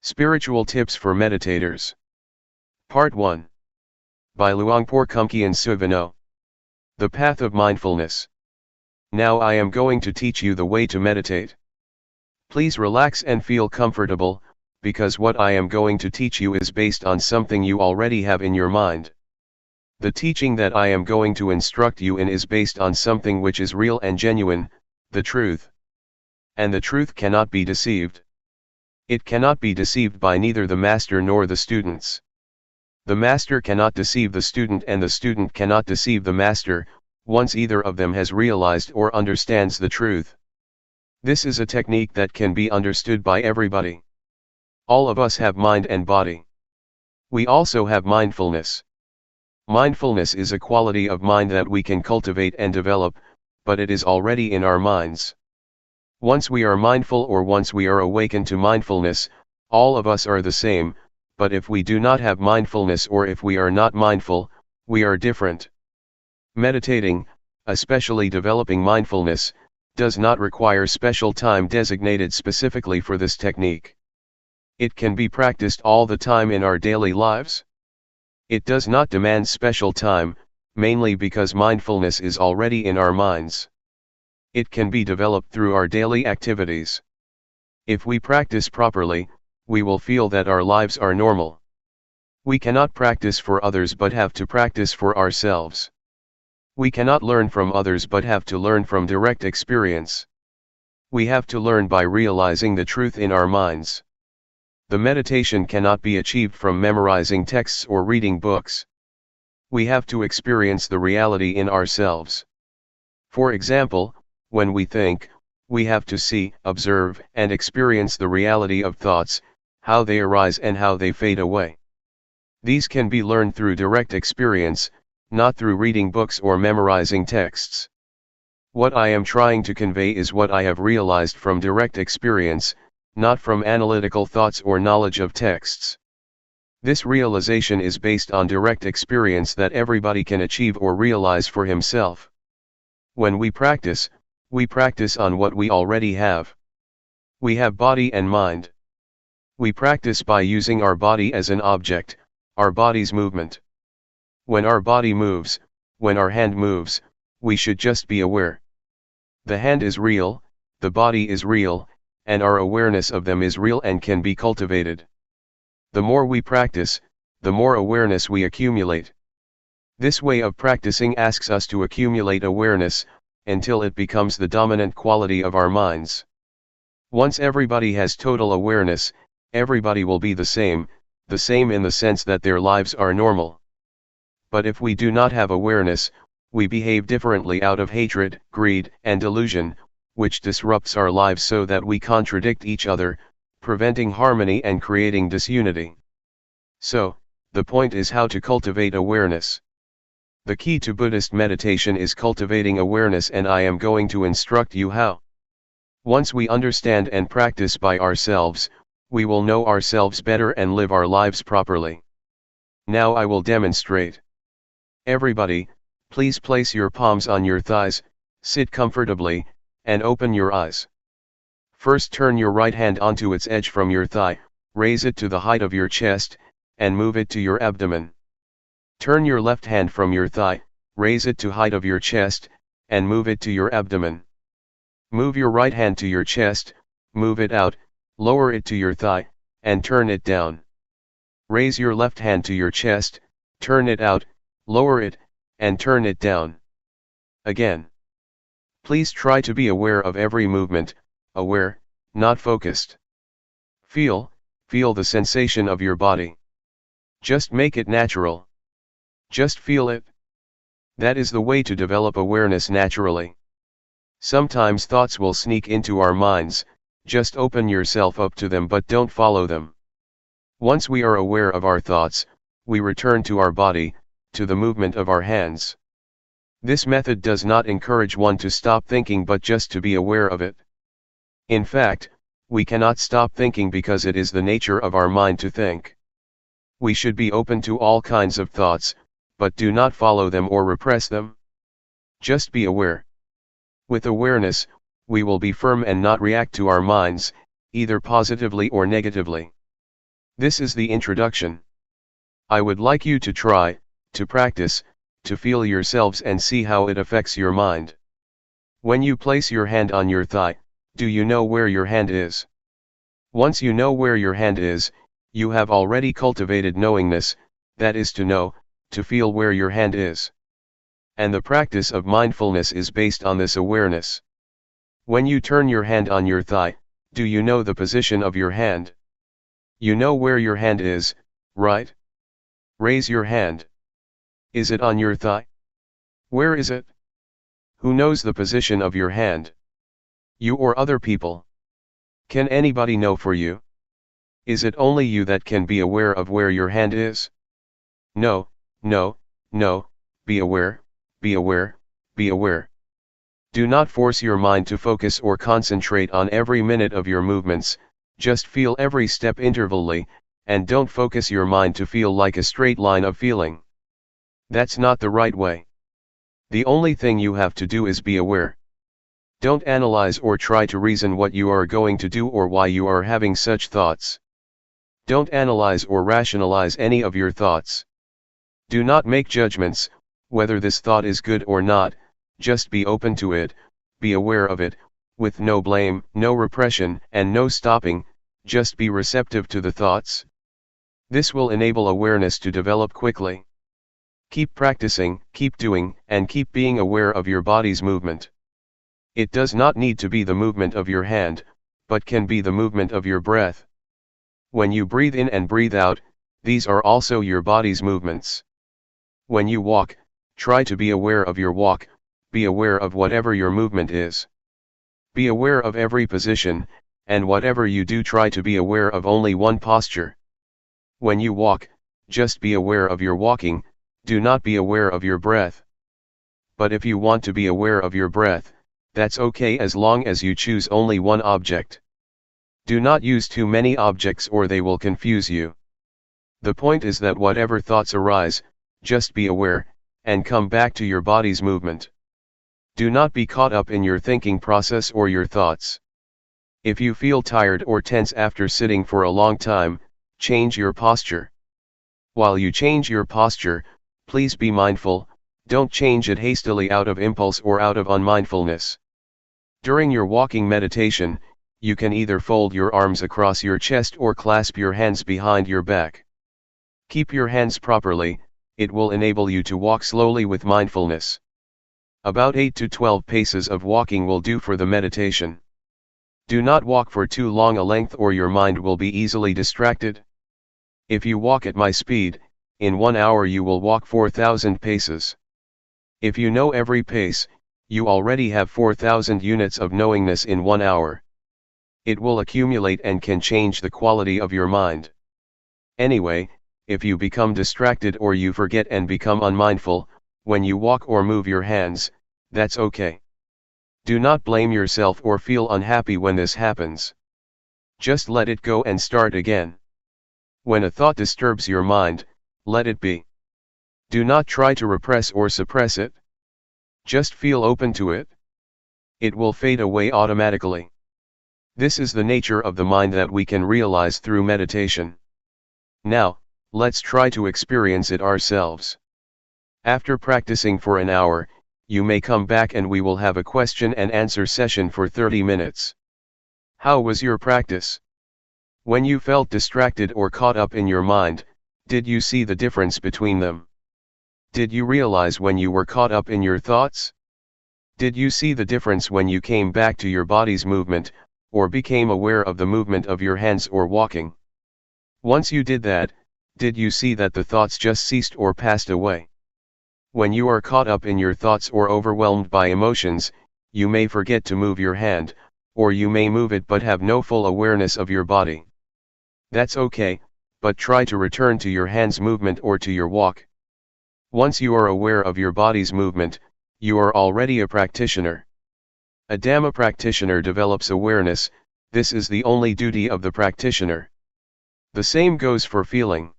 Spiritual Tips for Meditators. Part 1. By Luangpor Teean. The Path of Mindfulness. Now I am going to teach you the way to meditate. Please relax and feel comfortable, because what I am going to teach you is based on something you already have in your mind. The teaching that I am going to instruct you in is based on something which is real and genuine, the truth. And the truth cannot be deceived. It cannot be deceived by neither the master nor the students. The master cannot deceive the student and the student cannot deceive the master, once either of them has realized or understands the truth. This is a technique that can be understood by everybody. All of us have mind and body. We also have mindfulness. Mindfulness is a quality of mind that we can cultivate and develop, but it is already in our minds. Once we are mindful or once we are awakened to mindfulness, all of us are the same, but if we do not have mindfulness or if we are not mindful, we are different. Meditating, especially developing mindfulness, does not require special time designated specifically for this technique. It can be practiced all the time in our daily lives. It does not demand special time, mainly because mindfulness is already in our minds. It can be developed through our daily activities. If we practice properly, we will feel that our lives are normal. We cannot practice for others but have to practice for ourselves. We cannot learn from others but have to learn from direct experience. We have to learn by realizing the truth in our minds. The meditation cannot be achieved from memorizing texts or reading books. We have to experience the reality in ourselves. For example, when we think, we have to see, observe, and experience the reality of thoughts, how they arise and how they fade away. These can be learned through direct experience, not through reading books or memorizing texts. What I am trying to convey is what I have realized from direct experience, not from analytical thoughts or knowledge of texts. This realization is based on direct experience that everybody can achieve or realize for himself. When we practice on what we already have. We have body and mind. We practice by using our body as an object, our body's movement. When our body moves, when our hand moves, we should just be aware. The hand is real, the body is real, and our awareness of them is real and can be cultivated. The more we practice, the more awareness we accumulate. This way of practicing asks us to accumulate awareness, until it becomes the dominant quality of our minds. Once everybody has total awareness, everybody will be the same in the sense that their lives are normal. But if we do not have awareness, we behave differently out of hatred, greed, and delusion, which disrupts our lives so that we contradict each other, preventing harmony and creating disunity. So, the point is how to cultivate awareness. The key to Buddhist meditation is cultivating awareness, and I am going to instruct you how. Once we understand and practice by ourselves, we will know ourselves better and live our lives properly. Now I will demonstrate. Everybody, please place your palms on your thighs, sit comfortably, and open your eyes. First turn your right hand onto its edge from your thigh, raise it to the height of your chest, and move it to your abdomen. Turn your left hand from your thigh, raise it to height of your chest, and move it to your abdomen. Move your right hand to your chest, move it out, lower it to your thigh, and turn it down. Raise your left hand to your chest, turn it out, lower it, and turn it down. Again. Please try to be aware of every movement, aware, not focused. Feel the sensation of your body. Just make it natural. Just feel it. That is the way to develop awareness naturally. Sometimes thoughts will sneak into our minds, just open yourself up to them but don't follow them. Once we are aware of our thoughts, we return to our body, to the movement of our hands. This method does not encourage one to stop thinking but just to be aware of it. In fact, we cannot stop thinking because it is the nature of our mind to think. We should be open to all kinds of thoughts, but do not follow them or repress them. Just be aware. With awareness, we will be firm and not react to our minds, either positively or negatively. This is the introduction. I would like you to try, to practice, to feel yourselves and see how it affects your mind. When you place your hand on your thigh, do you know where your hand is? Once you know where your hand is, you have already cultivated knowingness, that is to know, to feel where your hand is. And the practice of mindfulness is based on this awareness. When you turn your hand on your thigh, do you know the position of your hand? You know where your hand is, right? Raise your hand. Is it on your thigh? Where is it? Who knows the position of your hand? You or other people? Can anybody know for you? Is it only you that can be aware of where your hand is? No, no, no, be aware, be aware, be aware. Do not force your mind to focus or concentrate on every minute of your movements, just feel every step intervally, and don't focus your mind to feel like a straight line of feeling. That's not the right way. The only thing you have to do is be aware. Don't analyze or try to reason what you are going to do or why you are having such thoughts. Don't analyze or rationalize any of your thoughts. Do not make judgments, whether this thought is good or not, just be open to it, be aware of it, with no blame, no repression, and no stopping, just be receptive to the thoughts. This will enable awareness to develop quickly. Keep practicing, keep doing, and keep being aware of your body's movement. It does not need to be the movement of your hand, but can be the movement of your breath. When you breathe in and breathe out, these are also your body's movements. When you walk, try to be aware of your walk, be aware of whatever your movement is. Be aware of every position, and whatever you do, try to be aware of only one posture. When you walk, just be aware of your walking, do not be aware of your breath. But if you want to be aware of your breath, that's okay as long as you choose only one object. Do not use too many objects or they will confuse you. The point is that whatever thoughts arise, just be aware, and come back to your body's movement. Do not be caught up in your thinking process or your thoughts. If you feel tired or tense after sitting for a long time, change your posture. While you change your posture, please be mindful, don't change it hastily out of impulse or out of unmindfulness. During your walking meditation, you can either fold your arms across your chest or clasp your hands behind your back. Keep your hands properly, it will enable you to walk slowly with mindfulness. About 8 to 12 paces of walking will do for the meditation. Do not walk for too long a length or your mind will be easily distracted. If you walk at my speed, in 1 hour you will walk 4,000 paces. If you know every pace, you already have 4,000 units of knowingness in 1 hour. It will accumulate and can change the quality of your mind. Anyway, if you become distracted or you forget and become unmindful, when you walk or move your hands, that's okay. Do not blame yourself or feel unhappy when this happens. Just let it go and start again. When a thought disturbs your mind, let it be. Do not try to repress or suppress it. Just feel open to it. It will fade away automatically. This is the nature of the mind that we can realize through meditation. Now, let's try to experience it ourselves. After practicing for an hour, you may come back and we will have a question and answer session for 30 minutes. How was your practice? When you felt distracted or caught up in your mind, did you see the difference between them? Did you realize when you were caught up in your thoughts? Did you see the difference when you came back to your body's movement, or became aware of the movement of your hands or walking? Once you did that, did you see that the thoughts just ceased or passed away? When you are caught up in your thoughts or overwhelmed by emotions, you may forget to move your hand, or you may move it but have no full awareness of your body. That's okay, but try to return to your hand's movement or to your walk. Once you are aware of your body's movement, you are already a practitioner. A Dhamma practitioner develops awareness, this is the only duty of the practitioner. The same goes for feeling.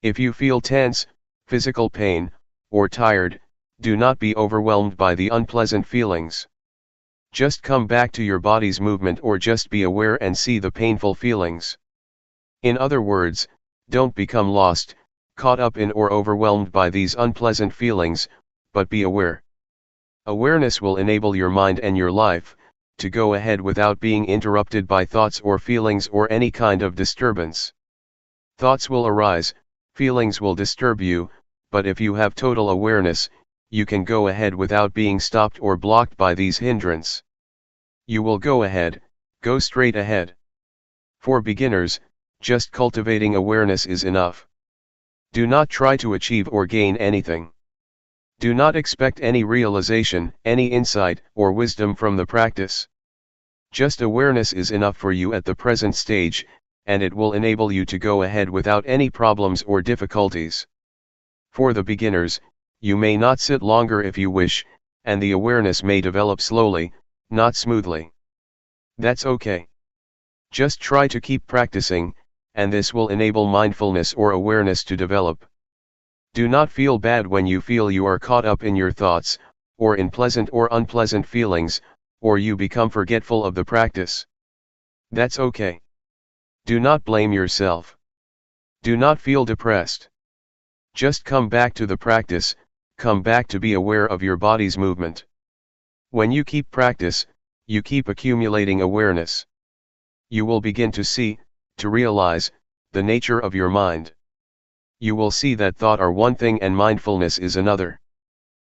If you feel tense, physical pain, or tired, do not be overwhelmed by the unpleasant feelings. Just come back to your body's movement or just be aware and see the painful feelings. In other words, don't become lost, caught up in or overwhelmed by these unpleasant feelings, but be aware. Awareness will enable your mind and your life to go ahead without being interrupted by thoughts or feelings or any kind of disturbance. Thoughts will arise, feelings will disturb you, but if you have total awareness, you can go ahead without being stopped or blocked by these hindrances. You will go ahead, go straight ahead. For beginners, just cultivating awareness is enough. Do not try to achieve or gain anything. Do not expect any realization, any insight, or wisdom from the practice. Just awareness is enough for you at the present stage, and it will enable you to go ahead without any problems or difficulties. For the beginners, you may not sit longer if you wish, and the awareness may develop slowly, not smoothly. That's okay. Just try to keep practicing, and this will enable mindfulness or awareness to develop. Do not feel bad when you feel you are caught up in your thoughts, or in pleasant or unpleasant feelings, or you become forgetful of the practice. That's okay. Do not blame yourself. Do not feel depressed. Just come back to the practice, come back to be aware of your body's movement. When you keep practice, you keep accumulating awareness. You will begin to see, to realize, the nature of your mind. You will see that thought are one thing and mindfulness is another.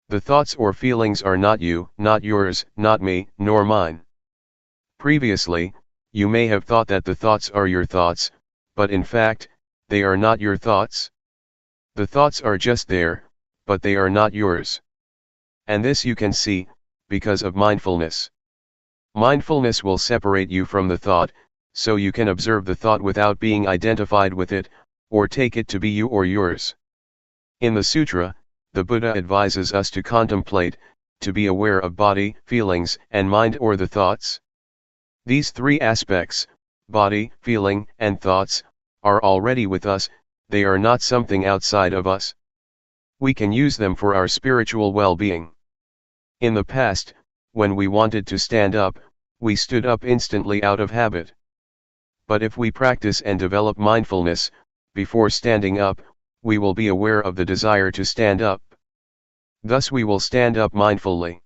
The thoughts or feelings are not you, not yours, not me, nor mine. Previously, you may have thought that the thoughts are your thoughts, but in fact, they are not your thoughts. The thoughts are just there, but they are not yours. And this you can see, because of mindfulness. Mindfulness will separate you from the thought, so you can observe the thought without being identified with it, or take it to be you or yours. In the sutra, the Buddha advises us to contemplate, to be aware of body, feelings, and mind or the thoughts. These three aspects, body, feeling, and thoughts, are already with us, they are not something outside of us. We can use them for our spiritual well-being. In the past, when we wanted to stand up, we stood up instantly out of habit. But if we practice and develop mindfulness, before standing up, we will be aware of the desire to stand up. Thus we will stand up mindfully.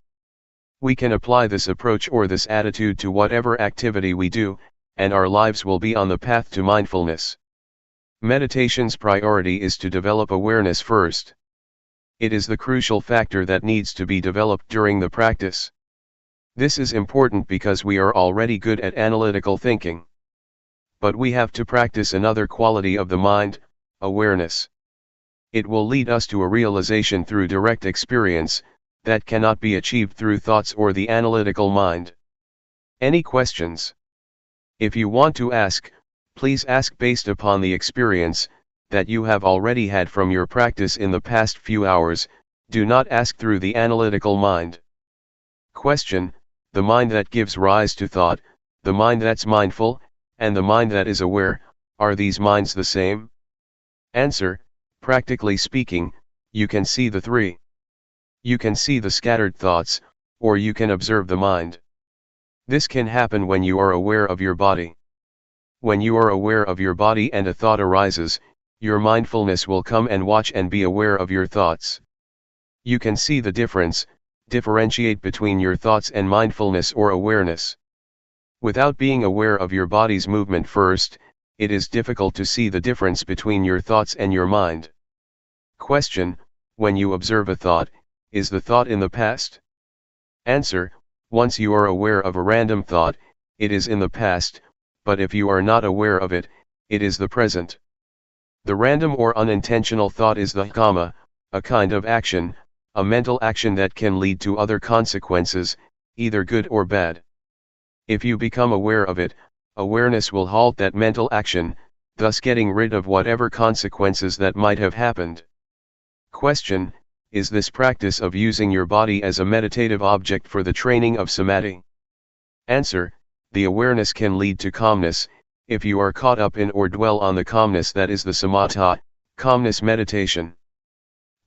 We can apply this approach or this attitude to whatever activity we do, and our lives will be on the path to mindfulness. Meditation's priority is to develop awareness first. It is the crucial factor that needs to be developed during the practice. This is important because we are already good at analytical thinking. But we have to practice another quality of the mind, awareness. It will lead us to a realization through direct experience, that cannot be achieved through thoughts or the analytical mind. Any questions? If you want to ask, please ask based upon the experience that you have already had from your practice in the past few hours, do not ask through the analytical mind. Question: the mind that gives rise to thought, the mind that's mindful, and the mind that is aware, are these minds the same? Answer: practically speaking, you can see the three. You can see the scattered thoughts, or you can observe the mind. This can happen when you are aware of your body. When you are aware of your body and a thought arises, your mindfulness will come and watch and be aware of your thoughts. You can see the difference, differentiate between your thoughts and mindfulness or awareness. Without being aware of your body's movement first, it is difficult to see the difference between your thoughts and your mind. Question: when you observe a thought, is the thought in the past? Answer: once you are aware of a random thought, it is in the past, but if you are not aware of it, it is the present. The random or unintentional thought is the kamma, a kind of action, a mental action that can lead to other consequences, either good or bad. If you become aware of it, awareness will halt that mental action, thus getting rid of whatever consequences that might have happened. Question: is this practice of using your body as a meditative object for the training of samadhi? Answer: the awareness can lead to calmness, if you are caught up in or dwell on the calmness that is the samatha, calmness meditation.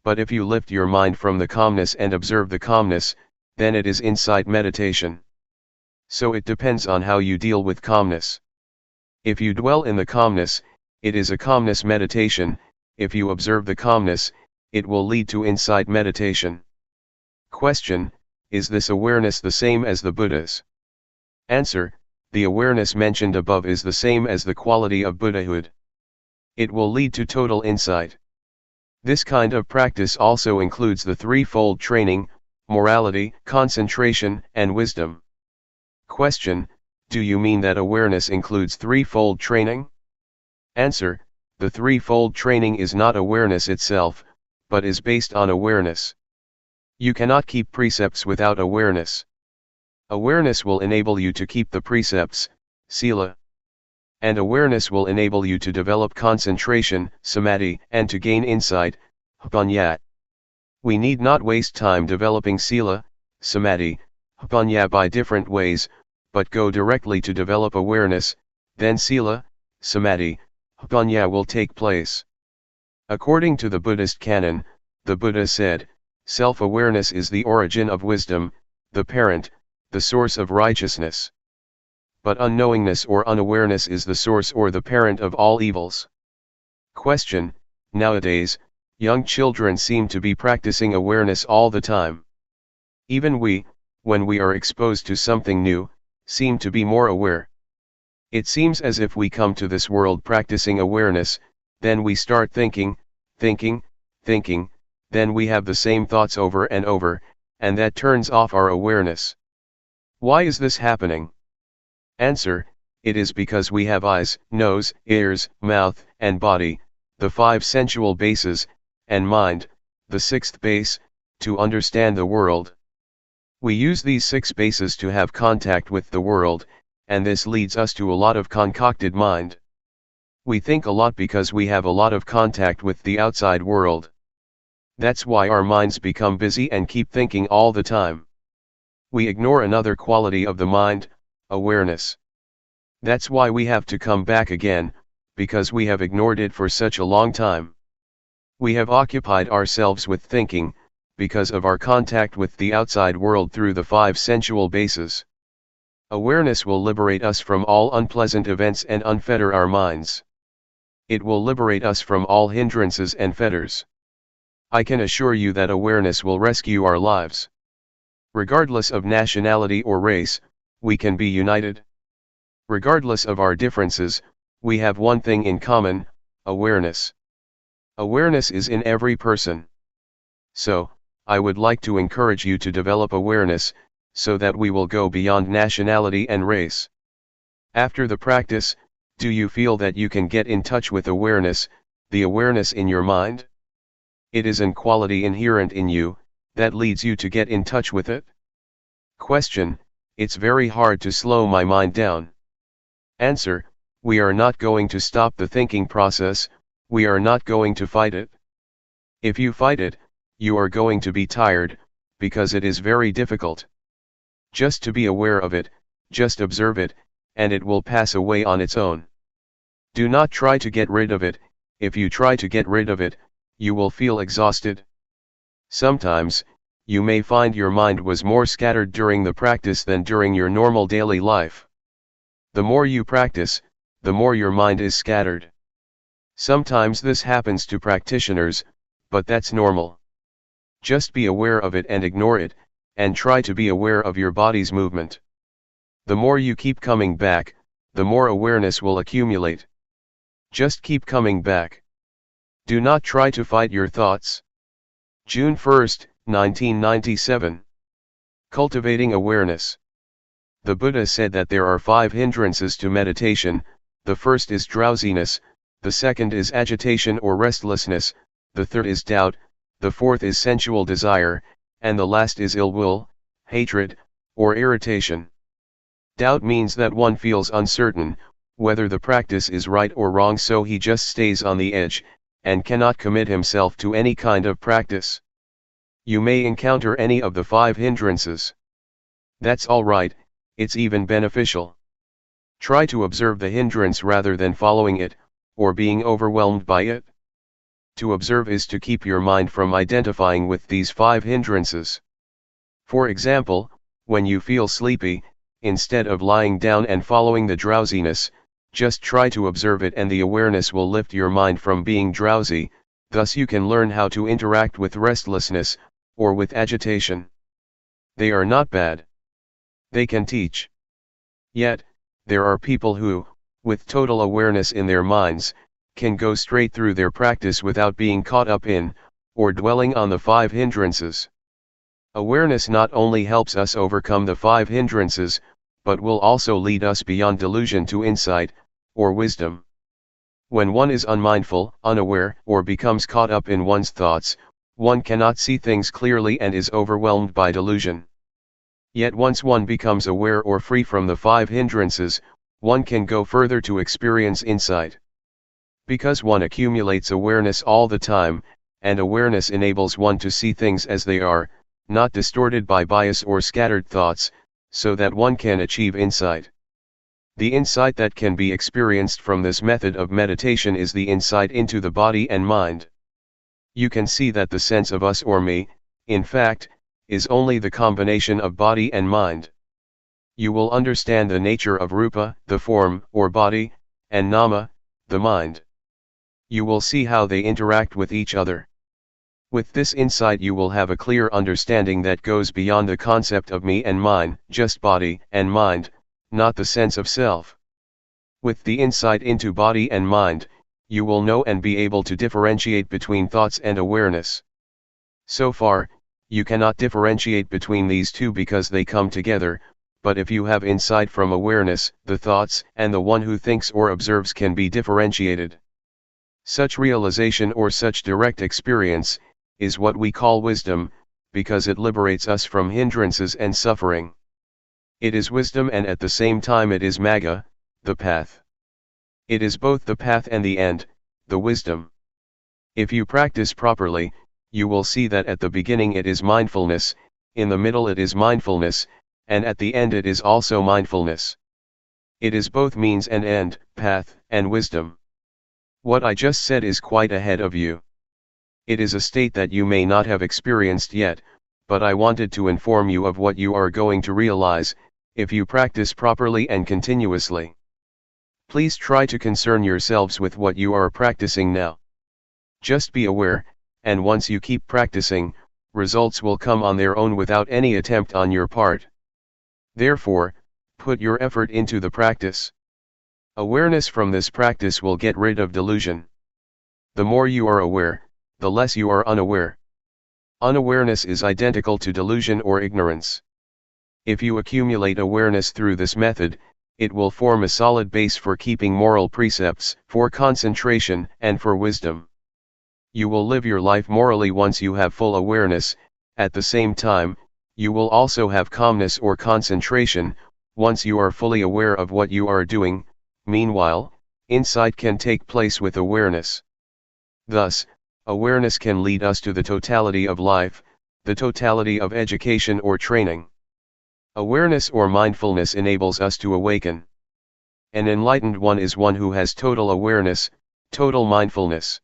But if you lift your mind from the calmness and observe the calmness, then it is insight meditation. So it depends on how you deal with calmness. If you dwell in the calmness, It is a calmness meditation. If you observe the calmness, it will lead to insight meditation. Question: is this awareness the same as the Buddha's? Answer: the awareness mentioned above is the same as the quality of Buddhahood. It will lead to total insight. This kind of practice also includes the threefold training: morality, concentration, and wisdom. Question: do you mean that awareness includes threefold training? Answer: the threefold training is not awareness itself, but is based on awareness. You cannot keep precepts without awareness. Awareness will enable you to keep the precepts, sila. And awareness will enable you to develop concentration, samadhi, and to gain insight, panya. We need not waste time developing sila, samadhi, panya by different ways, but go directly to develop awareness, then sila, samadhi, panya will take place. According to the Buddhist canon, the Buddha said, self-awareness is the origin of wisdom, the parent, the source of righteousness. But unknowingness or unawareness is the source or the parent of all evils. Question: nowadays, young children seem to be practicing awareness all the time. Even we, when we are exposed to something new, seem to be more aware. It seems as if we come to this world practicing awareness, then we start thinking, then we have the same thoughts over and over, and that turns off our awareness. Why is this happening? Answer: it is because we have eyes, nose, ears, mouth, and body, the 5 sensual bases, and mind, the 6th base, to understand the world. We use these 6 bases to have contact with the world, and this leads us to a lot of concocted mind. We think a lot because we have a lot of contact with the outside world. That's why our minds become busy and keep thinking all the time. We ignore another quality of the mind, awareness. That's why we have to come back again, because we have ignored it for such a long time. We have occupied ourselves with thinking, because of our contact with the outside world through the 5 sensual bases. Awareness will liberate us from all unpleasant events and unfetter our minds. It will liberate us from all hindrances and fetters. I can assure you that awareness will rescue our lives. Regardless of nationality or race, we can be united. Regardless of our differences, we have one thing in common: awareness. Awareness is in every person. So, I would like to encourage you to develop awareness, so that we will go beyond nationality and race. After the practice, do you feel that you can get in touch with awareness, the awareness in your mind? It is an quality inherent in you, that leads you to get in touch with it. Question: it's very hard to slow my mind down. Answer: we are not going to stop the thinking process, we are not going to fight it. If you fight it, you are going to be tired, because it is very difficult. Just to be aware of it, just observe it, and it will pass away on its own. Do not try to get rid of it. If you try to get rid of it, you will feel exhausted. Sometimes, you may find your mind was more scattered during the practice than during your normal daily life. The more you practice, the more your mind is scattered. Sometimes this happens to practitioners, but that's normal. Just be aware of it and ignore it, and try to be aware of your body's movement. The more you keep coming back, the more awareness will accumulate. Just keep coming back. Do not try to fight your thoughts. June 1, 1997. Cultivating awareness. The Buddha said that there are 5 hindrances to meditation. The first is drowsiness, the second is agitation or restlessness, the third is doubt, the fourth is sensual desire, and the last is ill will, hatred, or irritation. Doubt means that one feels uncertain, whether the practice is right or wrong, so he just stays on the edge, and cannot commit himself to any kind of practice. You may encounter any of the 5 hindrances. That's alright, it's even beneficial. Try to observe the hindrance rather than following it, or being overwhelmed by it. To observe is to keep your mind from identifying with these 5 hindrances. For example, when you feel sleepy, instead of lying down and following the drowsiness, Just try to observe it and the awareness will lift your mind from being drowsy, thus you can learn how to interact with restlessness, or with agitation. They are not bad. They can teach. Yet, there are people who, with total awareness in their minds, can go straight through their practice without being caught up in, or dwelling on the 5 hindrances. Awareness not only helps us overcome the 5 hindrances, but will also lead us beyond delusion to insight, or wisdom. When one is unmindful, unaware, or becomes caught up in one's thoughts, one cannot see things clearly and is overwhelmed by delusion. Yet once one becomes aware or free from the 5 hindrances, one can go further to experience insight. Because one accumulates awareness all the time, and awareness enables one to see things as they are, not distorted by bias or scattered thoughts, so that one can achieve insight. The insight that can be experienced from this method of meditation is the insight into the body and mind. You can see that the sense of us or me, in fact, is only the combination of body and mind. You will understand the nature of rupa, the form or body, and nama, the mind. You will see how they interact with each other. With this insight you will have a clear understanding that goes beyond the concept of me and mine, just body and mind, not the sense of self. With the insight into body and mind, you will know and be able to differentiate between thoughts and awareness. So far, you cannot differentiate between these two because they come together, but if you have insight from awareness, the thoughts and the one who thinks or observes can be differentiated. Such realization or such direct experience is what we call wisdom, because it liberates us from hindrances and suffering. It is wisdom and at the same time it is magga, the path. It is both the path and the end, the wisdom. If you practice properly, you will see that at the beginning it is mindfulness, in the middle it is mindfulness, and at the end it is also mindfulness. It is both means and end, path, and wisdom. What I just said is quite ahead of you. It is a state that you may not have experienced yet, but I wanted to inform you of what you are going to realize, if you practice properly and continuously. Please try to concern yourselves with what you are practicing now. Just be aware, and once you keep practicing, results will come on their own without any attempt on your part. Therefore, put your effort into the practice. Awareness from this practice will get rid of delusion. The more you are aware, the less you are unaware. Unawareness is identical to delusion or ignorance. If you accumulate awareness through this method, it will form a solid base for keeping moral precepts, for concentration, and for wisdom. You will live your life morally once you have full awareness. At the same time, you will also have calmness or concentration, once you are fully aware of what you are doing. Meanwhile, insight can take place with awareness. Thus, awareness can lead us to the totality of life, the totality of education or training. Awareness or mindfulness enables us to awaken. An enlightened one is one who has total awareness, total mindfulness.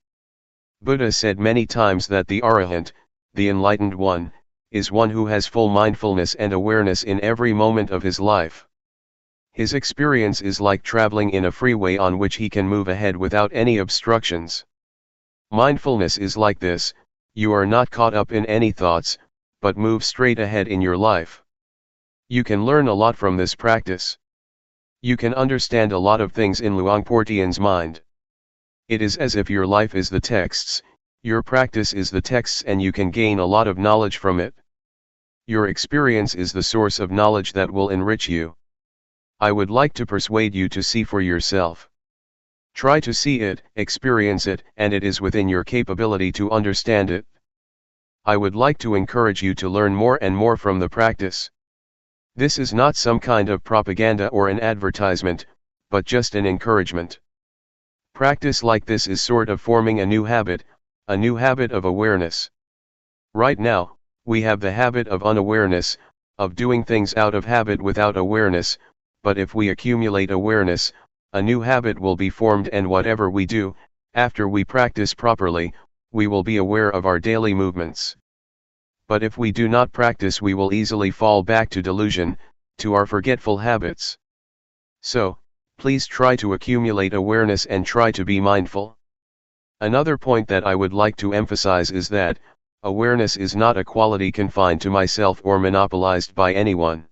Buddha said many times that the Arahant, the enlightened one, is one who has full mindfulness and awareness in every moment of his life. His experience is like traveling in a freeway on which he can move ahead without any obstructions. Mindfulness is like this: you are not caught up in any thoughts, but move straight ahead in your life. You can learn a lot from this practice. You can understand a lot of things in Luangpor Teean's mind. It is as if your life is the texts, your practice is the texts, and you can gain a lot of knowledge from it. Your experience is the source of knowledge that will enrich you. I would like to persuade you to see for yourself. Try to see it, experience it, and it is within your capability to understand it. I would like to encourage you to learn more and more from the practice. This is not some kind of propaganda or an advertisement, but just an encouragement. Practice like this is sort of forming a new habit of awareness. Right now, we have the habit of unawareness, of doing things out of habit without awareness, but if we accumulate awareness, a new habit will be formed, and whatever we do, after we practice properly, we will be aware of our daily movements. But if we do not practice, we will easily fall back to delusion, to our forgetful habits. So, Please try to accumulate awareness and try to be mindful. Another point that I would like to emphasize is that, awareness is not a quality confined to myself or monopolized by anyone.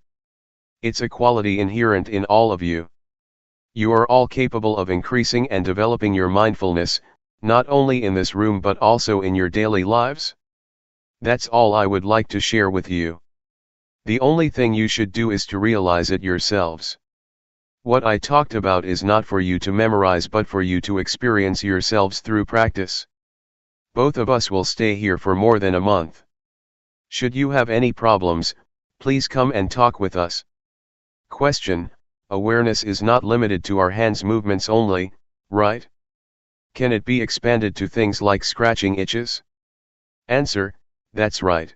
It's a quality inherent in all of you. You are all capable of increasing and developing your mindfulness, not only in this room but also in your daily lives. That's all I would like to share with you. The only thing you should do is to realize it yourselves. What I talked about is not for you to memorize but for you to experience yourselves through practice. Both of us will stay here for more than a month. Should you have any problems, please come and talk with us. Question: awareness is not limited to our hands movements only, right? Can it be expanded to things like scratching itches? Answer: that's right.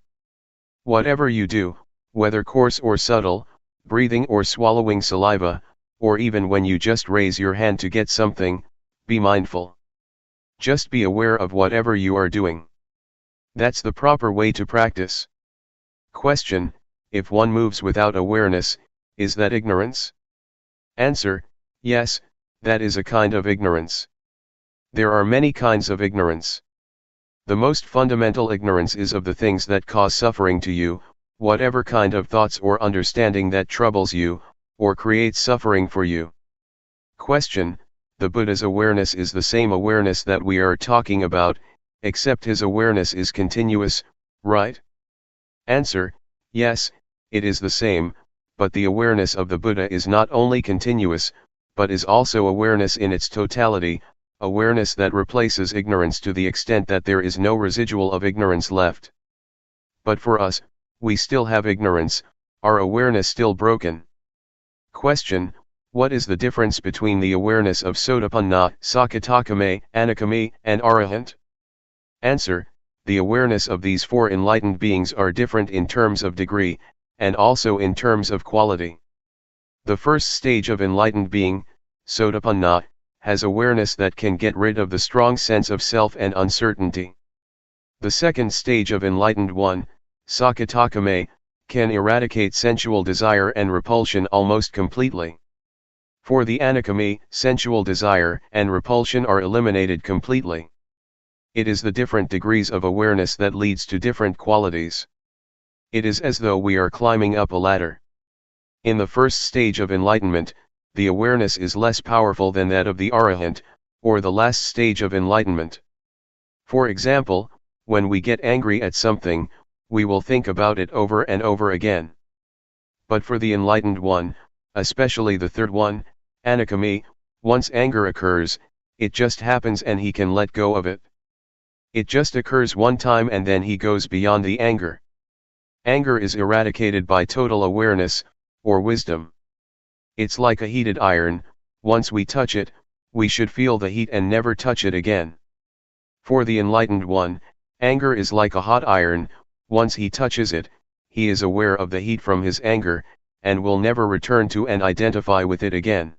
Whatever you do, whether coarse or subtle, breathing or swallowing saliva, or even when you just raise your hand to get something, be mindful. Just be aware of whatever you are doing. That's the proper way to practice. Question: if one moves without awareness, is that ignorance? Answer: yes, that is a kind of ignorance. There are many kinds of ignorance. The most fundamental ignorance is of the things that cause suffering to you, whatever kind of thoughts or understanding that troubles you, or creates suffering for you. Question: the Buddha's awareness is the same awareness that we are talking about, except his awareness is continuous, right? Answer: yes, it is the same, but the awareness of the Buddha is not only continuous, but is also awareness in its totality, awareness that replaces ignorance to the extent that there is no residual of ignorance left. But for us, we still have ignorance, our awareness still broken. Question: what is the difference between the awareness of Sotapanna, Sakadagami, Anagami, and Arahant? Answer: the awareness of these four enlightened beings are different in terms of degree, and also in terms of quality. The first stage of enlightened being, Sotapanna, has awareness that can get rid of the strong sense of self and uncertainty. The second stage of enlightened one, Sakadagami, can eradicate sensual desire and repulsion almost completely. For the Anagami, sensual desire and repulsion are eliminated completely. It is the different degrees of awareness that leads to different qualities. It is as though we are climbing up a ladder. In the first stage of enlightenment, the awareness is less powerful than that of the Arahant, or the last stage of enlightenment. For example, when we get angry at something, we will think about it over and over again. But for the enlightened one, especially the third one, Anagami, once anger occurs, it just happens and he can let go of it. It just occurs one time and then he goes beyond the anger. Anger is eradicated by total awareness, or wisdom. It's like a heated iron, once we touch it, we should feel the heat and never touch it again. For the enlightened one, anger is like a hot iron, once he touches it, he is aware of the heat from his anger, and will never return to and identify with it again.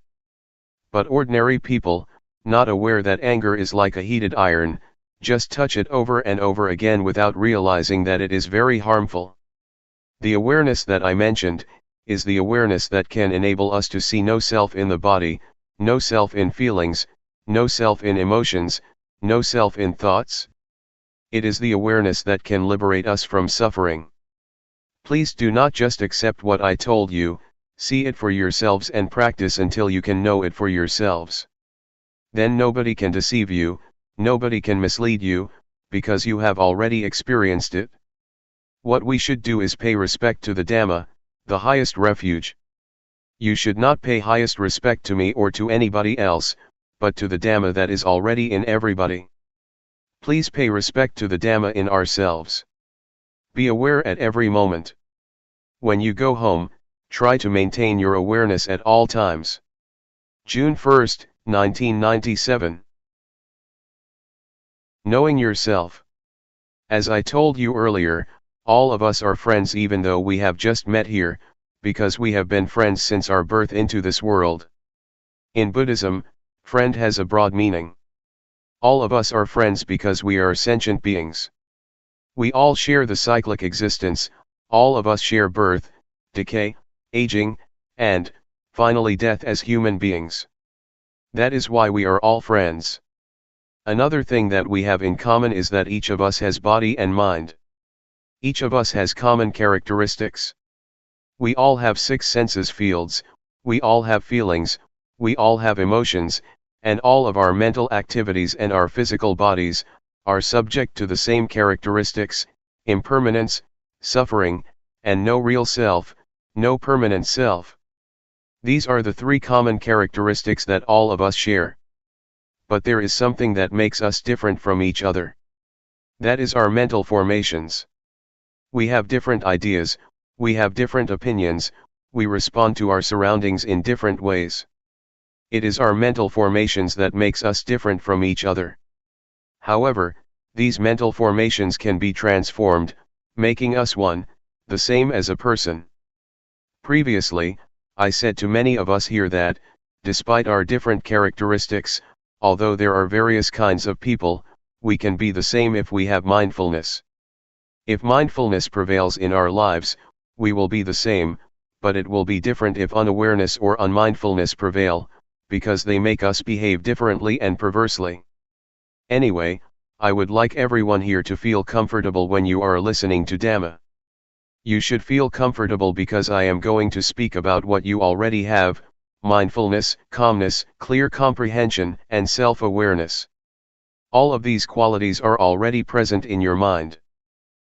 But ordinary people, not aware that anger is like a heated iron, just touch it over and over again without realizing that it is very harmful. The awareness that I mentioned, is the awareness that can enable us to see no self in the body, no self in feelings, no self in emotions, no self in thoughts. It is the awareness that can liberate us from suffering. Please do not just accept what I told you, see it for yourselves and practice until you can know it for yourselves. Then nobody can deceive you, nobody can mislead you, because you have already experienced it. What we should do is pay respect to the Dhamma, the highest refuge. You should not pay highest respect to me or to anybody else, but to the Dhamma that is already in everybody. Please pay respect to the Dhamma in ourselves. Be aware at every moment. When you go home, try to maintain your awareness at all times. June 1, 1997. Knowing yourself. As I told you earlier, all of us are friends even though we have just met here, because we have been friends since our birth into this world. In Buddhism, friend has a broad meaning. All of us are friends because we are sentient beings. We all share the cyclic existence, all of us share birth, decay, aging, and, finally death as human beings. That is why we are all friends. Another thing that we have in common is that each of us has body and mind. Each of us has common characteristics. We all have 6 senses fields, we all have feelings, we all have emotions, and all of our mental activities and our physical bodies are subject to the same characteristics: impermanence, suffering, and no real self, no permanent self. These are the 3 common characteristics that all of us share. But there is something that makes us different from each other. That is our mental formations. We have different ideas, we have different opinions, we respond to our surroundings in different ways. It is our mental formations that makes us different from each other. However, these mental formations can be transformed, making us one, the same as a person. Previously, I said to many of us here that, despite our different characteristics, although there are various kinds of people, we can be the same if we have mindfulness. If mindfulness prevails in our lives, we will be the same, but it will be different if unawareness or unmindfulness prevail, because they make us behave differently and perversely. Anyway, I would like everyone here to feel comfortable when you are listening to Dhamma. You should feel comfortable because I am going to speak about what you already have: mindfulness, calmness, clear comprehension, and self-awareness. All of these qualities are already present in your mind.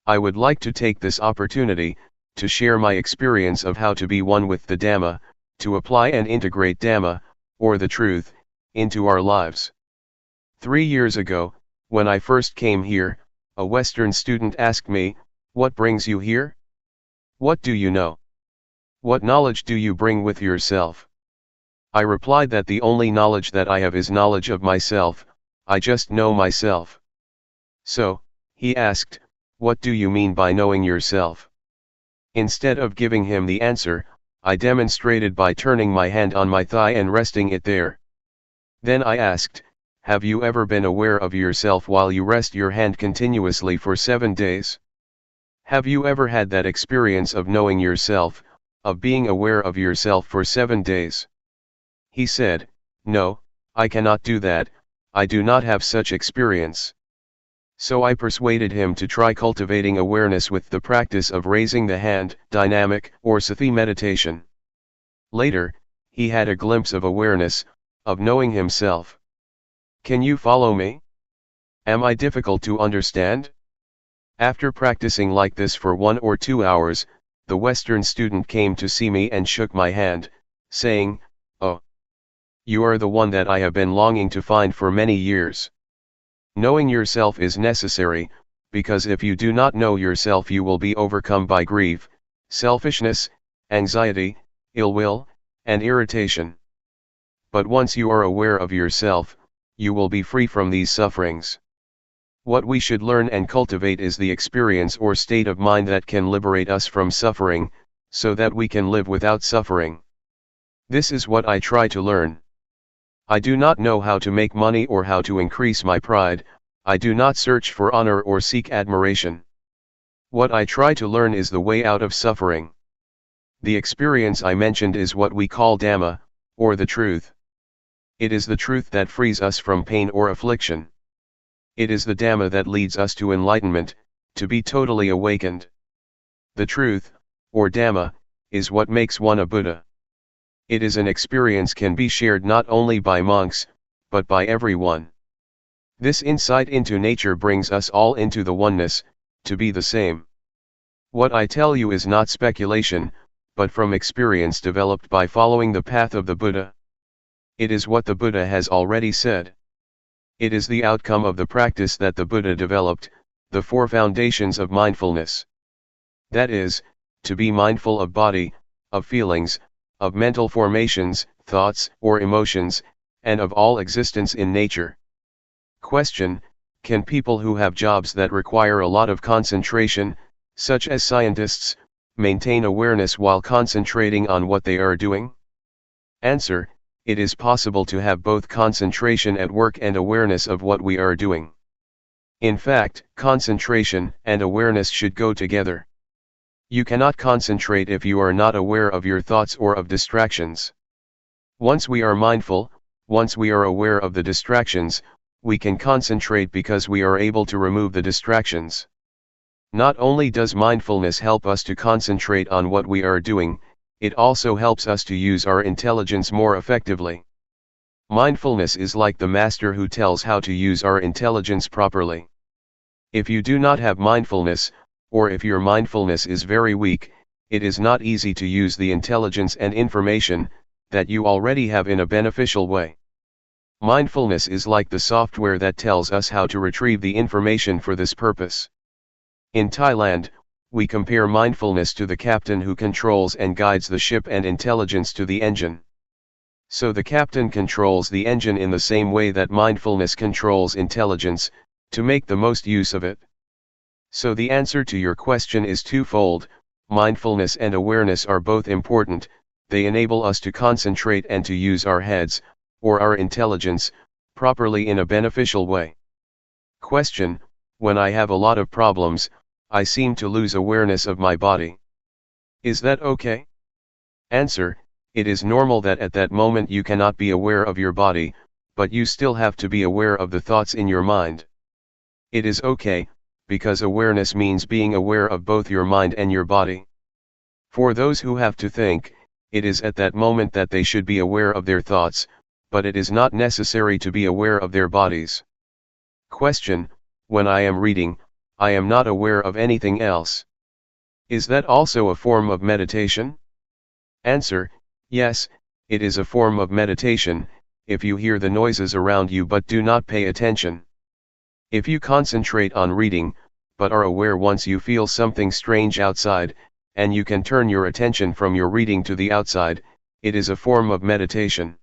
I would like to take this opportunity to share my experience of how to be one with the Dhamma, to apply and integrate Dhamma, or the truth, into our lives. 3 years ago, when I first came here, a Western student asked me, "What brings you here? What do you know? What knowledge do you bring with yourself?" I replied that the only knowledge that I have is knowledge of myself. I just know myself. So, he asked, "What do you mean by knowing yourself?" Instead of giving him the answer, I demonstrated by turning my hand on my thigh and resting it there. Then I asked, "Have you ever been aware of yourself while you rest your hand continuously for 7 days? Have you ever had that experience of knowing yourself, of being aware of yourself for 7 days?" He said, "No, I cannot do that, I do not have such experience." So I persuaded him to try cultivating awareness with the practice of raising the hand, dynamic or sathi meditation. Later, he had a glimpse of awareness, of knowing himself. Can you follow me? Am I difficult to understand? After practicing like this for 1 or 2 hours, the Western student came to see me and shook my hand, saying, "Oh, you are the one that I have been longing to find for many years." Knowing yourself is necessary, because if you do not know yourself you will be overcome by grief, selfishness, anxiety, ill will, and irritation. But once you are aware of yourself, you will be free from these sufferings. What we should learn and cultivate is the experience or state of mind that can liberate us from suffering, so that we can live without suffering. This is what I try to learn. I do not know how to make money or how to increase my pride, I do not search for honor or seek admiration. What I try to learn is the way out of suffering. The experience I mentioned is what we call Dhamma, or the truth. It is the truth that frees us from pain or affliction. It is the Dhamma that leads us to enlightenment, to be totally awakened. The truth, or Dhamma, is what makes one a Buddha. It is an experience can be shared not only by monks, but by everyone. This insight into nature brings us all into the oneness, to be the same. What I tell you is not speculation, but from experience developed by following the path of the Buddha. It is what the Buddha has already said. It is the outcome of the practice that the Buddha developed, the 4 foundations of mindfulness. That is, to be mindful of body, of feelings, of mental formations, thoughts or emotions, and of all existence in nature. Question: can people who have jobs that require a lot of concentration, such as scientists, maintain awareness while concentrating on what they are doing? Answer: it is possible to have both concentration at work and awareness of what we are doing. In fact, concentration and awareness should go together. You cannot concentrate if you are not aware of your thoughts or of distractions. Once we are mindful, once we are aware of the distractions, we can concentrate because we are able to remove the distractions. Not only does mindfulness help us to concentrate on what we are doing, it also helps us to use our intelligence more effectively. Mindfulness is like the master who tells how to use our intelligence properly. If you do not have mindfulness, or if your mindfulness is very weak, it is not easy to use the intelligence and information that you already have in a beneficial way. Mindfulness is like the software that tells us how to retrieve the information for this purpose. In Thailand, we compare mindfulness to the captain who controls and guides the ship and intelligence to the engine. So the captain controls the engine in the same way that mindfulness controls intelligence, to make the most use of it. So the answer to your question is twofold: mindfulness and awareness are both important. They enable us to concentrate and to use our heads, or our intelligence, properly in a beneficial way. Question: when I have a lot of problems, I seem to lose awareness of my body. Is that okay? Answer: it is normal that at that moment you cannot be aware of your body, but you still have to be aware of the thoughts in your mind. It is okay, because awareness means being aware of both your mind and your body. For those who have to think, it is at that moment that they should be aware of their thoughts, but it is not necessary to be aware of their bodies. Question: when I am reading, I am not aware of anything else. Is that also a form of meditation? Answer: yes, it is a form of meditation, if you hear the noises around you but do not pay attention. If you concentrate on reading, but are aware once you feel something strange outside, and you can turn your attention from your reading to the outside, it is a form of meditation.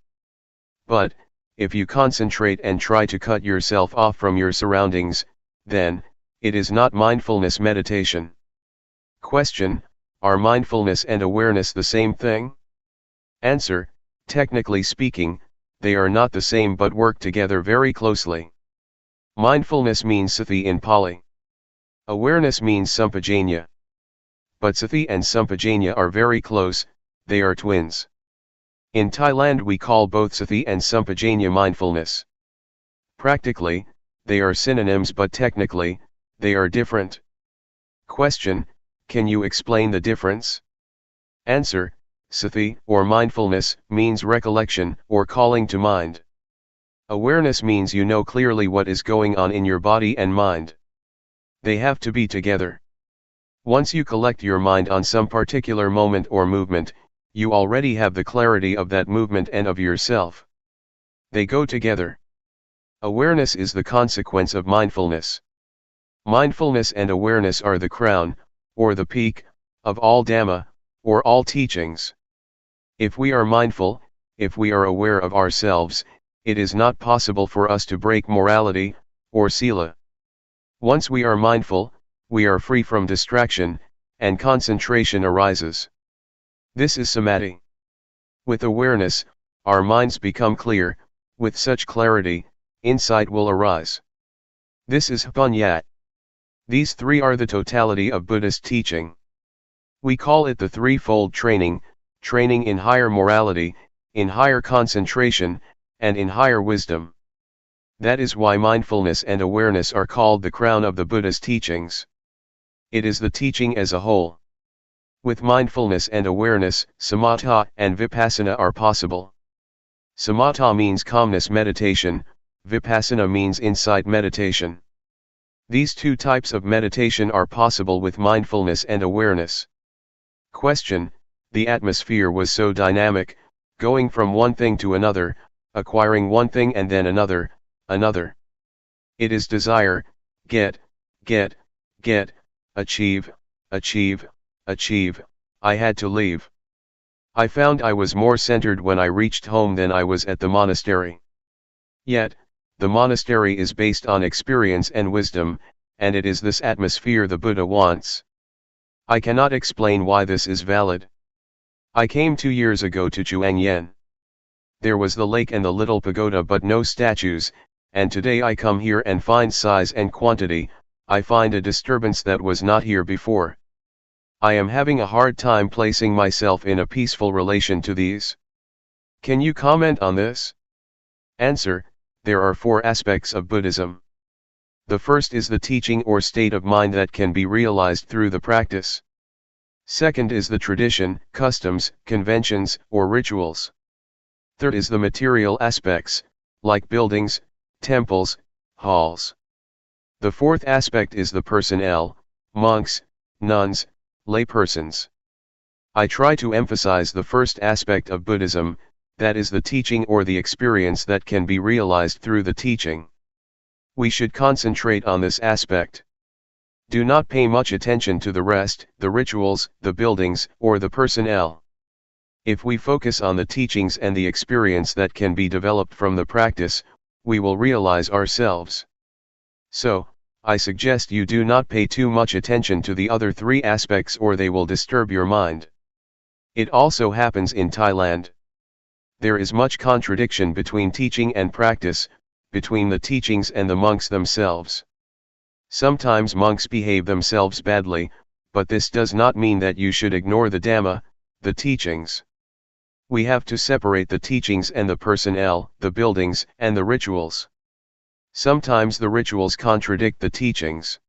But, if you concentrate and try to cut yourself off from your surroundings, then, it is not mindfulness meditation. Question: are mindfulness and awareness the same thing? Answer: technically speaking, they are not the same but work together very closely. Mindfulness means sati in Pali. Awareness means sampajanya. But sati and sampajanya are very close, they are twins. In Thailand we call both sati and sampajanya mindfulness. Practically, they are synonyms, but technically, they are different. Question: can you explain the difference? Answer: sati, or mindfulness, means recollection, or calling to mind. Awareness means you know clearly what is going on in your body and mind. They have to be together. Once you collect your mind on some particular moment or movement, you already have the clarity of that movement and of yourself. They go together. Awareness is the consequence of mindfulness. Mindfulness and awareness are the crown, or the peak, of all Dhamma, or all teachings. If we are mindful, if we are aware of ourselves, it is not possible for us to break morality, or sila. Once we are mindful, we are free from distraction, and concentration arises. This is samadhi. With awareness, our minds become clear. With such clarity, insight will arise. This is Panyat. These three are the totality of Buddhist teaching. We call it the threefold training: training in higher morality, in higher concentration, and in higher wisdom. That is why mindfulness and awareness are called the crown of the Buddha's teachings. It is the teaching as a whole. With mindfulness and awareness, samatha and vipassana are possible. Samatha means calmness meditation, vipassana means insight meditation. These two types of meditation are possible with mindfulness and awareness. Question: the atmosphere was so dynamic, going from one thing to another, acquiring one thing and then another. It is desire, get, achieve. I had to leave. I found I was more centered when I reached home than I was at the monastery. Yet, the monastery is based on experience and wisdom, and it is this atmosphere the Buddha wants. I cannot explain why this is valid. I came 2 years ago to Chiang Yen. There was the lake and the little pagoda but no statues, and today I come here and find size and quantity. I find a disturbance that was not here before. I am having a hard time placing myself in a peaceful relation to these. Can you comment on this? Answer: there are four aspects of Buddhism. The first is the teaching or state of mind that can be realized through the practice. Second is the tradition, customs, conventions, or rituals. Third is the material aspects, like buildings, temples, halls. The fourth aspect is the personnel, monks, nuns, laypersons. I try to emphasize the first aspect of Buddhism, that is the teaching or the experience that can be realized through the teaching. We should concentrate on this aspect. Do not pay much attention to the rest, the rituals, the buildings, or the personnel. If we focus on the teachings and the experience that can be developed from the practice, we will realize ourselves. So, I suggest you do not pay too much attention to the other three aspects or they will disturb your mind. It also happens in Thailand. There is much contradiction between teaching and practice, between the teachings and the monks themselves. Sometimes monks behave themselves badly, but this does not mean that you should ignore the Dhamma, the teachings. We have to separate the teachings and the personnel, the buildings, and the rituals. Sometimes the rituals contradict the teachings.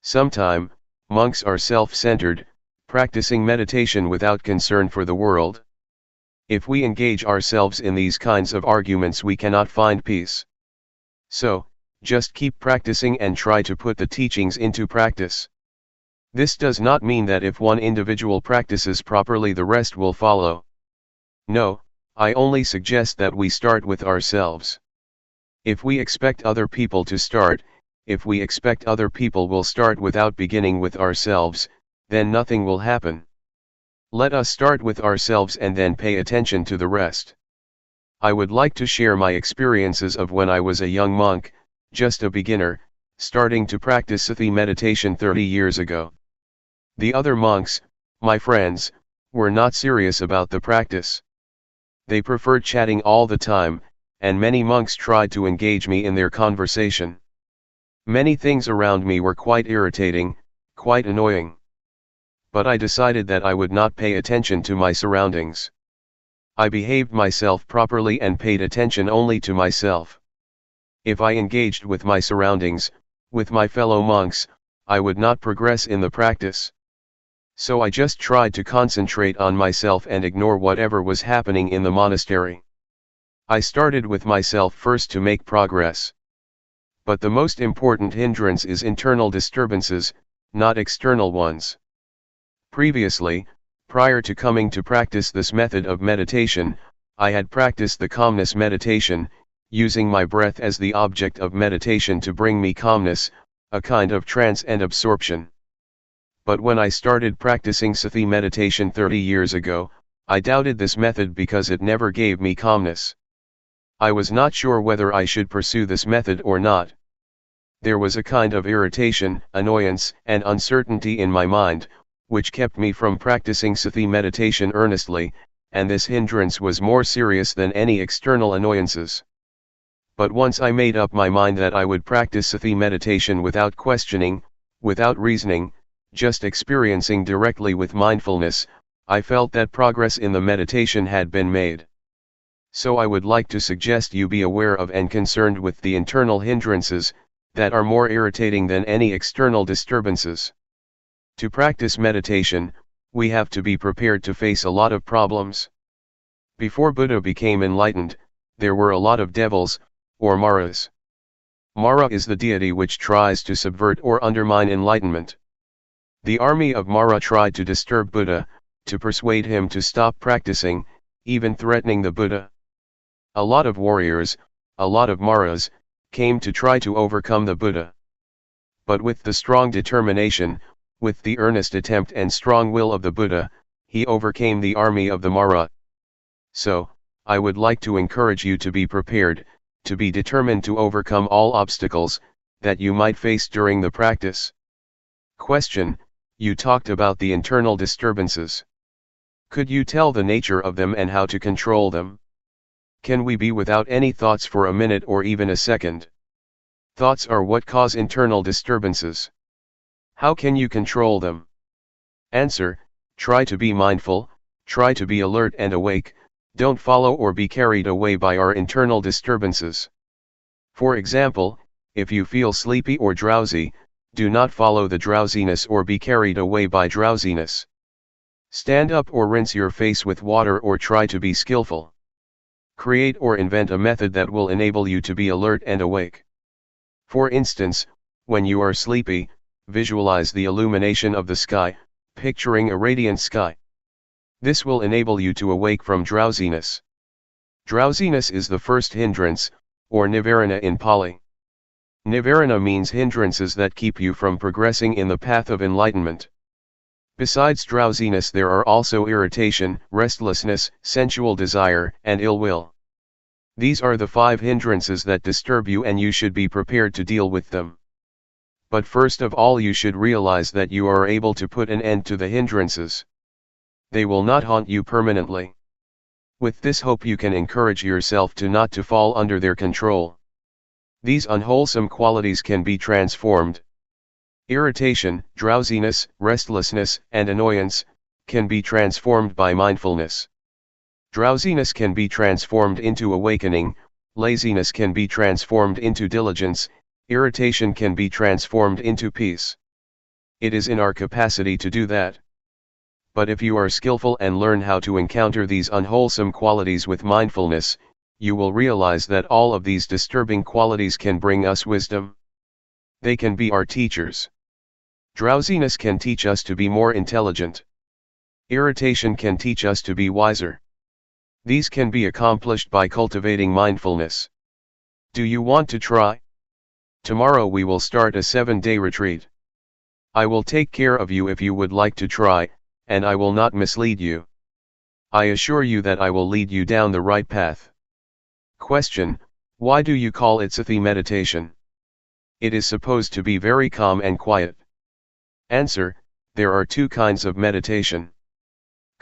Sometimes, monks are self-centered, practicing meditation without concern for the world. If we engage ourselves in these kinds of arguments, we cannot find peace. So, just keep practicing and try to put the teachings into practice. This does not mean that if one individual practices properly, the rest will follow. No, I only suggest that we start with ourselves. If we expect other people to start, if we expect other people will start without beginning with ourselves, then nothing will happen. Let us start with ourselves and then pay attention to the rest. I would like to share my experiences of when I was a young monk, just a beginner, starting to practice Sati meditation 30 years ago. The other monks, my friends, were not serious about the practice. They preferred chatting all the time, and many monks tried to engage me in their conversation. Many things around me were quite irritating, quite annoying. But I decided that I would not pay attention to my surroundings. I behaved myself properly and paid attention only to myself. If I engaged with my surroundings, with my fellow monks, I would not progress in the practice. So I just tried to concentrate on myself and ignore whatever was happening in the monastery. I started with myself first to make progress. But the most important hindrance is internal disturbances, not external ones. Previously, prior to coming to practice this method of meditation, I had practiced the calmness meditation, using my breath as the object of meditation to bring me calmness, a kind of trance and absorption. But when I started practicing Sati meditation 30 years ago, I doubted this method because it never gave me calmness. I was not sure whether I should pursue this method or not. There was a kind of irritation, annoyance, and uncertainty in my mind, which kept me from practicing Sati meditation earnestly, and this hindrance was more serious than any external annoyances. But once I made up my mind that I would practice Sati meditation without questioning, without reasoning, just experiencing directly with mindfulness, I felt that progress in the meditation had been made. So I would like to suggest you be aware of and concerned with the internal hindrances, that are more irritating than any external disturbances. To practice meditation, we have to be prepared to face a lot of problems. Before Buddha became enlightened, there were a lot of devils, or Maras. Mara is the deity which tries to subvert or undermine enlightenment. The army of Mara tried to disturb Buddha, to persuade him to stop practicing, even threatening the Buddha. A lot of warriors, a lot of Maras, came to try to overcome the Buddha. But with the strong determination, with the earnest attempt and strong will of the Buddha, he overcame the army of the Mara. So, I would like to encourage you to be prepared, to be determined to overcome all obstacles that you might face during the practice. Question: you talked about the internal disturbances. Could you tell the nature of them and how to control them? Can we be without any thoughts for a minute or even a second? Thoughts are what cause internal disturbances. How can you control them? Answer: try to be mindful, try to be alert and awake, Don't follow or be carried away by our internal disturbances. For example, if you feel sleepy or drowsy, do not follow the drowsiness or be carried away by drowsiness. Stand up or rinse your face with water or try to be skillful. Create or invent a method that will enable you to be alert and awake. For instance, when you are sleepy, visualize the illumination of the sky, picturing a radiant sky. This will enable you to awake from drowsiness. Drowsiness is the first hindrance, or nivarana in Pali. Nivarana means hindrances that keep you from progressing in the path of enlightenment. Besides drowsiness, there are also irritation, restlessness, sensual desire, and ill will. These are the 5 hindrances that disturb you, and you should be prepared to deal with them. But first of all, you should realize that you are able to put an end to the hindrances. They will not haunt you permanently. With this hope, you can encourage yourself to not to fall under their control. These unwholesome qualities can be transformed. Irritation, drowsiness, restlessness, and annoyance can be transformed by mindfulness. Drowsiness can be transformed into awakening, laziness can be transformed into diligence, irritation can be transformed into peace. It is in our capacity to do that. But if you are skillful and learn how to encounter these unwholesome qualities with mindfulness, you will realize that all of these disturbing qualities can bring us wisdom. They can be our teachers. Drowsiness can teach us to be more intelligent. Irritation can teach us to be wiser. These can be accomplished by cultivating mindfulness. Do you want to try? Tomorrow we will start a 7-day retreat. I will take care of you if you would like to try, and I will not mislead you. I assure you that I will lead you down the right path. Question: why do you call it Sati meditation? It is supposed to be very calm and quiet. Answer: there are 2 kinds of meditation.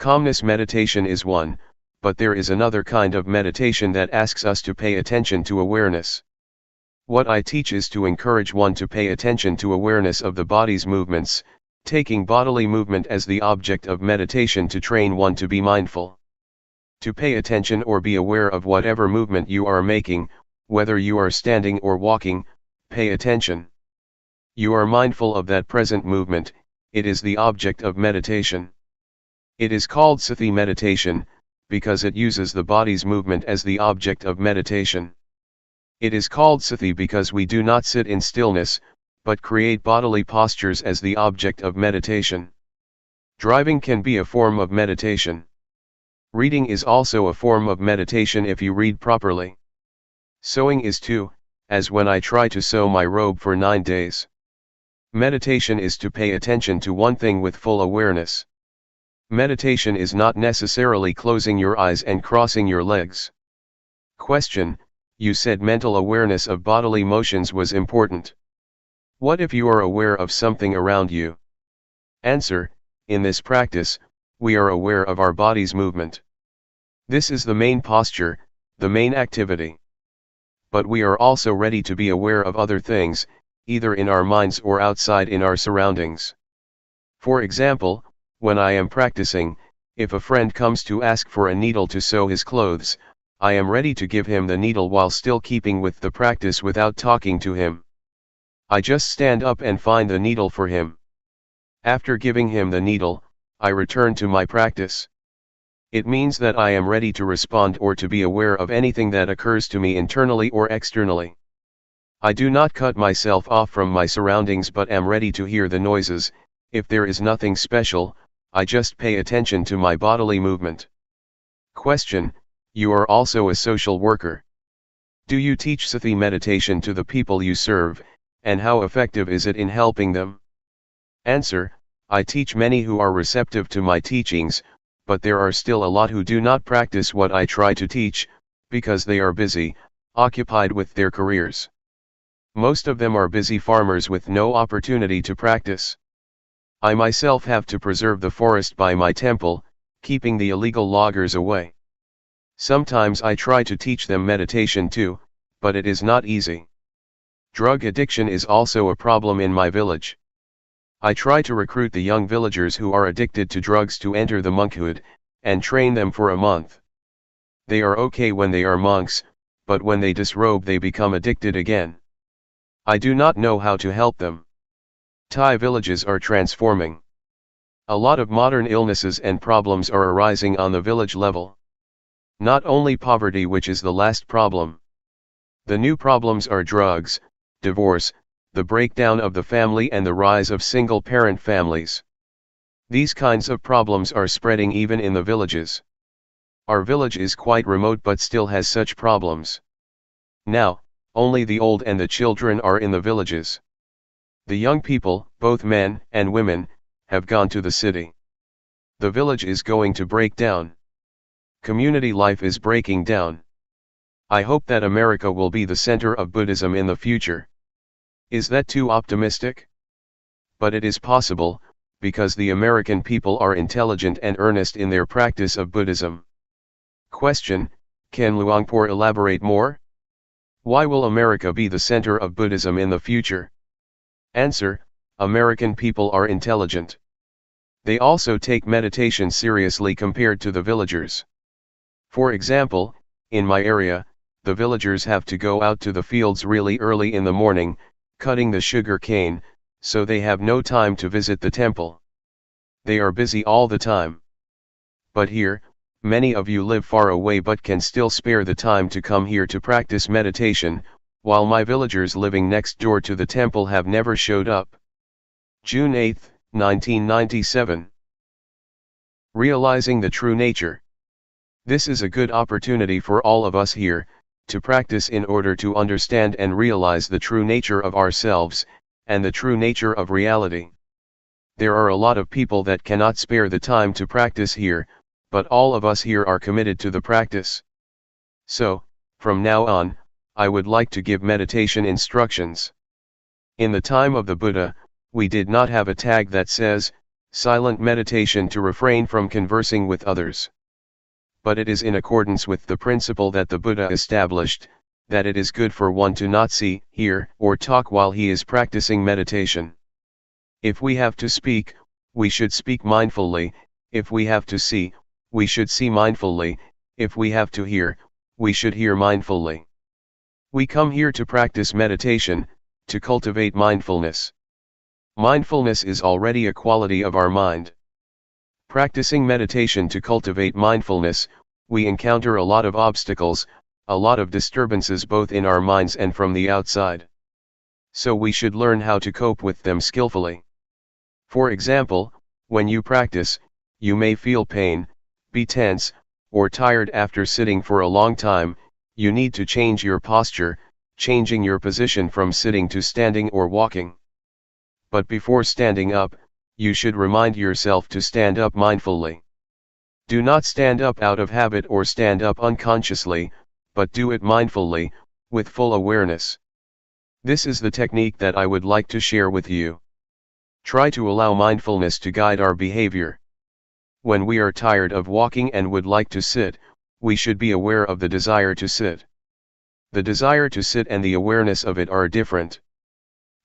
Calmness meditation is one, but there is another kind of meditation that asks us to pay attention to awareness. What I teach is to encourage one to pay attention to awareness of the body's movements, taking bodily movement as the object of meditation to train one to be mindful. To pay attention or be aware of whatever movement you are making, whether you are standing or walking, pay attention. You are mindful of that present movement, it is the object of meditation. It is called Sati meditation, because it uses the body's movement as the object of meditation. It is called Sati because we do not sit in stillness, but create bodily postures as the object of meditation. Driving can be a form of meditation. Reading is also a form of meditation if you read properly. Sewing is too, as when I try to sew my robe for 9 days. Meditation is to pay attention to one thing with full awareness. Meditation is not necessarily closing your eyes and crossing your legs. Question: you said mental awareness of bodily motions was important. What if you are aware of something around you? Answer: in this practice, we are aware of our body's movement. This is the main posture, the main activity. But we are also ready to be aware of other things, either in our minds or outside in our surroundings. For example, when I am practicing, if a friend comes to ask for a needle to sew his clothes, I am ready to give him the needle while still keeping with the practice without talking to him. I just stand up and find the needle for him. After giving him the needle, I return to my practice. It means that I am ready to respond or to be aware of anything that occurs to me internally or externally. I do not cut myself off from my surroundings but am ready to hear the noises. If there is nothing special, I just pay attention to my bodily movement. Question: you are also a social worker. Do you teach Sati meditation to the people you serve, and how effective is it in helping them? Answer: I teach many who are receptive to my teachings, but there are still a lot who do not practice what I try to teach, because they are busy, occupied with their careers. Most of them are busy farmers with no opportunity to practice. I myself have to preserve the forest by my temple, keeping the illegal loggers away. Sometimes I try to teach them meditation too, but it is not easy. Drug addiction is also a problem in my village. I try to recruit the young villagers who are addicted to drugs to enter the monkhood, and train them for a month. They are okay when they are monks, but when they disrobe they become addicted again. I do not know how to help them. Thai villages are transforming. A lot of modern illnesses and problems are arising on the village level. Not only poverty, which is the last problem. The new problems are drugs, divorce, the breakdown of the family and the rise of single-parent families. These kinds of problems are spreading even in the villages. Our village is quite remote but still has such problems. Now, only the old and the children are in the villages. The young people, both men and women, have gone to the city. The village is going to break down. Community life is breaking down. I hope that America will be the center of Buddhism in the future. Is that too optimistic? But it is possible, because the American people are intelligent and earnest in their practice of Buddhism. Question: can Luangpor elaborate more? Why will America be the center of Buddhism in the future? Answer: American people are intelligent. They also take meditation seriously compared to the villagers. For example, in my area, the villagers have to go out to the fields really early in the morning, cutting the sugar cane, so they have no time to visit the temple. They are busy all the time. But here, many of you live far away but can still spare the time to come here to practice meditation, while my villagers living next door to the temple have never showed up. June 8, 1997. Realizing the true nature. This is a good opportunity for all of us here, to practice in order to understand and realize the true nature of ourselves, and the true nature of reality. There are a lot of people that cannot spare the time to practice here, but all of us here are committed to the practice. So, from now on, I would like to give meditation instructions. In the time of the Buddha, we did not have a tag that says, silent meditation to refrain from conversing with others. But it is in accordance with the principle that the Buddha established, that it is good for one to not see, hear, or talk while he is practicing meditation. If we have to speak, we should speak mindfully; if we have to see, we should see mindfully; if we have to hear, we should hear mindfully. We come here to practice meditation, to cultivate mindfulness. Mindfulness is already a quality of our mind. Practicing meditation to cultivate mindfulness, we encounter a lot of obstacles, a lot of disturbances both in our minds and from the outside. So we should learn how to cope with them skillfully. For example, when you practice, you may feel pain, be tense, or tired after sitting for a long time. You need to change your posture, changing your position from sitting to standing or walking. But before standing up, you should remind yourself to stand up mindfully. Do not stand up out of habit or stand up unconsciously, but do it mindfully, with full awareness. This is the technique that I would like to share with you. Try to allow mindfulness to guide our behavior. When we are tired of walking and would like to sit, we should be aware of the desire to sit. The desire to sit and the awareness of it are different.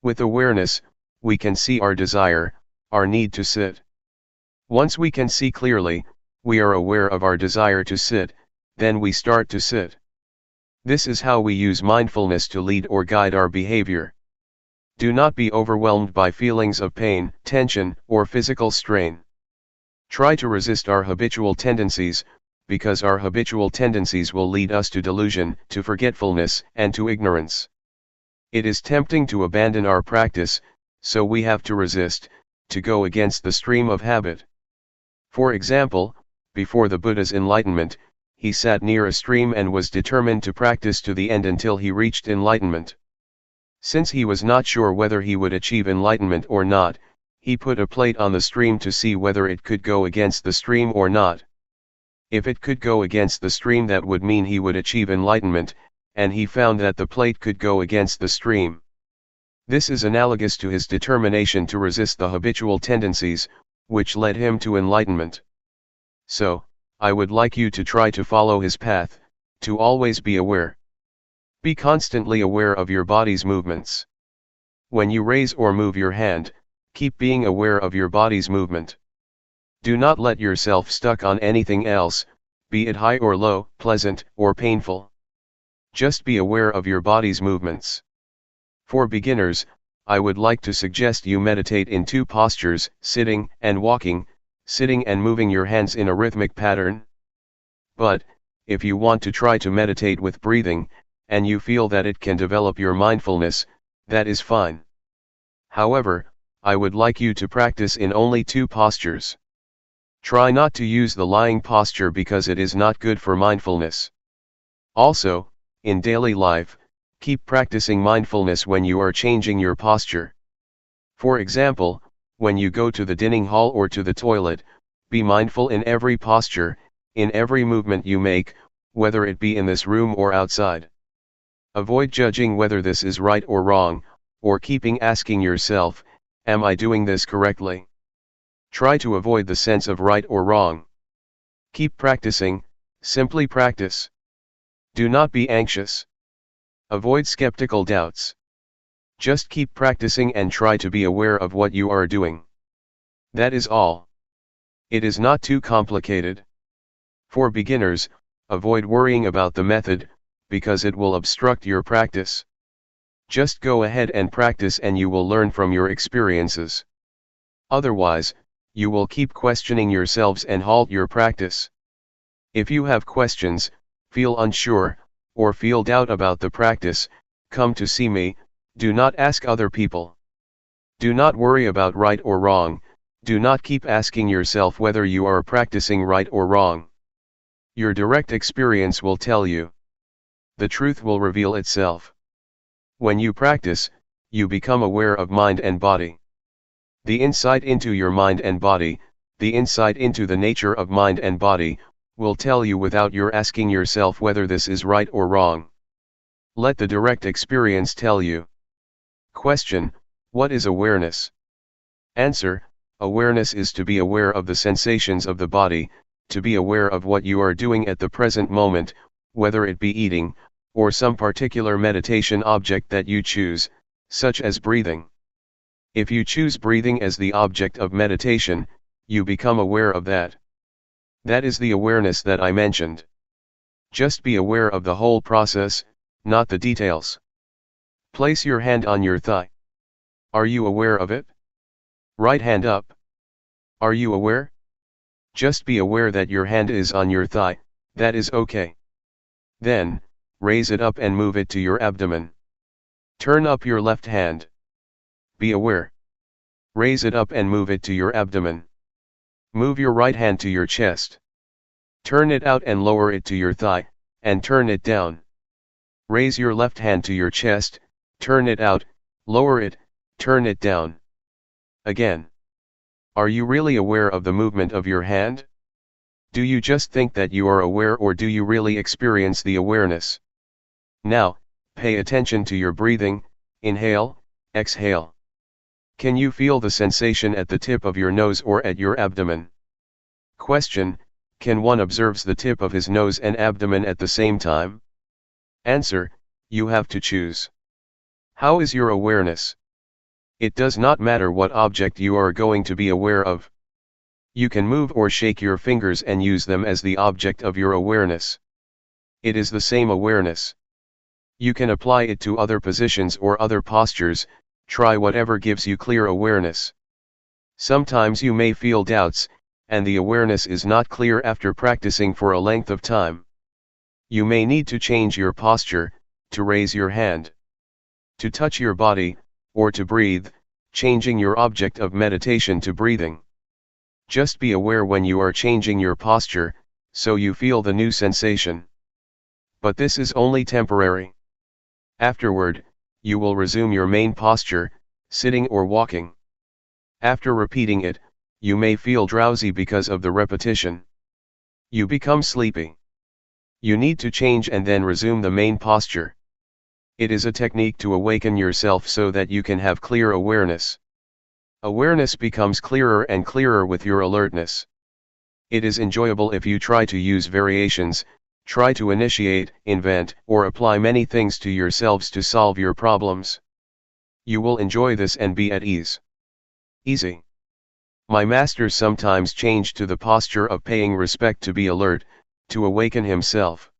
With awareness, we can see our desire, our need to sit. Once we can see clearly, we are aware of our desire to sit, then we start to sit. This is how we use mindfulness to lead or guide our behavior. Do not be overwhelmed by feelings of pain, tension, or physical strain. Try to resist our habitual tendencies, because our habitual tendencies will lead us to delusion, to forgetfulness, and to ignorance. It is tempting to abandon our practice, so we have to resist, to go against the stream of habit. For example, before the Buddha's enlightenment, he sat near a stream and was determined to practice to the end until he reached enlightenment. Since he was not sure whether he would achieve enlightenment or not, he put a plate on the stream to see whether it could go against the stream or not. If it could go against the stream, that would mean he would achieve enlightenment, and he found that the plate could go against the stream. This is analogous to his determination to resist the habitual tendencies, which led him to enlightenment. So, I would like you to try to follow his path, to always be aware. Be constantly aware of your body's movements. When you raise or move your hand, keep being aware of your body's movement. Do not let yourself stuck on anything else, be it high or low, pleasant or painful. Just be aware of your body's movements. For beginners, I would like to suggest you meditate in two postures, sitting and walking, sitting and moving your hands in a rhythmic pattern. But, if you want to try to meditate with breathing, and you feel that it can develop your mindfulness, that is fine. However, I would like you to practice in only two postures. Try not to use the lying posture because it is not good for mindfulness. Also, in daily life, keep practicing mindfulness when you are changing your posture. For example, when you go to the dining hall or to the toilet, be mindful in every posture, in every movement you make, whether it be in this room or outside. Avoid judging whether this is right or wrong, or keeping asking yourself, am I doing this correctly? Try to avoid the sense of right or wrong. Keep practicing, simply practice. Do not be anxious. Avoid skeptical doubts. Just keep practicing and try to be aware of what you are doing. That is all. It is not too complicated. For beginners, avoid worrying about the method, because it will obstruct your practice. Just go ahead and practice and you will learn from your experiences. Otherwise, you will keep questioning yourselves and halt your practice. If you have questions, feel unsure, or feel doubt about the practice, come to see me. Do not ask other people. Do not worry about right or wrong, do not keep asking yourself whether you are practicing right or wrong. Your direct experience will tell you. The truth will reveal itself. When you practice, you become aware of mind and body. The insight into your mind and body, the insight into the nature of mind and body, will tell you without your asking yourself whether this is right or wrong. Let the direct experience tell you. Question: what is awareness? Answer: awareness is to be aware of the sensations of the body, to be aware of what you are doing at the present moment, whether it be eating, or some particular meditation object that you choose, such as breathing. If you choose breathing as the object of meditation, you become aware of that. That is the awareness that I mentioned. Just be aware of the whole process, not the details. Place your hand on your thigh. Are you aware of it? Right hand up. Are you aware? Just be aware that your hand is on your thigh, that is okay. Then, raise it up and move it to your abdomen. Turn up your left hand. Be aware. Raise it up and move it to your abdomen. Move your right hand to your chest. Turn it out and lower it to your thigh, and turn it down. Raise your left hand to your chest, turn it out, lower it, turn it down. Again. Are you really aware of the movement of your hand? Do you just think that you are aware, or do you really experience the awareness? Now, pay attention to your breathing. Inhale, exhale. Can you feel the sensation at the tip of your nose or at your abdomen? Question: can one observe the tip of his nose and abdomen at the same time? Answer: you have to choose. How is your awareness? It does not matter what object you are going to be aware of. You can move or shake your fingers and use them as the object of your awareness. It is the same awareness. You can apply it to other positions or other postures. Try whatever gives you clear awareness. Sometimes you may feel doubts, and the awareness is not clear after practicing for a length of time. You may need to change your posture, to raise your hand, to touch your body, or to breathe, changing your object of meditation to breathing. Just be aware when you are changing your posture, so you feel the new sensation. But this is only temporary. Afterward, you will resume your main posture, sitting or walking. After repeating it, you may feel drowsy because of the repetition. You become sleepy. You need to change and then resume the main posture. It is a technique to awaken yourself so that you can have clear awareness. Awareness becomes clearer and clearer with your alertness. It is enjoyable if you try to use variations, try to initiate, invent, or apply many things to yourselves to solve your problems. You will enjoy this and be at ease. Easy. My masters sometimes change to the posture of paying respect to be alert, to awaken himself.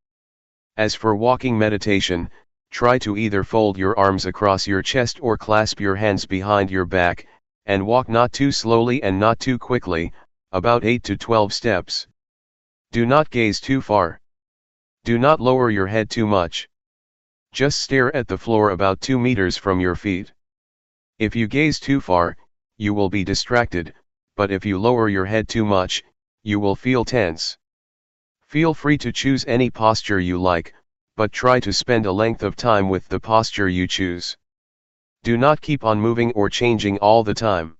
As for walking meditation, try to either fold your arms across your chest or clasp your hands behind your back, and walk not too slowly and not too quickly, about 8 to 12 steps. Do not gaze too far. Do not lower your head too much. Just stare at the floor about 2 meters from your feet. If you gaze too far, you will be distracted, but if you lower your head too much, you will feel tense. Feel free to choose any posture you like, but try to spend a length of time with the posture you choose. Do not keep on moving or changing all the time.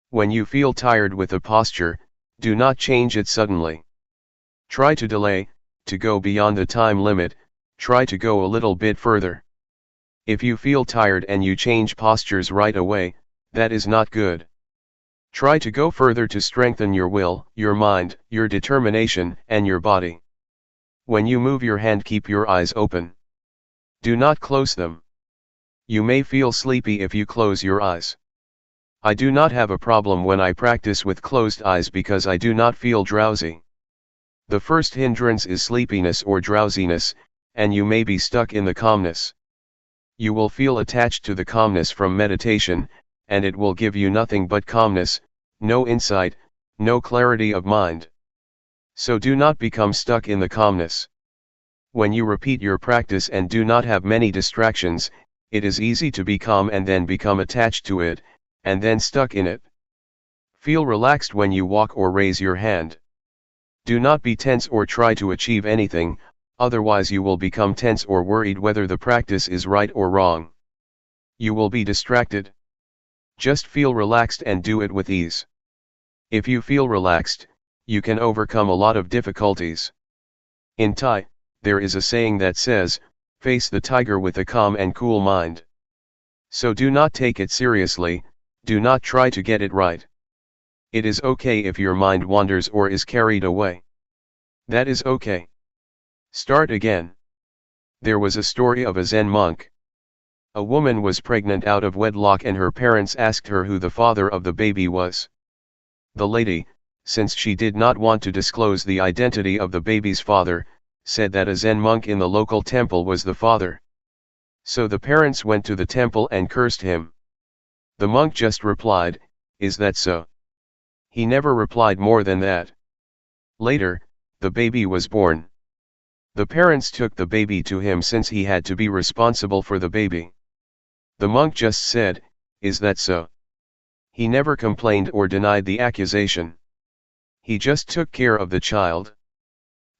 When you feel tired with a posture, do not change it suddenly. Try to delay, to go beyond the time limit, try to go a little bit further. If you feel tired and you change postures right away, that is not good. Try to go further to strengthen your will, your mind, your determination, and your body. When you move your hand, keep your eyes open. Do not close them. You may feel sleepy if you close your eyes. I do not have a problem when I practice with closed eyes because I do not feel drowsy. The first hindrance is sleepiness or drowsiness, and you may be stuck in the calmness. You will feel attached to the calmness from meditation, and it will give you nothing but calmness, no insight, no clarity of mind. So do not become stuck in the calmness. When you repeat your practice and do not have many distractions, it is easy to be calm and then become attached to it, and then stuck in it. Feel relaxed when you walk or raise your hand. Do not be tense or try to achieve anything, otherwise you will become tense or worried whether the practice is right or wrong. You will be distracted. Just feel relaxed and do it with ease. If you feel relaxed, you can overcome a lot of difficulties. In Thai, there is a saying that says, "Face the tiger with a calm and cool mind." So do not take it seriously, do not try to get it right. It is okay if your mind wanders or is carried away. That is okay. Start again. There was a story of a Zen monk. A woman was pregnant out of wedlock and her parents asked her who the father of the baby was. The lady, since she did not want to disclose the identity of the baby's father, said that a Zen monk in the local temple was the father. So the parents went to the temple and cursed him. The monk just replied, "Is that so?" He never replied more than that. Later, the baby was born. The parents took the baby to him since he had to be responsible for the baby. The monk just said, "Is that so?" He never complained or denied the accusation. He just took care of the child.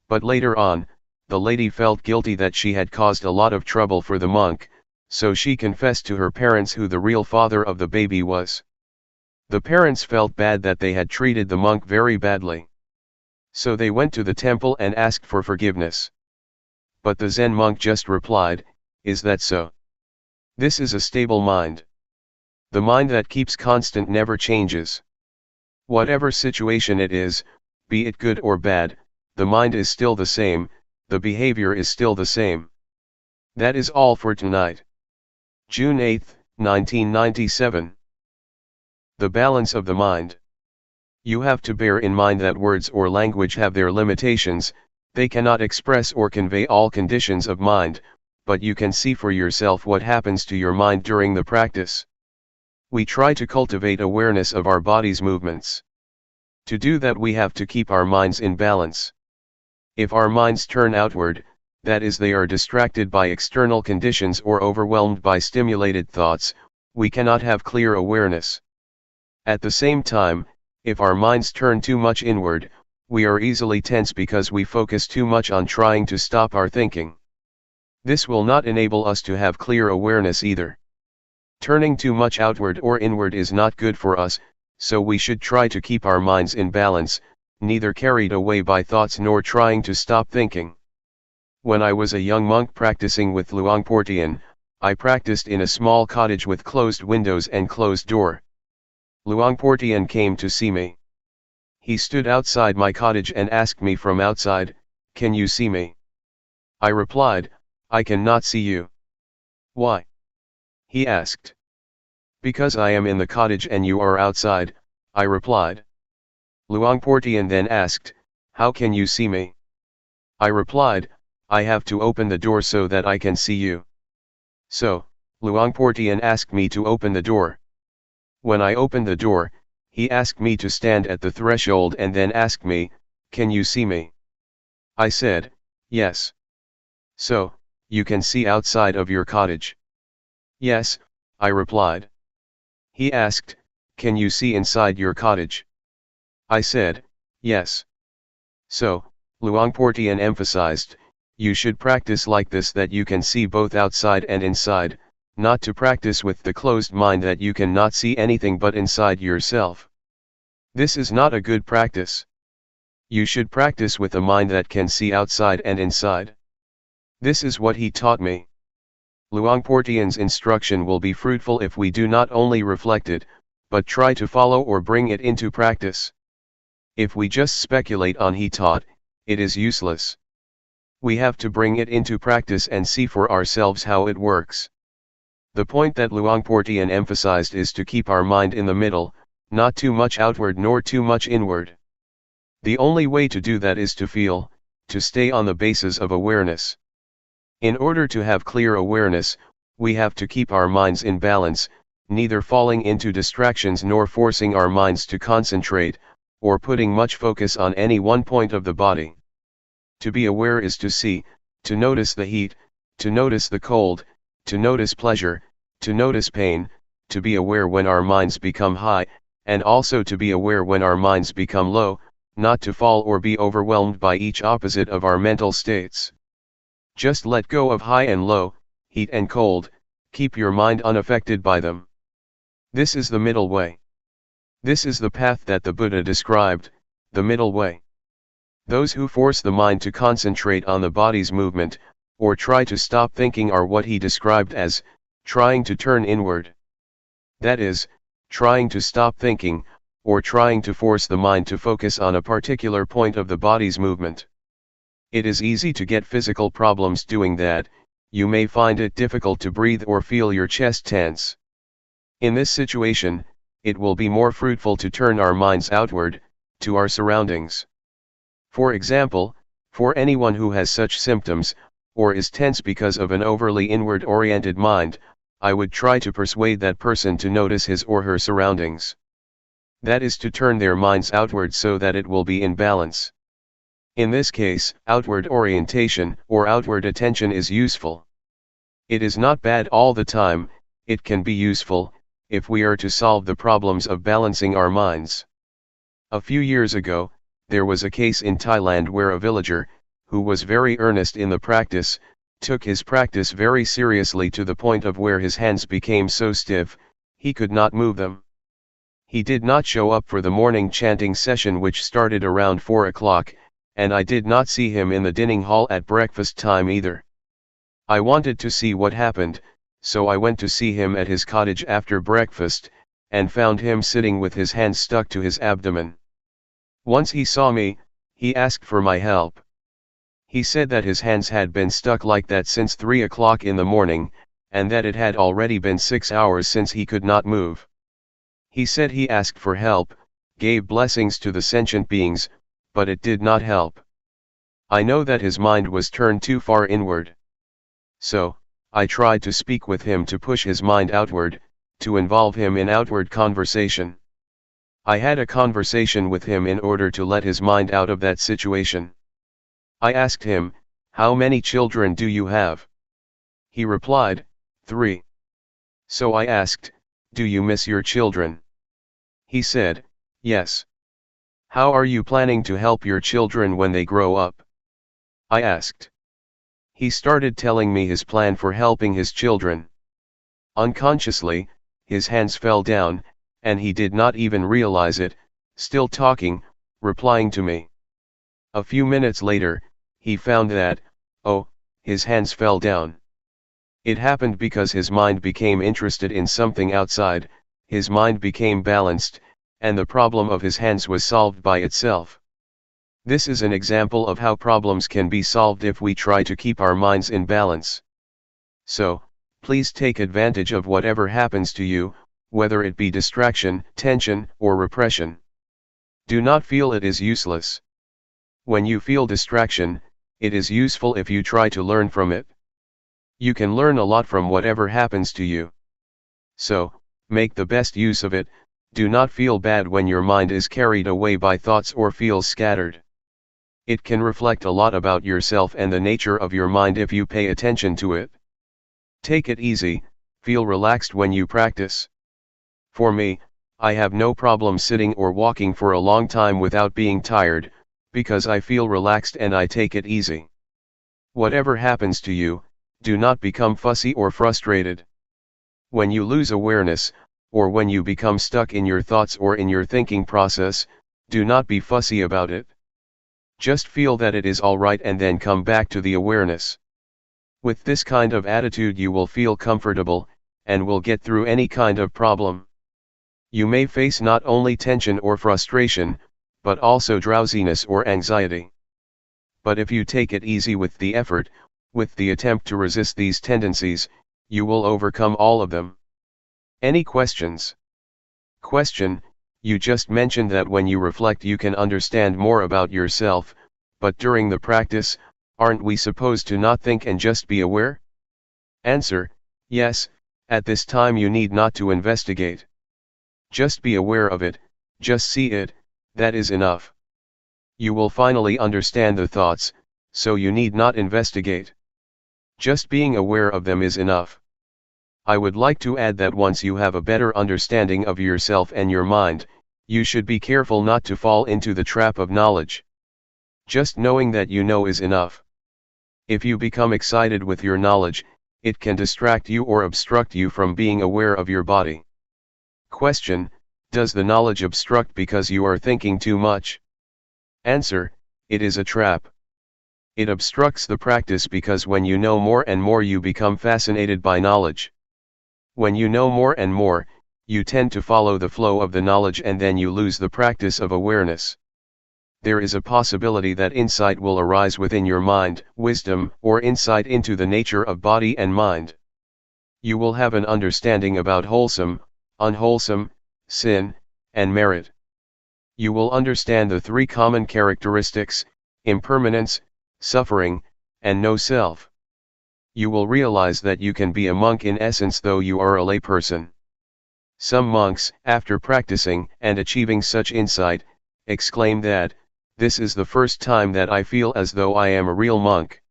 But later on, the lady felt guilty that she had caused a lot of trouble for the monk, so she confessed to her parents who the real father of the baby was. The parents felt bad that they had treated the monk very badly. So they went to the temple and asked for forgiveness. But the Zen monk just replied, "Is that so?" This is a stable mind. The mind that keeps constant never changes. Whatever situation it is, be it good or bad, the mind is still the same, the behavior is still the same. That is all for tonight. June 8, 1997. The balance of the mind. You have to bear in mind that words or language have their limitations, they cannot express or convey all conditions of mind, but you can see for yourself what happens to your mind during the practice. We try to cultivate awareness of our body's movements. To do that we have to keep our minds in balance. If our minds turn outward, that is they are distracted by external conditions or overwhelmed by stimulated thoughts, we cannot have clear awareness. At the same time, if our minds turn too much inward, we are easily tense because we focus too much on trying to stop our thinking. This will not enable us to have clear awareness either. Turning too much outward or inward is not good for us, so we should try to keep our minds in balance, neither carried away by thoughts nor trying to stop thinking. When I was a young monk practicing with Luangpor Teean, I practiced in a small cottage with closed windows and closed door. Luangpor Teean came to see me. He stood outside my cottage and asked me from outside, "Can you see me?" I replied, "I cannot see you." "Why?" he asked. "Because I am in the cottage and you are outside," I replied. Luangpor Teean then asked, "How can you see me?" I replied, I have to open the door so that I can see you. So, Luangpor Teean asked me to open the door. When I opened the door, he asked me to stand at the threshold and then asked me, can you see me? I said, yes. So, you can see outside of your cottage? Yes, I replied. He asked, can you see inside your cottage? I said, yes. So, Luangpor Teean emphasized, you should practice like this, that you can see both outside and inside, not to practice with the closed mind that you can not see anything but inside yourself. This is not a good practice. You should practice with a mind that can see outside and inside. This is what he taught me. Luangpor Teean's instruction will be fruitful if we do not only reflect it, but try to follow or bring it into practice. If we just speculate on he taught, it is useless. We have to bring it into practice and see for ourselves how it works. The point that Luangpor Teean emphasized is to keep our mind in the middle, not too much outward nor too much inward. The only way to do that is to feel, to stay on the basis of awareness. In order to have clear awareness, we have to keep our minds in balance, neither falling into distractions nor forcing our minds to concentrate, or putting much focus on any one point of the body. To be aware is to see, to notice the heat, to notice the cold, to notice pleasure, to notice pain, to be aware when our minds become high, and also to be aware when our minds become low, not to fall or be overwhelmed by each opposite of our mental states. Just let go of high and low, heat and cold, keep your mind unaffected by them. This is the middle way. This is the path that the Buddha described, the middle way. Those who force the mind to concentrate on the body's movement, or try to stop thinking, are what he described as trying to turn inward. That is, trying to stop thinking, or trying to force the mind to focus on a particular point of the body's movement. It is easy to get physical problems doing that. You may find it difficult to breathe or feel your chest tense. In this situation, it will be more fruitful to turn our minds outward, to our surroundings. For example, for anyone who has such symptoms, or is tense because of an overly inward-oriented mind, I would try to persuade that person to notice his or her surroundings. That is to turn their minds outward so that it will be in balance. In this case, outward orientation or outward attention is useful. It is not bad all the time. It can be useful, if we are to solve the problems of balancing our minds. A few years ago, there was a case in Thailand where a villager, who was very earnest in the practice, took his practice very seriously to the point of where his hands became so stiff, he could not move them. He did not show up for the morning chanting session, which started around 4 o'clock, and I did not see him in the dining hall at breakfast time either. I wanted to see what happened, so I went to see him at his cottage after breakfast, and found him sitting with his hands stuck to his abdomen. Once he saw me, he asked for my help. He said that his hands had been stuck like that since 3 o'clock in the morning, and that it had already been 6 hours since he could not move. He said he asked for help, gave blessings to the sentient beings, but it did not help. I know that his mind was turned too far inward. So, I tried to speak with him to push his mind outward, to involve him in outward conversation. I had a conversation with him in order to let his mind out of that situation. I asked him, "How many children do you have?" He replied, 3. So I asked, "Do you miss your children?" He said, "Yes." "How are you planning to help your children when they grow up?" I asked. He started telling me his plan for helping his children. Unconsciously, his hands fell down, and he did not even realize it, still talking, replying to me. A few minutes later, he found that, his hands fell down. It happened because his mind became interested in something outside, his mind became balanced, and the problem of his hands was solved by itself. This is an example of how problems can be solved if we try to keep our minds in balance. So, please take advantage of whatever happens to you, whether it be distraction, tension, or repression. Do not feel it is useless. When you feel distraction, It is useful if you try to learn from it. You can learn a lot from whatever happens to you. So, make the best use of it. Do not feel bad when your mind is carried away by thoughts or feels scattered. It can reflect a lot about yourself and the nature of your mind if you pay attention to it. Take it easy, feel relaxed when you practice. For me, I have no problem sitting or walking for a long time without being tired, because I feel relaxed and I take it easy. Whatever happens to you, do not become fussy or frustrated. When you lose awareness, or when you become stuck in your thoughts or in your thinking process, do not be fussy about it. Just feel that it is all right and then come back to the awareness. With this kind of attitude you will feel comfortable, and will get through any kind of problem. You may face not only tension or frustration, but also drowsiness or anxiety. But if you take it easy with the effort, with the attempt to resist these tendencies, you will overcome all of them. Any questions? Question: you just mentioned that when you reflect you can understand more about yourself, but during the practice, aren't we supposed to not think and just be aware? Answer: yes, at this time you need not to investigate. Just be aware of it, just see it, that is enough. You will finally understand the thoughts, so you need not investigate. Just being aware of them is enough. I would like to add that once you have a better understanding of yourself and your mind, you should be careful not to fall into the trap of knowledge. Just knowing that you know is enough. If you become excited with your knowledge, it can distract you or obstruct you from being aware of your body. Question: does the knowledge obstruct because you are thinking too much? Answer: it is a trap. It obstructs the practice because when you know more and more you become fascinated by knowledge. When you know more and more, you tend to follow the flow of the knowledge and then you lose the practice of awareness. There is a possibility that insight will arise within your mind, wisdom, or insight into the nature of body and mind. You will have an understanding about wholesome, unwholesome, sin, and merit. You will understand the three common characteristics: impermanence, suffering, and no self. You will realize that you can be a monk in essence though you are a layperson. Some monks, after practicing and achieving such insight, exclaim that, "This is the first time that I feel as though I am a real monk.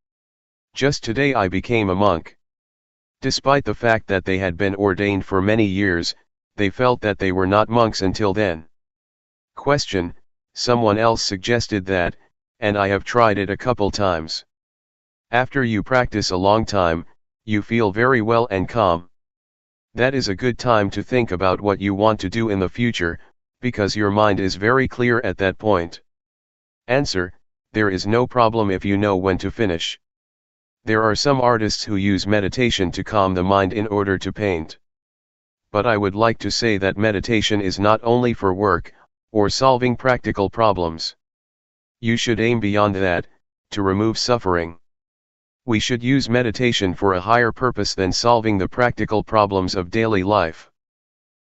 Just today I became a monk." Despite the fact that they had been ordained for many years, they felt that they were not monks until then. Question: someone else suggested that, and I have tried it a couple times. After you practice a long time, you feel very well and calm. That is a good time to think about what you want to do in the future, because your mind is very clear at that point. Answer: there is no problem if you know when to finish. There are some artists who use meditation to calm the mind in order to paint. But I would like to say that meditation is not only for work, or solving practical problems. You should aim beyond that, to remove suffering. We should use meditation for a higher purpose than solving the practical problems of daily life.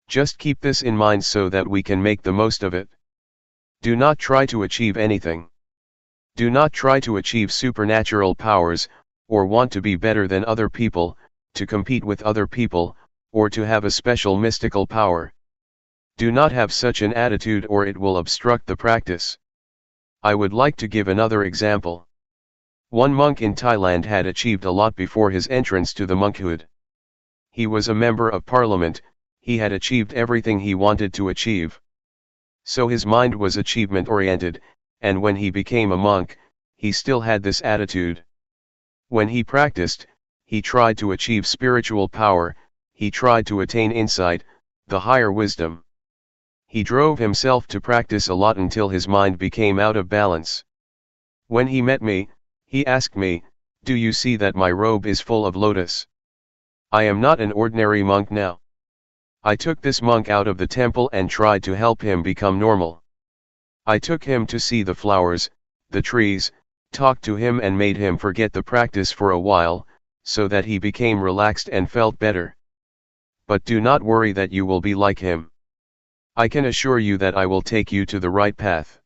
Just keep this in mind so that we can make the most of it. Do not try to achieve anything. Do not try to achieve supernatural powers, or want to be better than other people, to compete with other people, or to have a special mystical power. Do not have such an attitude or it will obstruct the practice. I would like to give another example. One monk in Thailand had achieved a lot before his entrance to the monkhood. He was a member of parliament, he had achieved everything he wanted to achieve. So his mind was achievement-oriented, and when he became a monk, he still had this attitude. When he practiced, he tried to achieve spiritual power, he tried to attain insight, the higher wisdom. He drove himself to practice a lot until his mind became out of balance. When he met me, he asked me, "Do you see that my robe is full of lotus? I am not an ordinary monk now." I took this monk out of the temple and tried to help him become normal. I took him to see the flowers, the trees, talked to him and made him forget the practice for a while, so that he became relaxed and felt better. But do not worry that you will be like him. I can assure you that I will take you to the right path.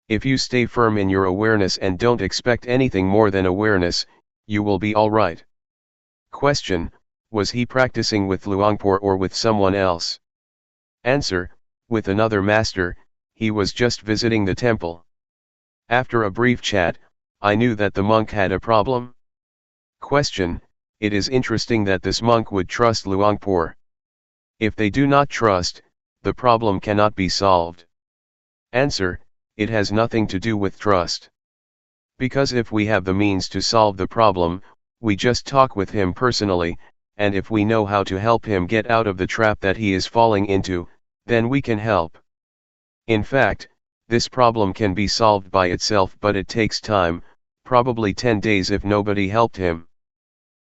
If you stay firm in your awareness and don't expect anything more than awareness, you will be alright. Question: was he practicing with Luangpor or with someone else? Answer: with another master. He was just visiting the temple. After a brief chat, I knew that the monk had a problem. Question: it is interesting that this monk would trust Luangpor. If they do not trust, the problem cannot be solved. Answer: it has nothing to do with trust. Because if we have the means to solve the problem, we just talk with him personally, and if we know how to help him get out of the trap that he is falling into, then we can help. In fact, this problem can be solved by itself, but it takes time, probably 10 days if nobody helped him.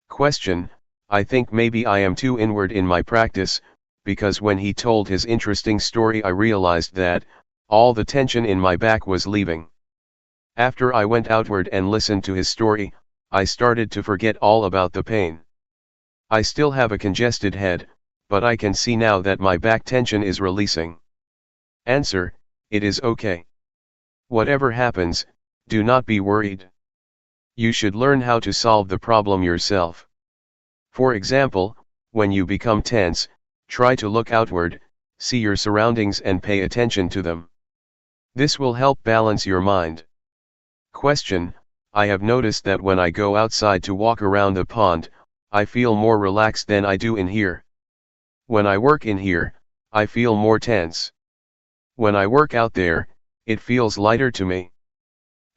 Question: I think maybe I am too inward in my practice, because when he told his interesting story I realized that all the tension in my back was leaving. After I went outward and listened to his story, I started to forget all about the pain. I still have a congested head, but I can see now that my back tension is releasing. Answer: it is okay. Whatever happens, do not be worried. You should learn how to solve the problem yourself. For example, when you become tense, try to look outward, see your surroundings and pay attention to them. This will help balance your mind. Question: I have noticed that when I go outside to walk around the pond, I feel more relaxed than I do in here. When I work in here, I feel more tense. When I work out there, it feels lighter to me.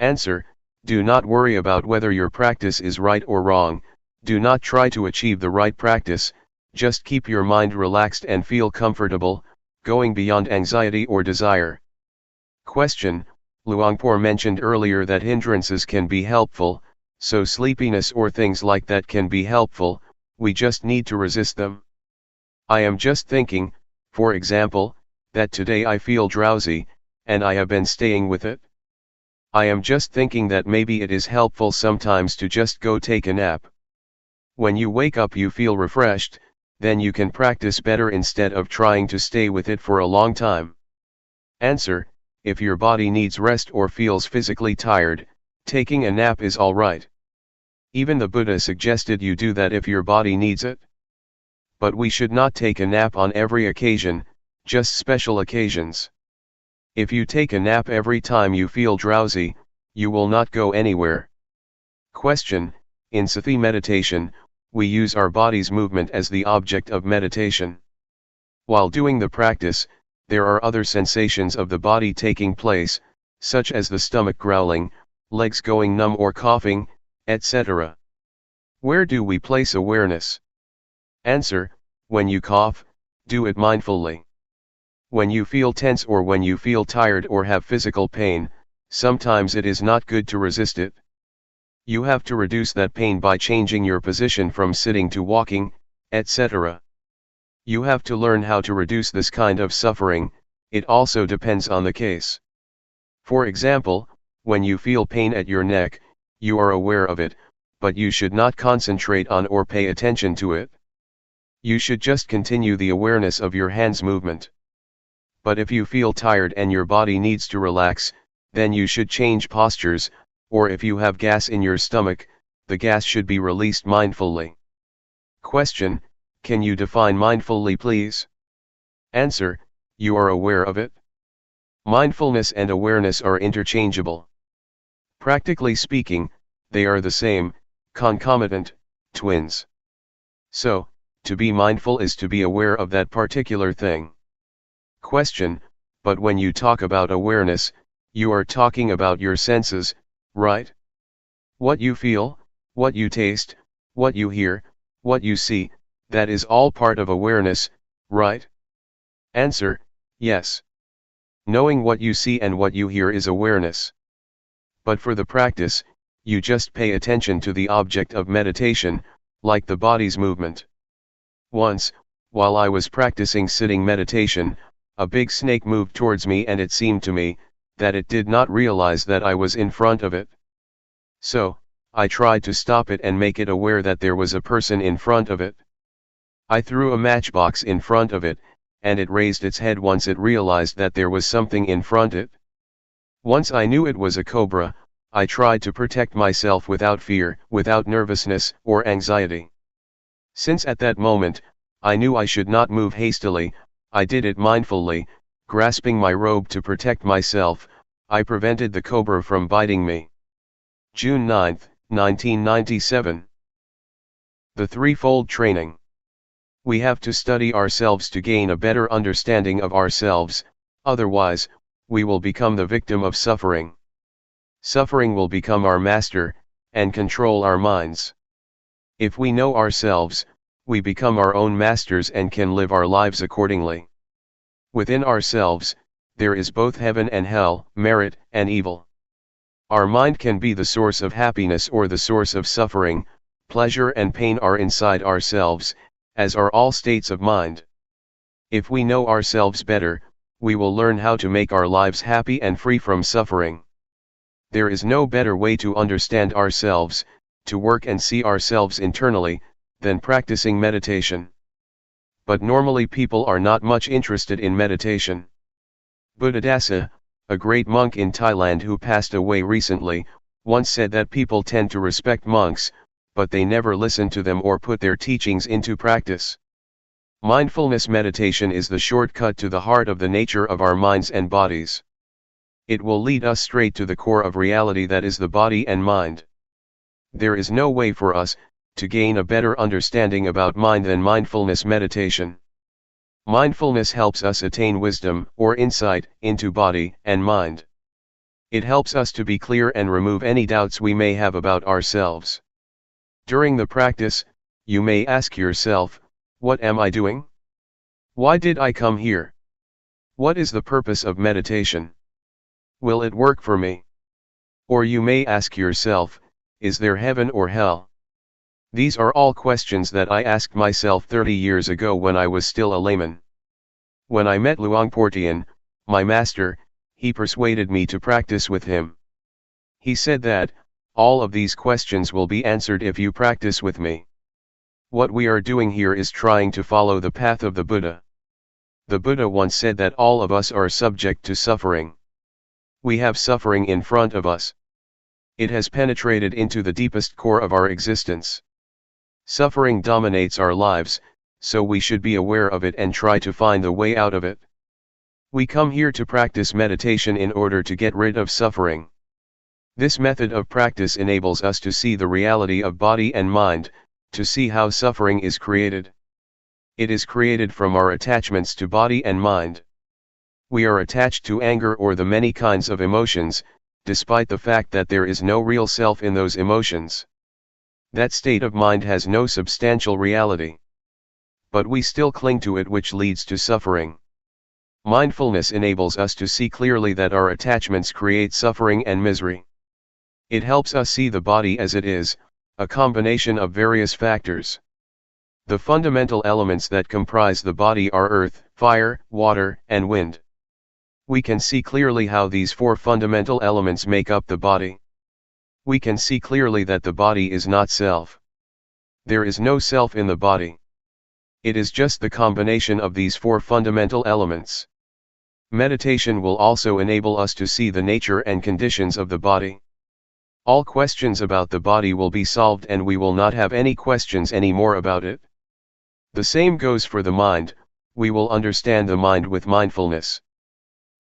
Answer: do not worry about whether your practice is right or wrong, do not try to achieve the right practice, just keep your mind relaxed and feel comfortable, going beyond anxiety or desire. Question: Luangpor mentioned earlier that hindrances can be helpful, so sleepiness or things like that can be helpful, we just need to resist them. I am just thinking, for example, that today I feel drowsy, and I have been staying with it. I am just thinking that maybe it is helpful sometimes to just go take a nap. When you wake up you feel refreshed, then you can practice better instead of trying to stay with it for a long time. Answer: if your body needs rest or feels physically tired, taking a nap is alright. Even the Buddha suggested you do that if your body needs it. But we should not take a nap on every occasion, just special occasions. If you take a nap every time you feel drowsy, you will not go anywhere. Question: in Sati meditation, we use our body's movement as the object of meditation. While doing the practice, there are other sensations of the body taking place, such as the stomach growling, legs going numb or coughing, etc. Where do we place awareness? Answer: when you cough, do it mindfully. When you feel tense or when you feel tired or have physical pain, sometimes it is not good to resist it. You have to reduce that pain by changing your position from sitting to walking, etc. You have to learn how to reduce this kind of suffering, it also depends on the case. For example, when you feel pain at your neck, you are aware of it, but you should not concentrate on or pay attention to it. You should just continue the awareness of your hands movement. But if you feel tired and your body needs to relax, then you should change postures, or if you have gas in your stomach, the gas should be released mindfully. Question: can you define mindfully please? Answer: you are aware of it. Mindfulness and awareness are interchangeable. Practically speaking, they are the same, concomitant, twins. So, to be mindful is to be aware of that particular thing. Question: but when you talk about awareness, you are talking about your senses, right? What you feel, what you taste, what you hear, what you see, that is all part of awareness, right? Answer: yes. Knowing what you see and what you hear is awareness. But for the practice, you just pay attention to the object of meditation, like the body's movement. Once, while I was practicing sitting meditation, a big snake moved towards me and it seemed to me that it did not realize that I was in front of it. So, I tried to stop it and make it aware that there was a person in front of it. I threw a matchbox in front of it, and it raised its head once it realized that there was something in front of it. Once I knew it was a cobra, I tried to protect myself without fear, without nervousness or anxiety. Since at that moment, I knew I should not move hastily, I did it mindfully, grasping my robe to protect myself, I prevented the cobra from biting me. June 9, 1997. The Threefold Training. We have to study ourselves to gain a better understanding of ourselves, otherwise, we will become the victim of suffering. Suffering will become our master, and control our minds. If we know ourselves, we become our own masters and can live our lives accordingly. Within ourselves, there is both heaven and hell, merit and evil. Our mind can be the source of happiness or the source of suffering. Pleasure and pain are inside ourselves, as are all states of mind. If we know ourselves better, we will learn how to make our lives happy and free from suffering. There is no better way to understand ourselves, to work and see ourselves internally, than practicing meditation. But normally people are not much interested in meditation. Buddhadasa, a great monk in Thailand who passed away recently, once said that people tend to respect monks, but they never listen to them or put their teachings into practice. Mindfulness meditation is the shortcut to the heart of the nature of our minds and bodies. It will lead us straight to the core of reality, that is the body and mind. There is no way for us to gain a better understanding about mind than mindfulness meditation. Mindfulness helps us attain wisdom or insight into body and mind. It helps us to be clear and remove any doubts we may have about ourselves. During the practice, you may ask yourself, what am I doing? Why did I come here? What is the purpose of meditation? Will it work for me? Or you may ask yourself, is there heaven or hell? These are all questions that I asked myself 30 years ago when I was still a layman. When I met Luangpor Teean, my master, he persuaded me to practice with him. He said that, all of these questions will be answered if you practice with me. What we are doing here is trying to follow the path of the Buddha. The Buddha once said that all of us are subject to suffering. We have suffering in front of us. It has penetrated into the deepest core of our existence. Suffering dominates our lives, so we should be aware of it and try to find the way out of it. We come here to practice meditation in order to get rid of suffering. This method of practice enables us to see the reality of body and mind, to see how suffering is created. It is created from our attachments to body and mind. We are attached to anger or the many kinds of emotions, despite the fact that there is no real self in those emotions. That state of mind has no substantial reality. But we still cling to it, which leads to suffering. Mindfulness enables us to see clearly that our attachments create suffering and misery. It helps us see the body as it is, a combination of various factors. The fundamental elements that comprise the body are earth, fire, water, and wind. We can see clearly how these four fundamental elements make up the body. We can see clearly that the body is not self. There is no self in the body. It is just the combination of these four fundamental elements. Meditation will also enable us to see the nature and conditions of the body. All questions about the body will be solved and we will not have any questions anymore about it. The same goes for the mind, we will understand the mind with mindfulness.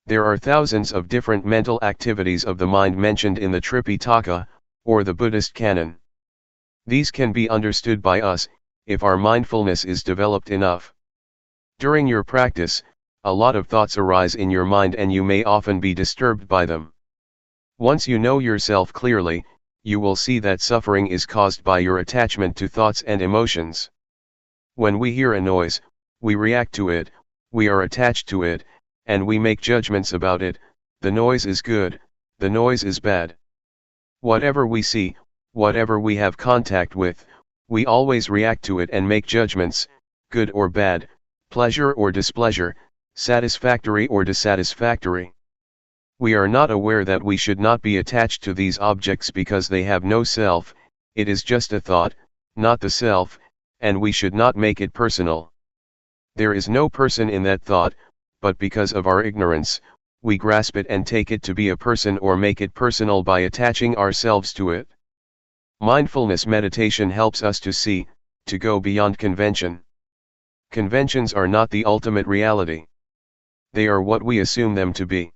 There are thousands of different mental activities of the mind mentioned in the Tripitaka, or the Buddhist canon. These can be understood by us, if our mindfulness is developed enough. During your practice, a lot of thoughts arise in your mind and you may often be disturbed by them. Once you know yourself clearly, you will see that suffering is caused by your attachment to thoughts and emotions. When we hear a noise, we react to it, we are attached to it, and we make judgments about it. The noise is good, the noise is bad. Whatever we see, whatever we have contact with, we always react to it and make judgments, good or bad, pleasure or displeasure, satisfactory or dissatisfactory. We are not aware that we should not be attached to these objects because they have no self, it is just a thought, not the self, and we should not make it personal. There is no person in that thought, but because of our ignorance, we grasp it and take it to be a person or make it personal by attaching ourselves to it. Mindfulness meditation helps us to see, to go beyond convention. Conventions are not the ultimate reality. They are what we assume them to be.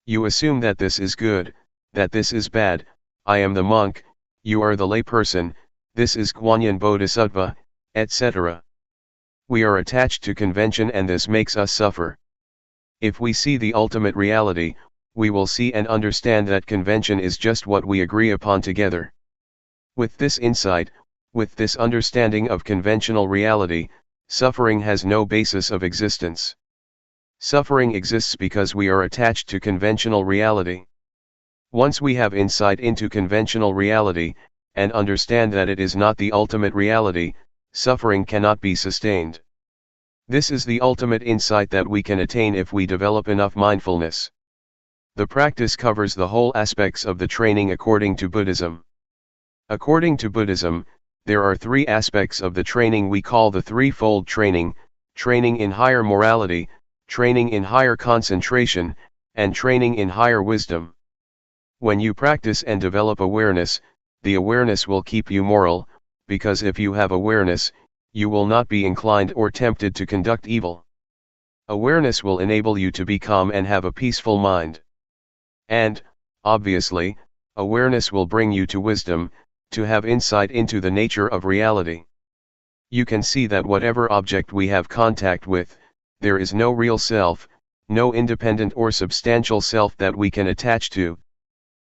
You assume that this is good, that this is bad, I am the monk, you are the layperson, this is Guanyin Bodhisattva, etc. We are attached to convention and this makes us suffer. If we see the ultimate reality, we will see and understand that convention is just what we agree upon together. With this insight, with this understanding of conventional reality, suffering has no basis of existence. Suffering exists because we are attached to conventional reality. Once we have insight into conventional reality, and understand that it is not the ultimate reality, suffering cannot be sustained. This is the ultimate insight that we can attain if we develop enough mindfulness. The practice covers the whole aspects of the training according to Buddhism. According to Buddhism, there are three aspects of the training we call the threefold training: training in higher morality, training in higher concentration, and training in higher wisdom. When you practice and develop awareness, the awareness will keep you moral, because if you have awareness, you will not be inclined or tempted to conduct evil. Awareness will enable you to be calm and have a peaceful mind. And, obviously, awareness will bring you to wisdom, to have insight into the nature of reality. You can see that whatever object we have contact with, there is no real self, no independent or substantial self that we can attach to.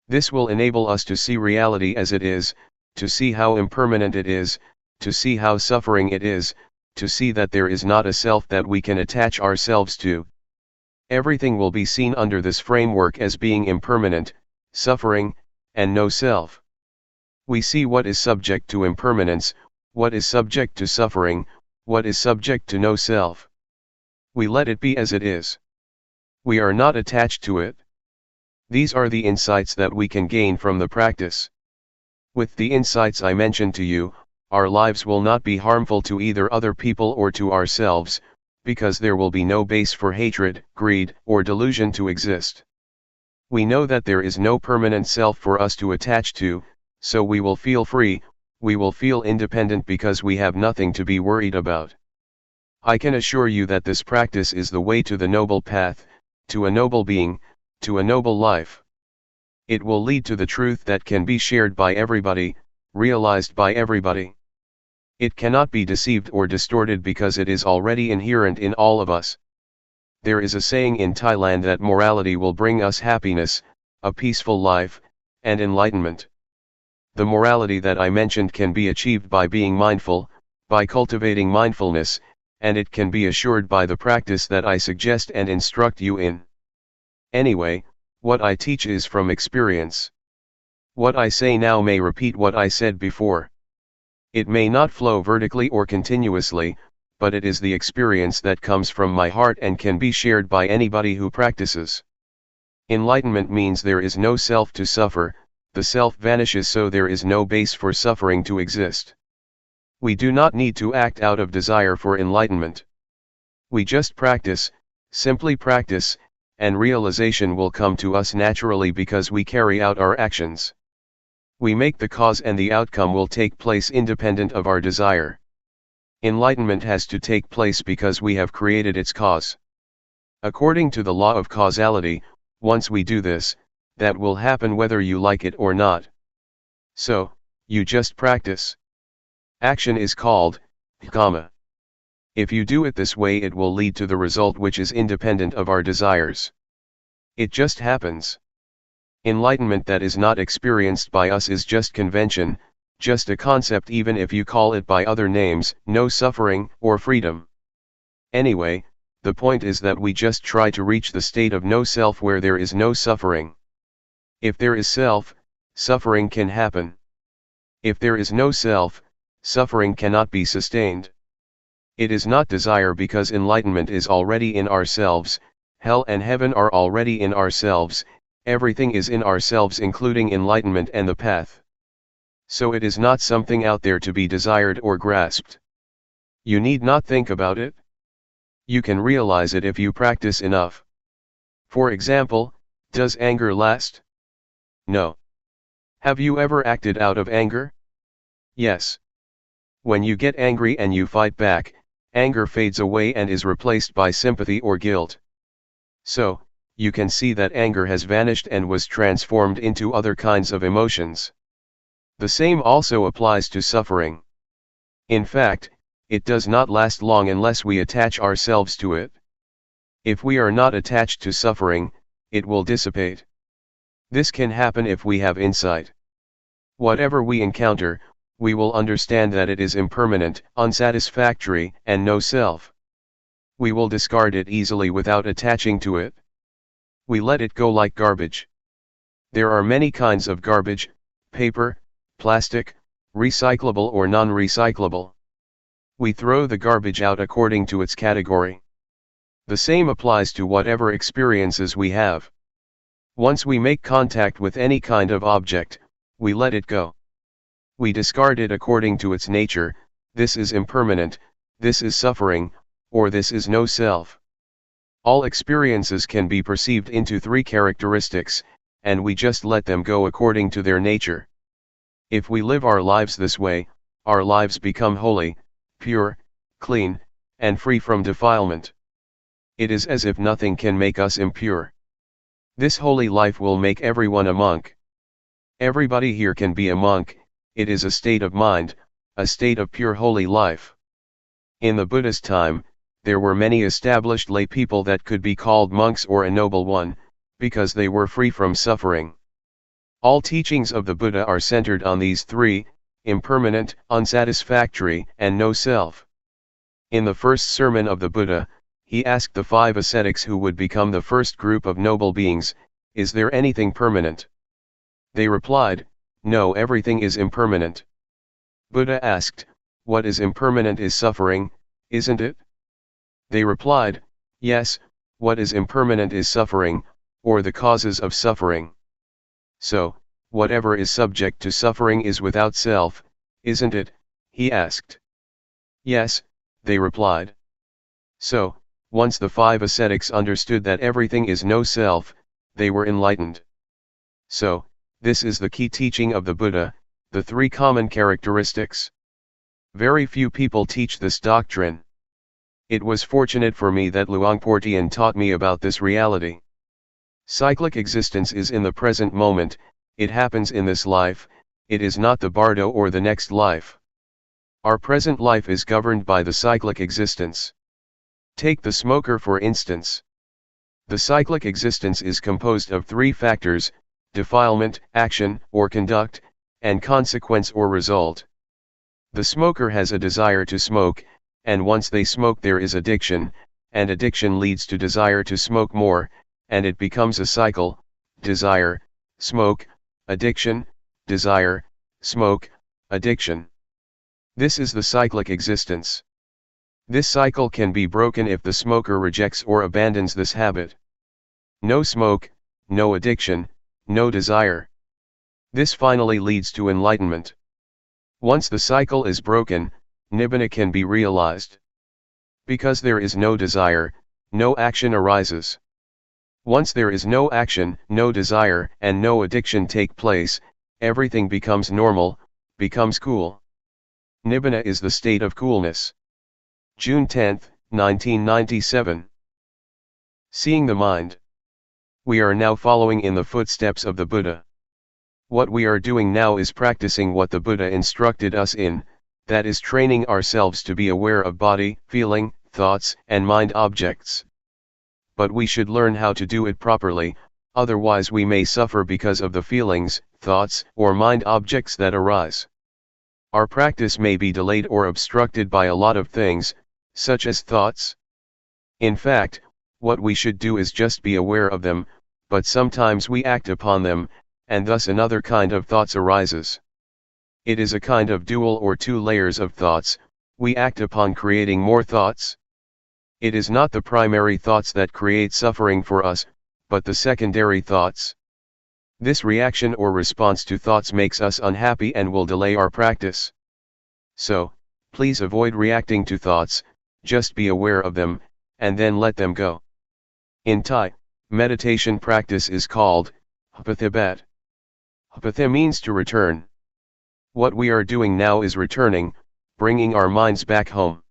This will enable us to see reality as it is, to see how impermanent it is, to see how suffering it is, to see that there is not a self that we can attach ourselves to. Everything will be seen under this framework as being impermanent, suffering, and no self. We see what is subject to impermanence, what is subject to suffering, what is subject to no self. We let it be as it is. We are not attached to it. These are the insights that we can gain from the practice. With the insights I mentioned to you, our lives will not be harmful to either other people or to ourselves, because there will be no base for hatred, greed, or delusion to exist. We know that there is no permanent self for us to attach to, so we will feel free, we will feel independent because we have nothing to be worried about. I can assure you that this practice is the way to the noble path, to a noble being, to a noble life. It will lead to the truth that can be shared by everybody, realized by everybody. It cannot be deceived or distorted because it is already inherent in all of us. There is a saying in Thailand that morality will bring us happiness, a peaceful life, and enlightenment. The morality that I mentioned can be achieved by being mindful, by cultivating mindfulness, and it can be assured by the practice that I suggest and instruct you in. Anyway, what I teach is from experience. What I say now may repeat what I said before. It may not flow vertically or continuously, but it is the experience that comes from my heart and can be shared by anybody who practices. Enlightenment means there is no self to suffer, the self vanishes, so there is no base for suffering to exist. We do not need to act out of desire for enlightenment. We just practice, simply practice, and realization will come to us naturally because we carry out our actions. We make the cause and the outcome will take place independent of our desire. Enlightenment has to take place because we have created its cause. According to the law of causality, once we do this, that will happen whether you like it or not. So, you just practice. Action is called karma. If you do it this way, it will lead to the result which is independent of our desires. It just happens. Enlightenment that is not experienced by us is just convention, just a concept, even if you call it by other names, no suffering or freedom. Anyway, the point is that we just try to reach the state of no self where there is no suffering. If there is self, suffering can happen. If there is no self, suffering cannot be sustained. It is not desire because enlightenment is already in ourselves, hell and heaven are already in ourselves, everything is in ourselves including enlightenment and the path. So it is not something out there to be desired or grasped. You need not think about it. You can realize it if you practice enough. For example, does anger last? No. Have you ever acted out of anger? Yes. When you get angry and you fight back, anger fades away and is replaced by sympathy or guilt. So, you can see that anger has vanished and was transformed into other kinds of emotions. The same also applies to suffering. In fact, it does not last long unless we attach ourselves to it. If we are not attached to suffering, it will dissipate. This can happen if we have insight. Whatever we encounter, we will understand that it is impermanent, unsatisfactory, and no self. We will discard it easily without attaching to it. We let it go like garbage. There are many kinds of garbage: paper, plastic, recyclable or non-recyclable. We throw the garbage out according to its category. The same applies to whatever experiences we have. Once we make contact with any kind of object, we let it go. We discard it according to its nature: this is impermanent, this is suffering, or this is no self. All experiences can be perceived into three characteristics, and we just let them go according to their nature. If we live our lives this way, our lives become holy, pure, clean, and free from defilement. It is as if nothing can make us impure. This holy life will make everyone a monk. Everybody here can be a monk. It is a state of mind, a state of pure holy life. In the Buddha's time, there were many established lay people that could be called monks or a noble one, because they were free from suffering. All teachings of the Buddha are centered on these three: impermanent, unsatisfactory, and no self. In the first sermon of the Buddha, he asked the 5 ascetics who would become the first group of noble beings, "Is there anything permanent?" They replied, "No, everything is impermanent." Buddha asked, "What is impermanent is suffering, isn't it?" They replied, "Yes, what is impermanent is suffering, or the causes of suffering." "So, whatever is subject to suffering is without self, isn't it?" he asked. "Yes," they replied. So, once the 5 ascetics understood that everything is no self, they were enlightened. So, this is the key teaching of the Buddha, the 3 common characteristics. Very few people teach this doctrine. It was fortunate for me that Luangpor Teean taught me about this reality. Cyclic existence is in the present moment, it happens in this life, it is not the bardo or the next life. Our present life is governed by the cyclic existence. Take the smoker for instance. The cyclic existence is composed of 3 factors: defilement, action, or conduct, and consequence or result. The smoker has a desire to smoke, and once they smoke there is addiction, and addiction leads to desire to smoke more, and it becomes a cycle: desire, smoke, addiction, desire, smoke, addiction. This is the cyclic existence. This cycle can be broken if the smoker rejects or abandons this habit. No smoke, no addiction, no desire. This finally leads to enlightenment. Once the cycle is broken, nibbana can be realized. Because there is no desire, no action arises. Once there is no action, no desire, and no addiction take place, everything becomes normal, becomes cool. Nibbana is the state of coolness. June 10, 1997. Seeing the mind. We are now following in the footsteps of the Buddha. What we are doing now is practicing what the Buddha instructed us in, that is training ourselves to be aware of body, feeling, thoughts, and mind objects. But we should learn how to do it properly, otherwise we may suffer because of the feelings, thoughts, or mind objects that arise. Our practice may be delayed or obstructed by a lot of things, such as thoughts. In fact, what we should do is just be aware of them, but sometimes we act upon them, and thus another kind of thoughts arises. It is a kind of dual or 2 layers of thoughts, we act upon creating more thoughts. It is not the primary thoughts that create suffering for us, but the secondary thoughts. This reaction or response to thoughts makes us unhappy and will delay our practice. So, please avoid reacting to thoughts, just be aware of them, and then let them go. In Thai, meditation practice is called Vipassana. Vipassana means to return. What we are doing now is returning, bringing our minds back home.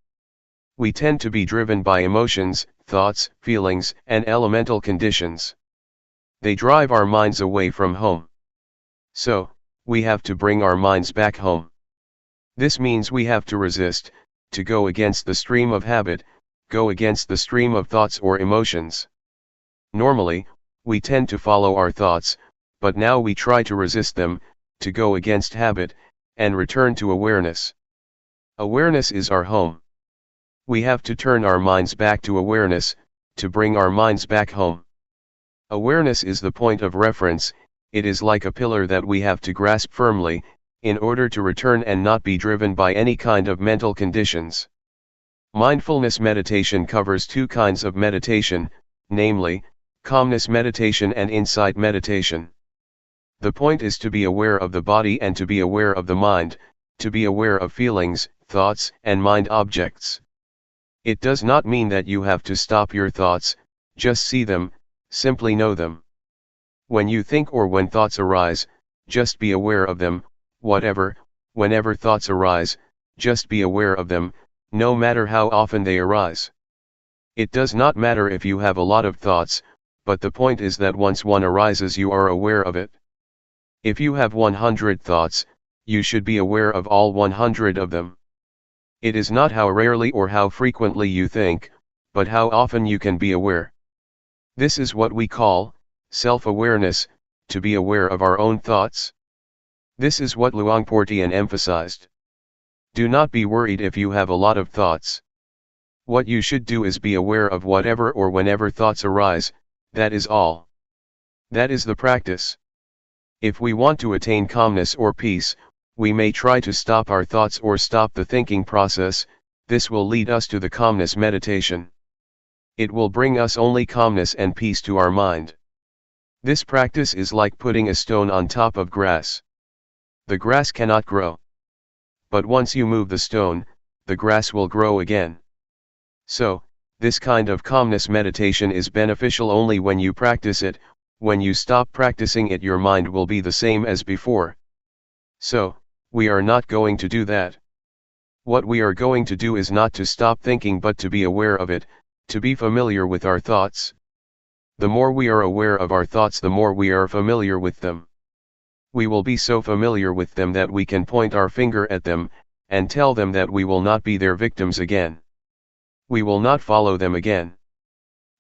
We tend to be driven by emotions, thoughts, feelings, and elemental conditions. They drive our minds away from home. So, we have to bring our minds back home. This means we have to resist, to go against the stream of habit, go against the stream of thoughts or emotions. Normally, we tend to follow our thoughts, but now we try to resist them, to go against habit, and return to awareness. Awareness is our home. We have to turn our minds back to awareness, to bring our minds back home. Awareness is the point of reference, it is like a pillar that we have to grasp firmly, in order to return and not be driven by any kind of mental conditions. Mindfulness meditation covers two kinds of meditation, namely, calmness meditation and insight meditation. The point is to be aware of the body and to be aware of the mind, to be aware of feelings, thoughts, and mind objects. It does not mean that you have to stop your thoughts, just see them, simply know them. When you think or when thoughts arise, just be aware of them, whenever thoughts arise, just be aware of them, no matter how often they arise. It does not matter if you have a lot of thoughts, but the point is that once one arises you are aware of it. If you have 100 thoughts, you should be aware of all 100 of them. It is not how rarely or how frequently you think, but how often you can be aware. This is what we call self-awareness, to be aware of our own thoughts. This is what Luangpor Teean emphasized. Do not be worried if you have a lot of thoughts. What you should do is be aware of whatever or whenever thoughts arise, that is all. That is the practice. If we want to attain calmness or peace, we may try to stop our thoughts or stop the thinking process, this will lead us to the calmness meditation. It will bring us only calmness and peace to our mind. This practice is like putting a stone on top of grass. The grass cannot grow. But once you move the stone, the grass will grow again. So, this kind of calmness meditation is beneficial only when you practice it. When you stop practicing it, your mind will be the same as before. So, we are not going to do that. What we are going to do is not to stop thinking but to be aware of it, to be familiar with our thoughts. The more we are aware of our thoughts, the more we are familiar with them. We will be so familiar with them that we can point our finger at them, and tell them that we will not be their victims again. We will not follow them again.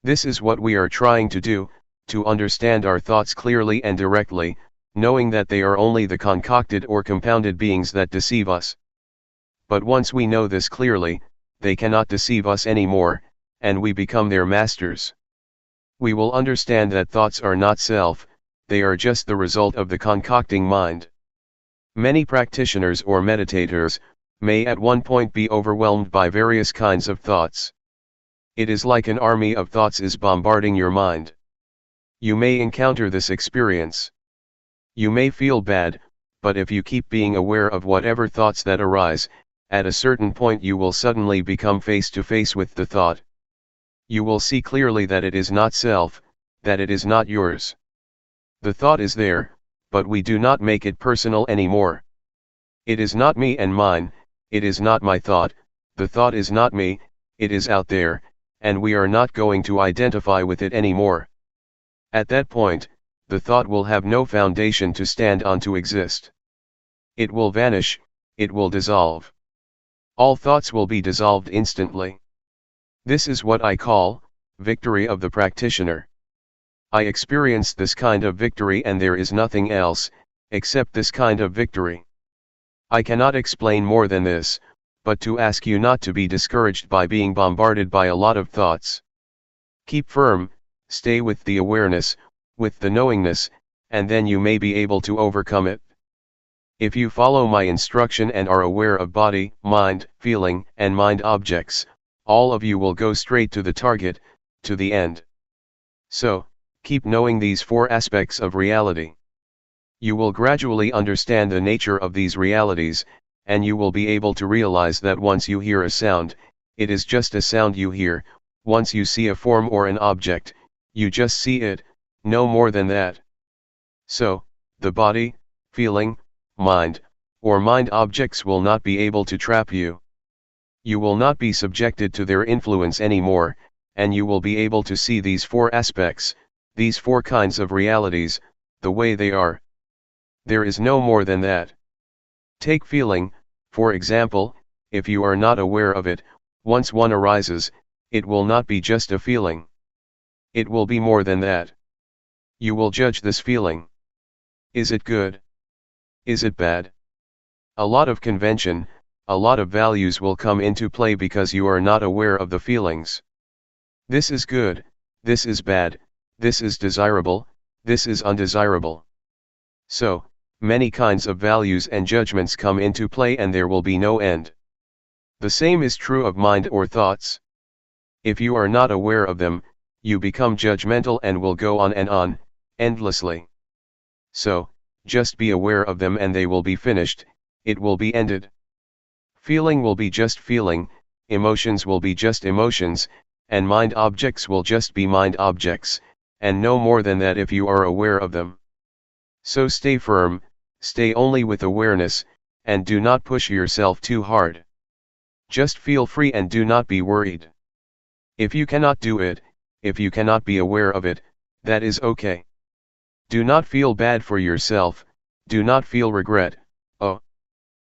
This is what we are trying to do, to understand our thoughts clearly and directly, knowing that they are only the concocted or compounded beings that deceive us. But once we know this clearly, they cannot deceive us anymore, and we become their masters. We will understand that thoughts are not self, they are just the result of the concocting mind. Many practitioners or meditators may at one point be overwhelmed by various kinds of thoughts. It is like an army of thoughts is bombarding your mind. You may encounter this experience. You may feel bad, but if you keep being aware of whatever thoughts that arise, at a certain point you will suddenly become face to face with the thought. You will see clearly that it is not self, that it is not yours. The thought is there, but we do not make it personal anymore. It is not me and mine, it is not my thought, the thought is not me, it is out there, and we are not going to identify with it anymore. At that point, the thought will have no foundation to stand on to exist. It will vanish, it will dissolve. All thoughts will be dissolved instantly. This is what I call victory of the practitioner. I experienced this kind of victory, and there is nothing else except this kind of victory. I cannot explain more than this, but to ask you not to be discouraged by being bombarded by a lot of thoughts. Keep firm, stay with the awareness, with the knowingness, and then you may be able to overcome it. If you follow my instruction and are aware of body, mind, feeling, and mind objects, all of you will go straight to the target, to the end. So, keep knowing these four aspects of reality. You will gradually understand the nature of these realities, and you will be able to realize that once you hear a sound, it is just a sound you hear. Once you see a form or an object, you just see it, no more than that. So, the body, feeling, mind, or mind objects will not be able to trap you. You will not be subjected to their influence anymore, and you will be able to see these four aspects, these four kinds of realities, the way they are. There is no more than that. Take feeling, for example. If you are not aware of it, once one arises, it will not be just a feeling. It will be more than that. You will judge this feeling. Is it good? Is it bad? A lot of convention, a lot of values will come into play because you are not aware of the feelings. This is good, this is bad, this is desirable, this is undesirable. So, many kinds of values and judgments come into play and there will be no end. The same is true of mind or thoughts. If you are not aware of them, you become judgmental and will go on, endlessly. So, just be aware of them and they will be finished, it will be ended. Feeling will be just feeling, emotions will be just emotions, and mind objects will just be mind objects, and no more than that if you are aware of them. So stay firm, stay only with awareness, and do not push yourself too hard. Just feel free and do not be worried. If you cannot do it, if you cannot be aware of it, that is okay. Do not feel bad for yourself, do not feel regret, oh,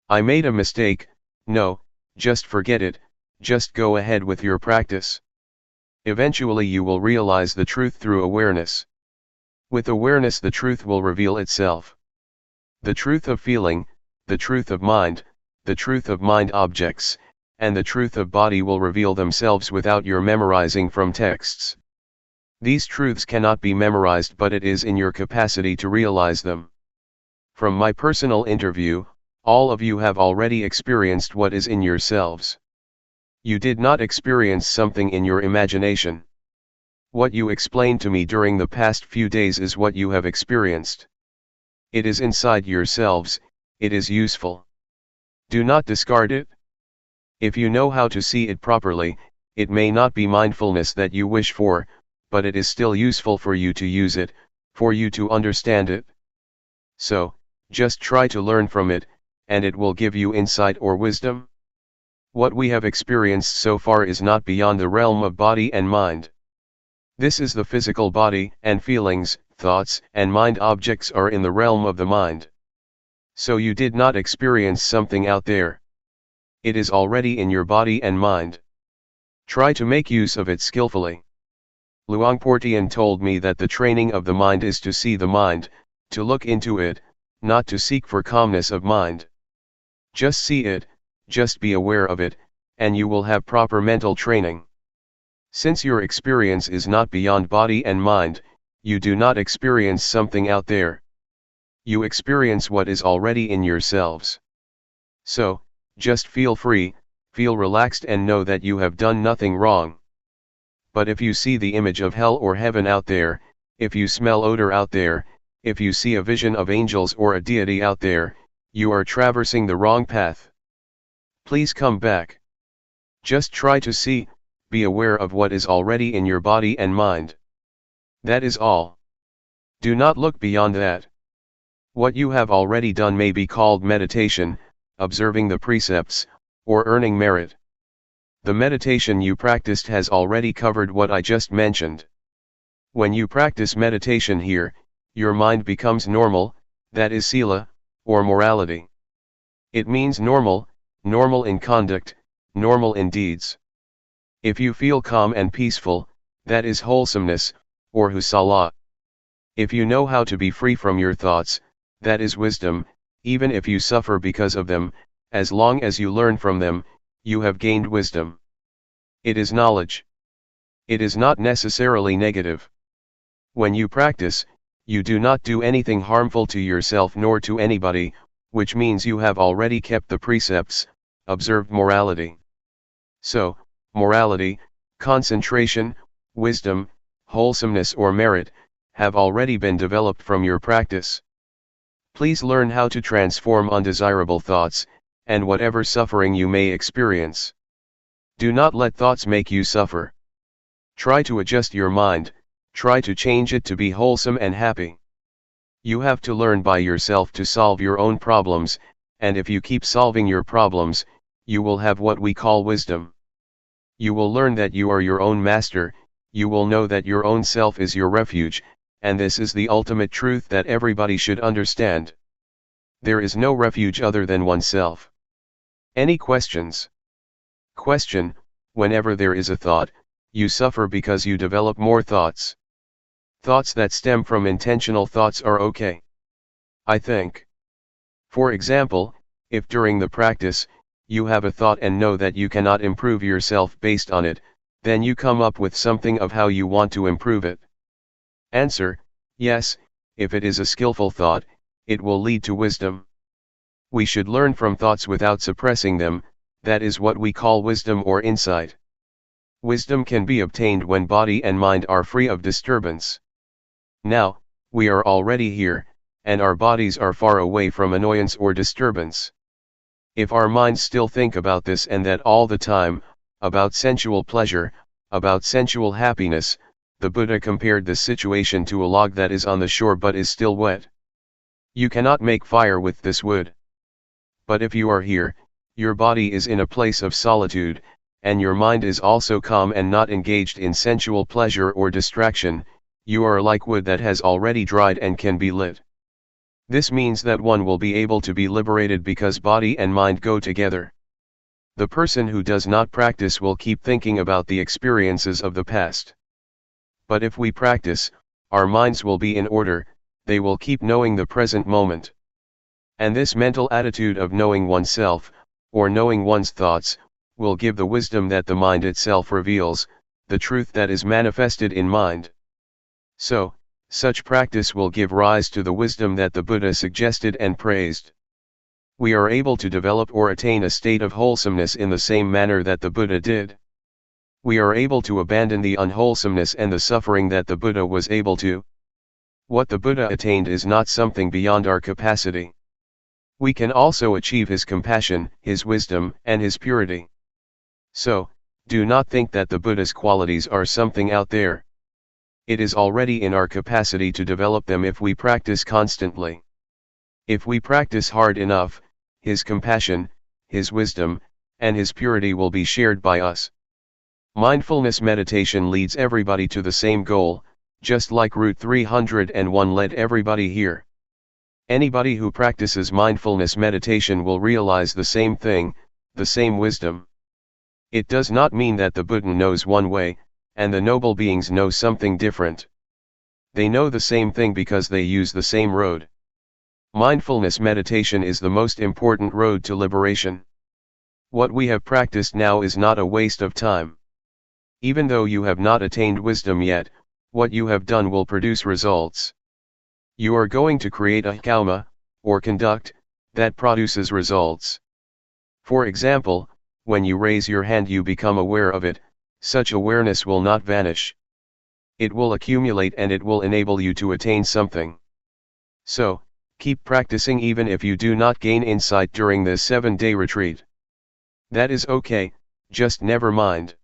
I made a mistake. No, just forget it, just go ahead with your practice. Eventually you will realize the truth through awareness. With awareness the truth will reveal itself. The truth of feeling, the truth of mind, the truth of mind objects, and the truth of body will reveal themselves without your memorizing from texts. These truths cannot be memorized, but it is in your capacity to realize them. From my personal interview, all of you have already experienced what is in yourselves. You did not experience something in your imagination. What you explained to me during the past few days is what you have experienced. It is inside yourselves, it is useful. Do not discard it. If you know how to see it properly, it may not be mindfulness that you wish for, but it is still useful for you to use it, for you to understand it. So, just try to learn from it, and it will give you insight or wisdom. What we have experienced so far is not beyond the realm of body and mind. This is the physical body, and feelings, thoughts, and mind objects are in the realm of the mind. So you did not experience something out there. It is already in your body and mind. Try to make use of it skillfully. Luangpor Teean told me that the training of the mind is to see the mind, to look into it, not to seek for calmness of mind. Just see it, just be aware of it, and you will have proper mental training. Since your experience is not beyond body and mind, you do not experience something out there. You experience what is already in yourselves. So, just feel free, feel relaxed and know that you have done nothing wrong. But if you see the image of hell or heaven out there, if you smell odor out there, if you see a vision of angels or a deity out there, you are traversing the wrong path. Please come back. Just try to see, be aware of what is already in your body and mind. That is all. Do not look beyond that. What you have already done may be called meditation, observing the precepts, or earning merit. The meditation you practiced has already covered what I just mentioned. When you practice meditation here, your mind becomes normal, that is sila, or morality. It means normal, normal in conduct, normal in deeds. If you feel calm and peaceful, that is wholesomeness, or husala. If you know how to be free from your thoughts, that is wisdom. Even if you suffer because of them, as long as you learn from them, you have gained wisdom. It is knowledge. It is not necessarily negative. When you practice, you do not do anything harmful to yourself nor to anybody, which means you have already kept the precepts, observed morality. So, morality, concentration, wisdom, wholesomeness or merit, have already been developed from your practice. Please learn how to transform undesirable thoughts, and whatever suffering you may experience. Do not let thoughts make you suffer. Try to adjust your mind, Try to change it to be wholesome and happy. You have to learn by yourself to solve your own problems, and if you keep solving your problems, you will have what we call wisdom. You will learn that you are your own master, you will know that your own self is your refuge, and this is the ultimate truth that everybody should understand. There is no refuge other than oneself. Any questions? Question: whenever there is a thought, you suffer because you develop more thoughts. Thoughts that stem from intentional thoughts are okay, I think. For example, if during the practice, you have a thought and know that you cannot improve yourself based on it, then you come up with something of how you want to improve it. Answer: yes, if it is a skillful thought, it will lead to wisdom. We should learn from thoughts without suppressing them, that is what we call wisdom or insight. Wisdom can be obtained when body and mind are free of disturbance. Now, we are already here, and our bodies are far away from annoyance or disturbance. If our minds still think about this and that all the time, about sensual pleasure, about sensual happiness, the Buddha compared this situation to a log that is on the shore but is still wet. You cannot make fire with this wood. But if you are here, your body is in a place of solitude, and your mind is also calm and not engaged in sensual pleasure or distraction, you are like wood that has already dried and can be lit. This means that one will be able to be liberated because body and mind go together. The person who does not practice will keep thinking about the experiences of the past. But if we practice, our minds will be in order, they will keep knowing the present moment. And this mental attitude of knowing oneself, or knowing one's thoughts, will give the wisdom that the mind itself reveals, the truth that is manifested in mind. So, such practice will give rise to the wisdom that the Buddha suggested and praised. We are able to develop or attain a state of wholesomeness in the same manner that the Buddha did. We are able to abandon the unwholesomeness and the suffering that the Buddha was able to. What the Buddha attained is not something beyond our capacity. We can also achieve his compassion, his wisdom, and his purity. So, do not think that the Buddha's qualities are something out there. It is already in our capacity to develop them if we practice constantly. If we practice hard enough, his compassion, his wisdom, and his purity will be shared by us. Mindfulness meditation leads everybody to the same goal, just like Route 301 led everybody here. Anybody who practices mindfulness meditation will realize the same thing, the same wisdom. It does not mean that the Buddha knows one way, and the noble beings know something different. They know the same thing because they use the same road. Mindfulness meditation is the most important road to liberation. What we have practiced now is not a waste of time. Even though you have not attained wisdom yet, what you have done will produce results. You are going to create a karma, or conduct, that produces results. For example, when you raise your hand you become aware of it, such awareness will not vanish. It will accumulate and it will enable you to attain something. So, keep practicing even if you do not gain insight during this 7-day retreat. That is okay, just never mind.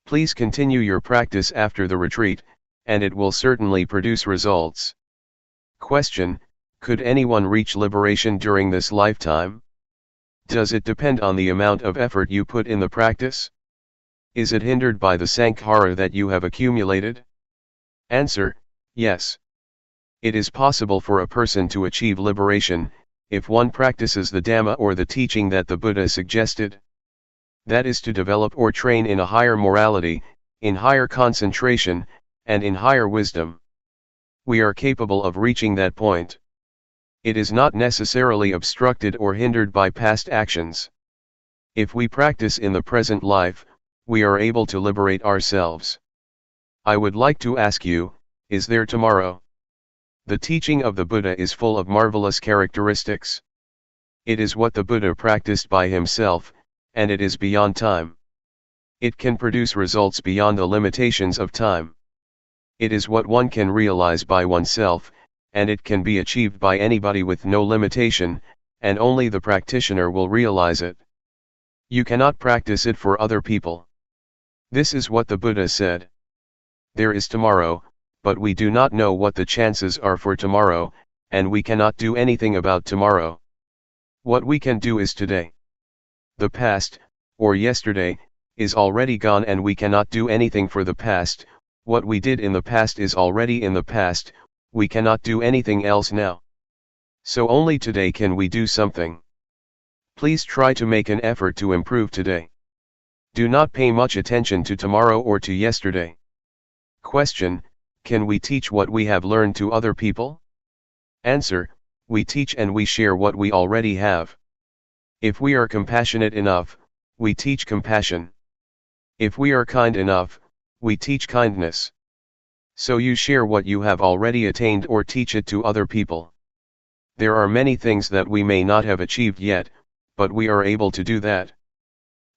Please continue your practice after the retreat, and it will certainly produce results. Question: could anyone reach liberation during this lifetime? Does it depend on the amount of effort you put in the practice? Is it hindered by the sankhara that you have accumulated? Answer: yes. It is possible for a person to achieve liberation, if one practices the Dhamma or the teaching that the Buddha suggested. That is to develop or train in a higher morality, in higher concentration, and in higher wisdom. We are capable of reaching that point. It is not necessarily obstructed or hindered by past actions. If we practice in the present life, we are able to liberate ourselves. I would like to ask you, is there tomorrow? The teaching of the Buddha is full of marvelous characteristics. It is what the Buddha practiced by himself, and it is beyond time. It can produce results beyond the limitations of time. It is what one can realize by oneself, and it can be achieved by anybody with no limitation, and only the practitioner will realize it. You cannot practice it for other people. This is what the Buddha said. There is tomorrow, but we do not know what the chances are for tomorrow, and we cannot do anything about tomorrow. What we can do is today. The past, or yesterday, is already gone and we cannot do anything for the past. What we did in the past is already in the past, we cannot do anything else now. So only today can we do something. Please try to make an effort to improve today. Do not pay much attention to tomorrow or to yesterday. Question: can we teach what we have learned to other people? Answer: we teach and we share what we already have. If we are compassionate enough, we teach compassion. If we are kind enough, we teach kindness. So you share what you have already attained or teach it to other people. There are many things that we may not have achieved yet, but we are able to do that.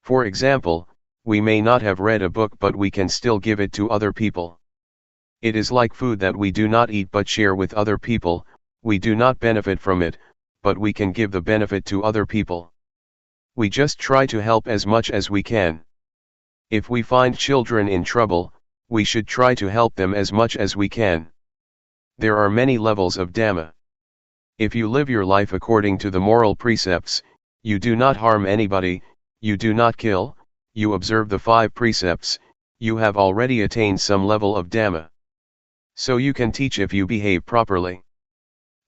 For example, we may not have read a book but we can still give it to other people. It is like food that we do not eat but share with other people. We do not benefit from it, but we can give the benefit to other people. We just try to help as much as we can. If we find children in trouble, we should try to help them as much as we can. There are many levels of Dhamma. If you live your life according to the moral precepts, you do not harm anybody, you do not kill, you observe the 5 precepts, you have already attained some level of Dhamma. So you can teach if you behave properly.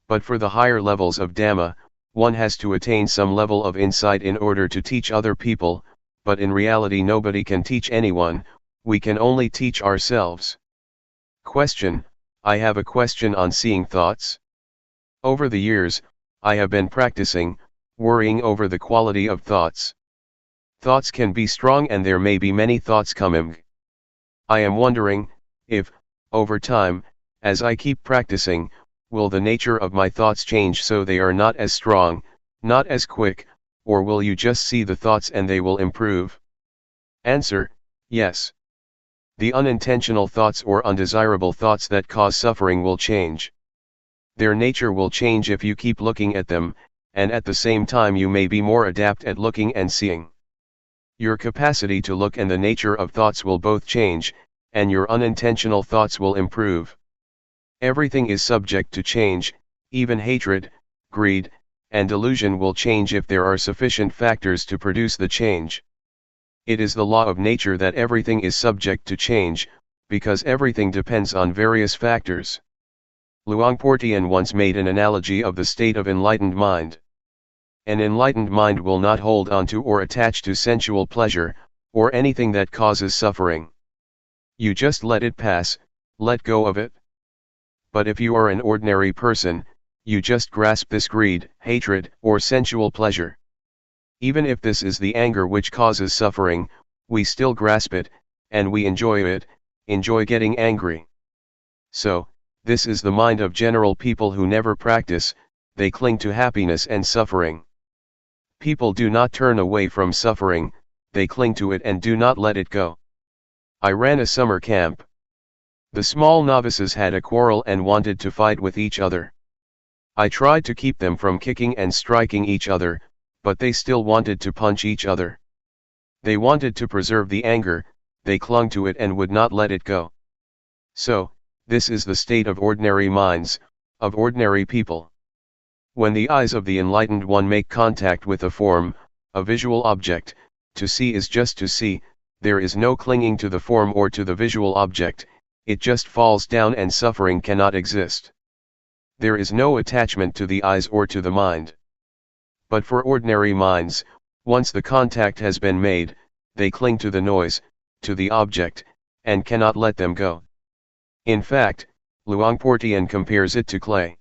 But for the higher levels of Dhamma, one has to attain some level of insight in order to teach other people, but in reality nobody can teach anyone, we can only teach ourselves. Question: I have a question on seeing thoughts. Over the years, I have been practicing, worrying over the quality of thoughts. Thoughts can be strong and there may be many thoughts coming. I am wondering, if, over time, as I keep practicing, will the nature of my thoughts change so they are not as strong, not as quick, or will you just see the thoughts and they will improve? Answer: yes. The unintentional thoughts or undesirable thoughts that cause suffering will change. Their nature will change if you keep looking at them, and at the same time you may be more adept at looking and seeing. Your capacity to look and the nature of thoughts will both change, and your unintentional thoughts will improve. Everything is subject to change, even hatred, greed, and delusion will change if there are sufficient factors to produce the change. It is the law of nature that everything is subject to change, because everything depends on various factors. Luangpor Teean once made an analogy of the state of enlightened mind. An enlightened mind will not hold on to or attach to sensual pleasure, or anything that causes suffering. You just let it pass, let go of it. But if you are an ordinary person, you just grasp this greed, hatred, or sensual pleasure. Even if this is the anger which causes suffering, we still grasp it, and we enjoy it, enjoy getting angry. So, this is the mind of general people who never practice, they cling to happiness and suffering. People do not turn away from suffering, they cling to it and do not let it go. I ran a summer camp. The small novices had a quarrel and wanted to fight with each other. I tried to keep them from kicking and striking each other, but they still wanted to punch each other. They wanted to preserve the anger, they clung to it and would not let it go. So, this is the state of ordinary minds, of ordinary people. When the eyes of the enlightened one make contact with a form, a visual object, to see is just to see, there is no clinging to the form or to the visual object, it just falls down and suffering cannot exist. There is no attachment to the eyes or to the mind. But for ordinary minds, once the contact has been made, they cling to the noise, to the object, and cannot let them go. In fact, Luangpor Teean compares it to clay.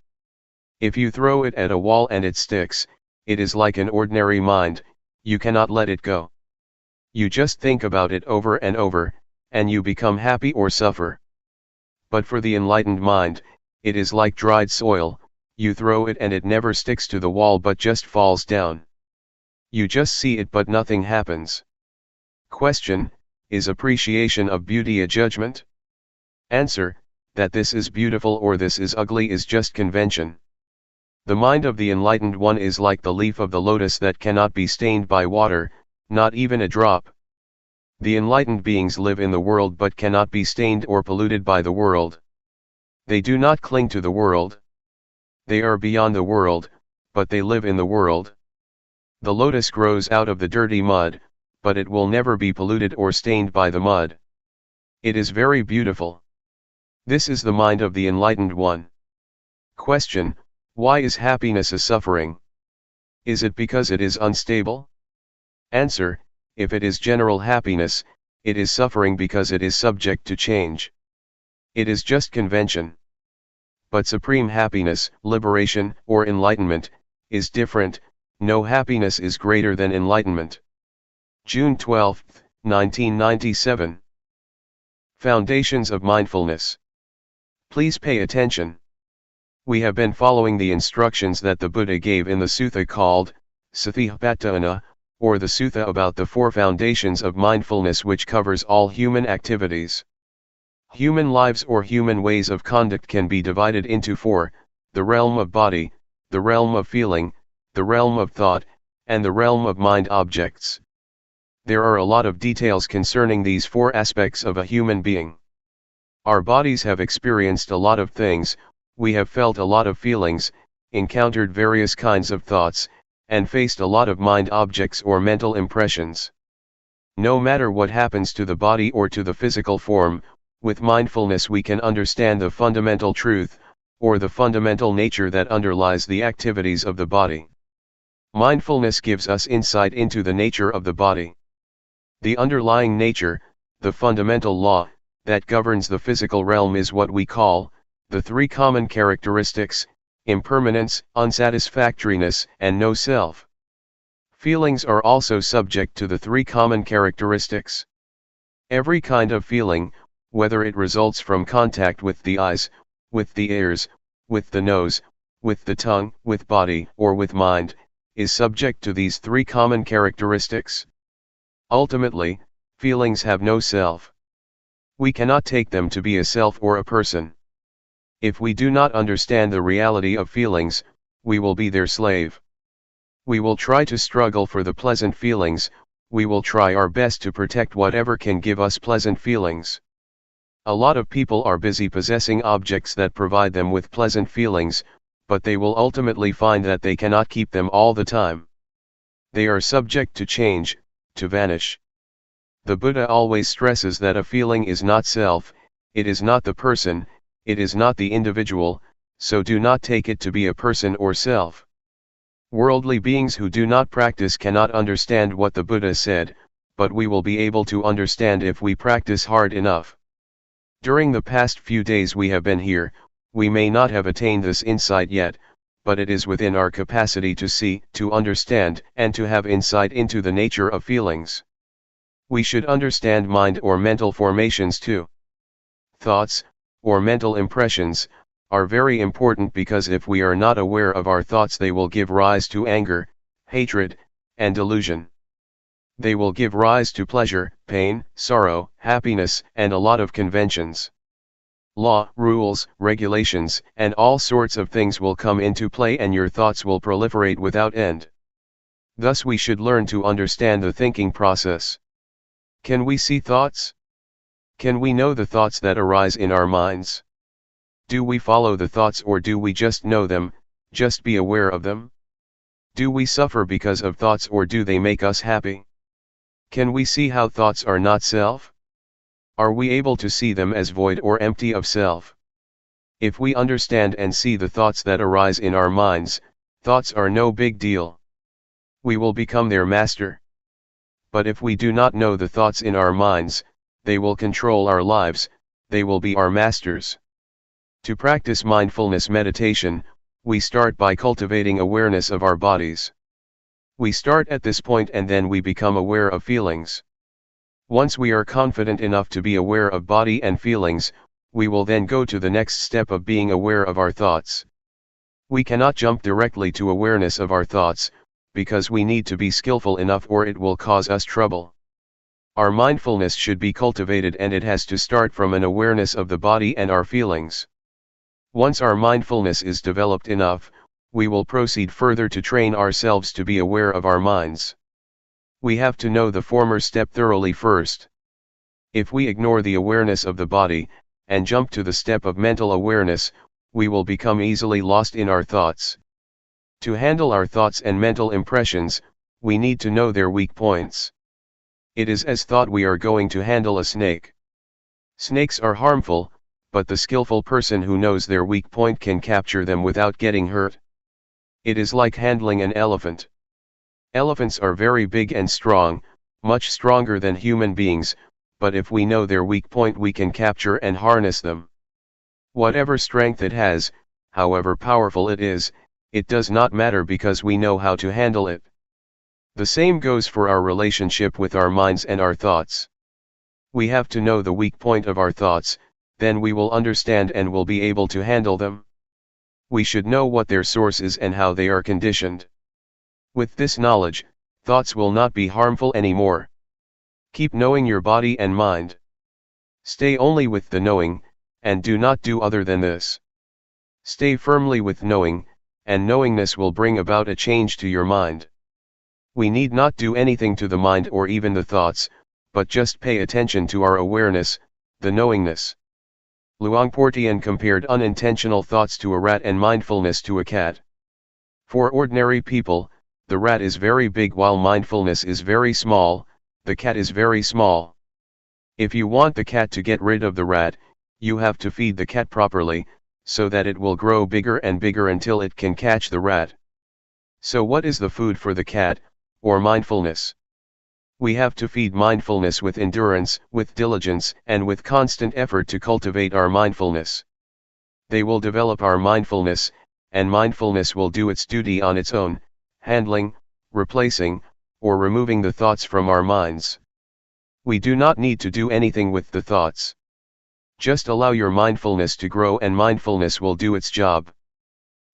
If you throw it at a wall and it sticks, it is like an ordinary mind, you cannot let it go. You just think about it over and over, and you become happy or suffer. But for the enlightened mind, it is like dried soil, you throw it and it never sticks to the wall but just falls down. You just see it but nothing happens. Question: is appreciation of beauty a judgment? Answer: that this is beautiful or this is ugly is just convention. The mind of the enlightened one is like the leaf of the lotus that cannot be stained by water, not even a drop. The enlightened beings live in the world but cannot be stained or polluted by the world. They do not cling to the world. They are beyond the world, but they live in the world. The lotus grows out of the dirty mud, but it will never be polluted or stained by the mud. It is very beautiful. This is the mind of the enlightened one. Question: why is happiness a suffering? Is it because it is unstable? Answer: if it is general happiness, it is suffering because it is subject to change. It is just convention. But supreme happiness, liberation, or enlightenment, is different. No happiness is greater than enlightenment. June 12, 1997. Foundations of Mindfulness. Please pay attention. We have been following the instructions that the Buddha gave in the sutta called Satipatthana, or the sutta about the 4 foundations of mindfulness, which covers all human activities. Human lives or human ways of conduct can be divided into 4, the realm of body, the realm of feeling, the realm of thought, and the realm of mind objects. There are a lot of details concerning these 4 aspects of a human being. Our bodies have experienced a lot of things, we have felt a lot of feelings, encountered various kinds of thoughts, and faced a lot of mind objects or mental impressions. No matter what happens to the body or to the physical form, with mindfulness we can understand the fundamental truth, or the fundamental nature that underlies the activities of the body. Mindfulness gives us insight into the nature of the body. The underlying nature, the fundamental law, that governs the physical realm is what we call the 3 common characteristics: impermanence, unsatisfactoriness, and no self. Feelings are also subject to the 3 common characteristics. Every kind of feeling, whether it results from contact with the eyes, with the ears, with the nose, with the tongue, with body, or with mind, is subject to these 3 common characteristics. Ultimately, feelings have no self. We cannot take them to be a self or a person. If we do not understand the reality of feelings, we will be their slave. We will try to struggle for the pleasant feelings, we will try our best to protect whatever can give us pleasant feelings. A lot of people are busy possessing objects that provide them with pleasant feelings, but they will ultimately find that they cannot keep them all the time. They are subject to change, to vanish. The Buddha always stresses that a feeling is not self, it is not the person, it is not the individual, so do not take it to be a person or self. Worldly beings who do not practice cannot understand what the Buddha said, but we will be able to understand if we practice hard enough. During the past few days we have been here, we may not have attained this insight yet, but it is within our capacity to see, to understand, and to have insight into the nature of feelings. We should understand mind or mental formations too. Thoughts, or mental impressions, are very important because if we are not aware of our thoughts they will give rise to anger, hatred, and delusion. They will give rise to pleasure, pain, sorrow, happiness, and a lot of conventions. Law, rules, regulations, and all sorts of things will come into play and your thoughts will proliferate without end. Thus we should learn to understand the thinking process. Can we see thoughts? Can we know the thoughts that arise in our minds? Do we follow the thoughts or do we just know them, just be aware of them? Do we suffer because of thoughts or do they make us happy? Can we see how thoughts are not self? Are we able to see them as void or empty of self? If we understand and see the thoughts that arise in our minds, thoughts are no big deal. We will become their master. But if we do not know the thoughts in our minds, they will control our lives, they will be our masters. To practice mindfulness meditation, we start by cultivating awareness of our bodies. We start at this point and then we become aware of feelings. Once we are confident enough to be aware of body and feelings, we will then go to the next step of being aware of our thoughts. We cannot jump directly to awareness of our thoughts, because we need to be skillful enough or it will cause us trouble. Our mindfulness should be cultivated and it has to start from an awareness of the body and our feelings. Once our mindfulness is developed enough, we will proceed further to train ourselves to be aware of our minds. We have to know the former step thoroughly first. If we ignore the awareness of the body, and jump to the step of mental awareness, we will become easily lost in our thoughts. To handle our thoughts and mental impressions, we need to know their weak points. It is as thought we are going to handle a snake. Snakes are harmful, but the skillful person who knows their weak point can capture them without getting hurt. It is like handling an elephant. Elephants are very big and strong, much stronger than human beings, but if we know their weak point we can capture and harness them. Whatever strength it has, however powerful it is, it does not matter because we know how to handle it. The same goes for our relationship with our minds and our thoughts. We have to know the weak point of our thoughts, then we will understand and will be able to handle them. We should know what their source is and how they are conditioned. With this knowledge, thoughts will not be harmful anymore. Keep knowing your body and mind. Stay only with the knowing, and do not do other than this. Stay firmly with knowing, and knowingness will bring about a change to your mind. We need not do anything to the mind or even the thoughts, but just pay attention to our awareness, the knowingness. Luangpor Teean compared unintentional thoughts to a rat and mindfulness to a cat. For ordinary people, the rat is very big while mindfulness is very small, the cat is very small. If you want the cat to get rid of the rat, you have to feed the cat properly, so that it will grow bigger and bigger until it can catch the rat. So what is the food for the cat, or mindfulness? We have to feed mindfulness with endurance, with diligence, and with constant effort to cultivate our mindfulness. They will develop our mindfulness, and mindfulness will do its duty on its own, handling, replacing, or removing the thoughts from our minds. We do not need to do anything with the thoughts. Just allow your mindfulness to grow and mindfulness will do its job.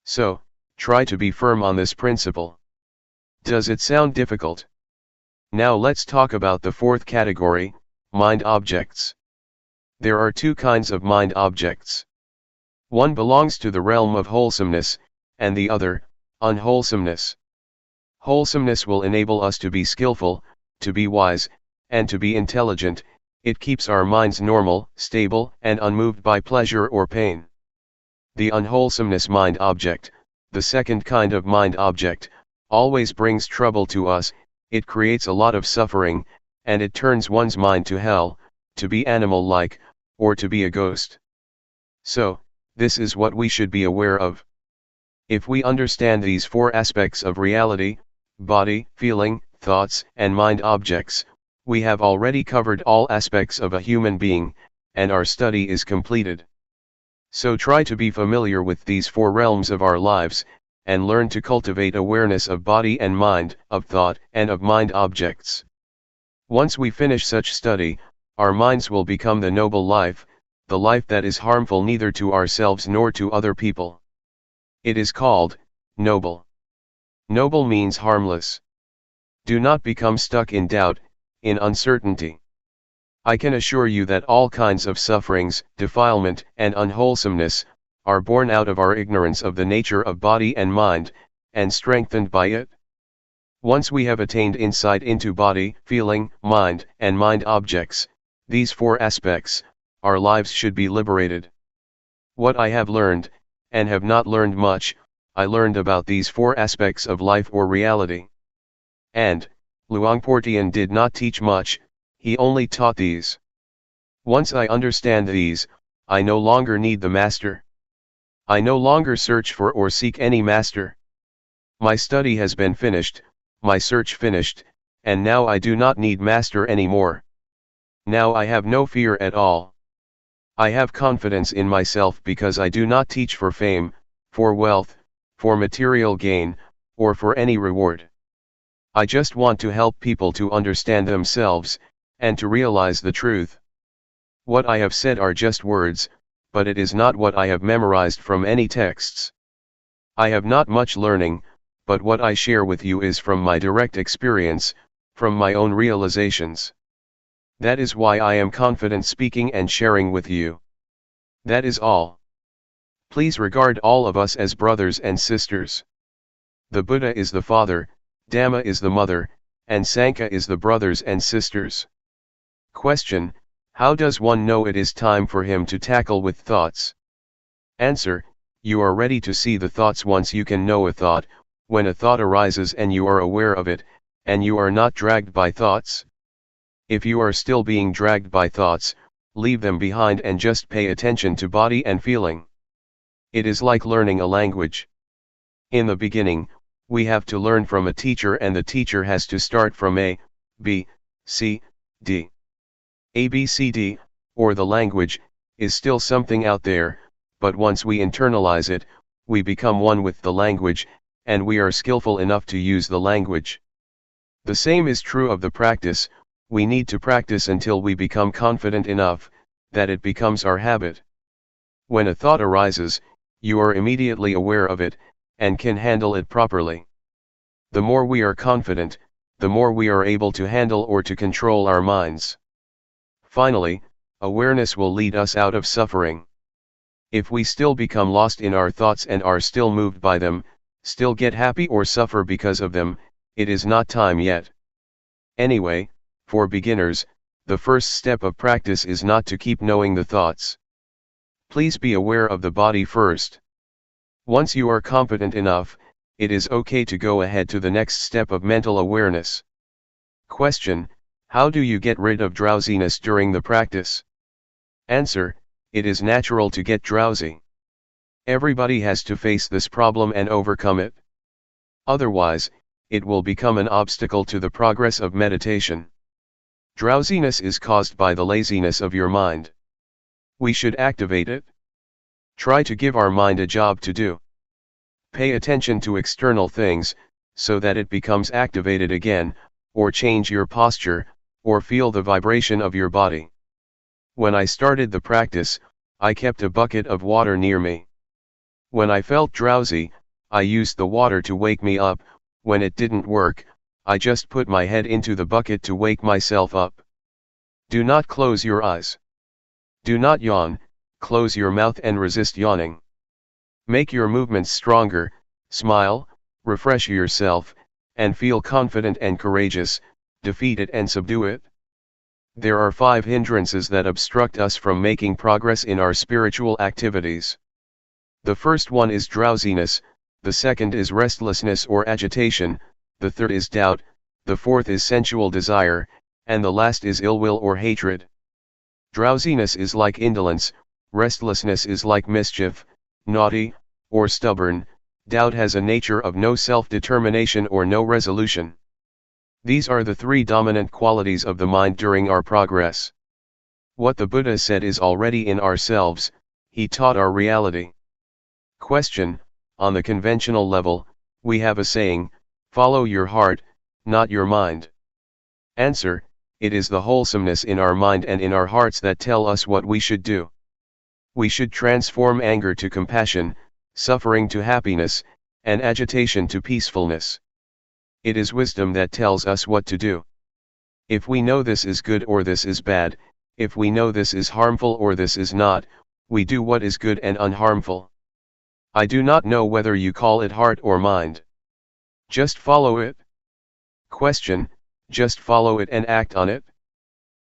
So, try to be firm on this principle. Does it sound difficult? Now let's talk about the fourth category, mind objects. There are two kinds of mind objects. One belongs to the realm of wholesomeness, and the other, unwholesomeness. Wholesomeness will enable us to be skillful, to be wise, and to be intelligent. It keeps our minds normal, stable, and unmoved by pleasure or pain. The unwholesomeness mind object, the second kind of mind object, always brings trouble to us. It creates a lot of suffering, and it turns one's mind to hell, to be animal-like, or to be a ghost. So, this is what we should be aware of. If we understand these four aspects of reality, body, feeling, thoughts, and mind objects, we have already covered all aspects of a human being, and our study is completed. So try to be familiar with these four realms of our lives, and learn to cultivate awareness of body and mind, of thought, and of mind objects. Once we finish such study, our minds will become the noble life, the life that is harmful neither to ourselves nor to other people. It is called noble. Noble means harmless. Do not become stuck in doubt, in uncertainty. I can assure you that all kinds of sufferings, defilement, and unwholesomeness are born out of our ignorance of the nature of body and mind, and strengthened by it. Once we have attained insight into body, feeling, mind, and mind objects, these four aspects, our lives should be liberated. What I have learned, and have not learned much, I learned about these four aspects of life or reality. And, Luangpor Teean did not teach much, he only taught these. Once I understand these, I no longer need the master. I no longer search for or seek any master. My study has been finished, my search finished, and now I do not need master anymore. Now I have no fear at all. I have confidence in myself because I do not teach for fame, for wealth, for material gain, or for any reward. I just want to help people to understand themselves, and to realize the truth. What I have said are just words, but it is not what I have memorized from any texts. I have not much learning, but what I share with you is from my direct experience, from my own realizations. That is why I am confident speaking and sharing with you. That is all. Please regard all of us as brothers and sisters. The Buddha is the father, Dhamma is the mother, and Sangha is the brothers and sisters. Question: How does one know it is time for him to tackle with thoughts? Answer: you are ready to see the thoughts once you can know a thought, when a thought arises and you are aware of it, and you are not dragged by thoughts. If you are still being dragged by thoughts, leave them behind and just pay attention to body and feeling. It is like learning a language. In the beginning, we have to learn from a teacher, and the teacher has to start from A, B, C, D. A, B, C, D, or the language, is still something out there, but once we internalize it, we become one with the language, and we are skillful enough to use the language. The same is true of the practice. We need to practice until we become confident enough that it becomes our habit. When a thought arises, you are immediately aware of it, and can handle it properly. The more we are confident, the more we are able to handle or to control our minds. Finally, awareness will lead us out of suffering. If we still become lost in our thoughts and are still moved by them, still get happy or suffer because of them, it is not time yet. Anyway, for beginners, the first step of practice is not to keep knowing the thoughts. Please be aware of the body first. Once you are competent enough, it is okay to go ahead to the next step of mental awareness. Question: how do you get rid of drowsiness during the practice? Answer: it is natural to get drowsy. Everybody has to face this problem and overcome it. Otherwise, it will become an obstacle to the progress of meditation. Drowsiness is caused by the laziness of your mind. We should activate it. Try to give our mind a job to do. Pay attention to external things, so that it becomes activated again, or change your posture, or feel the vibration of your body. When I started the practice, I kept a bucket of water near me. When I felt drowsy, I used the water to wake me up. When it didn't work, I just put my head into the bucket to wake myself up. Do not close your eyes. Do not yawn, close your mouth and resist yawning. Make your movements stronger, smile, refresh yourself, and feel confident and courageous. Defeat it and subdue it. There are 5 hindrances that obstruct us from making progress in our spiritual activities. The first one is drowsiness, the second is restlessness or agitation, the third is doubt, the fourth is sensual desire, and the last is ill will or hatred. Drowsiness is like indolence, restlessness is like mischief, naughty, or stubborn, doubt has a nature of no self-determination or no resolution. These are the 3 dominant qualities of the mind during our progress. What the Buddha said is already in ourselves. He taught our reality. Question: on the conventional level, we have a saying, follow your heart, not your mind. Answer: it is the wholesomeness in our mind and in our hearts that tell us what we should do. We should transform anger to compassion, suffering to happiness, and agitation to peacefulness. It is wisdom that tells us what to do. If we know this is good or this is bad, if we know this is harmful or this is not, we do what is good and unharmful. I do not know whether you call it heart or mind. Just follow it. Question: just follow it and act on it?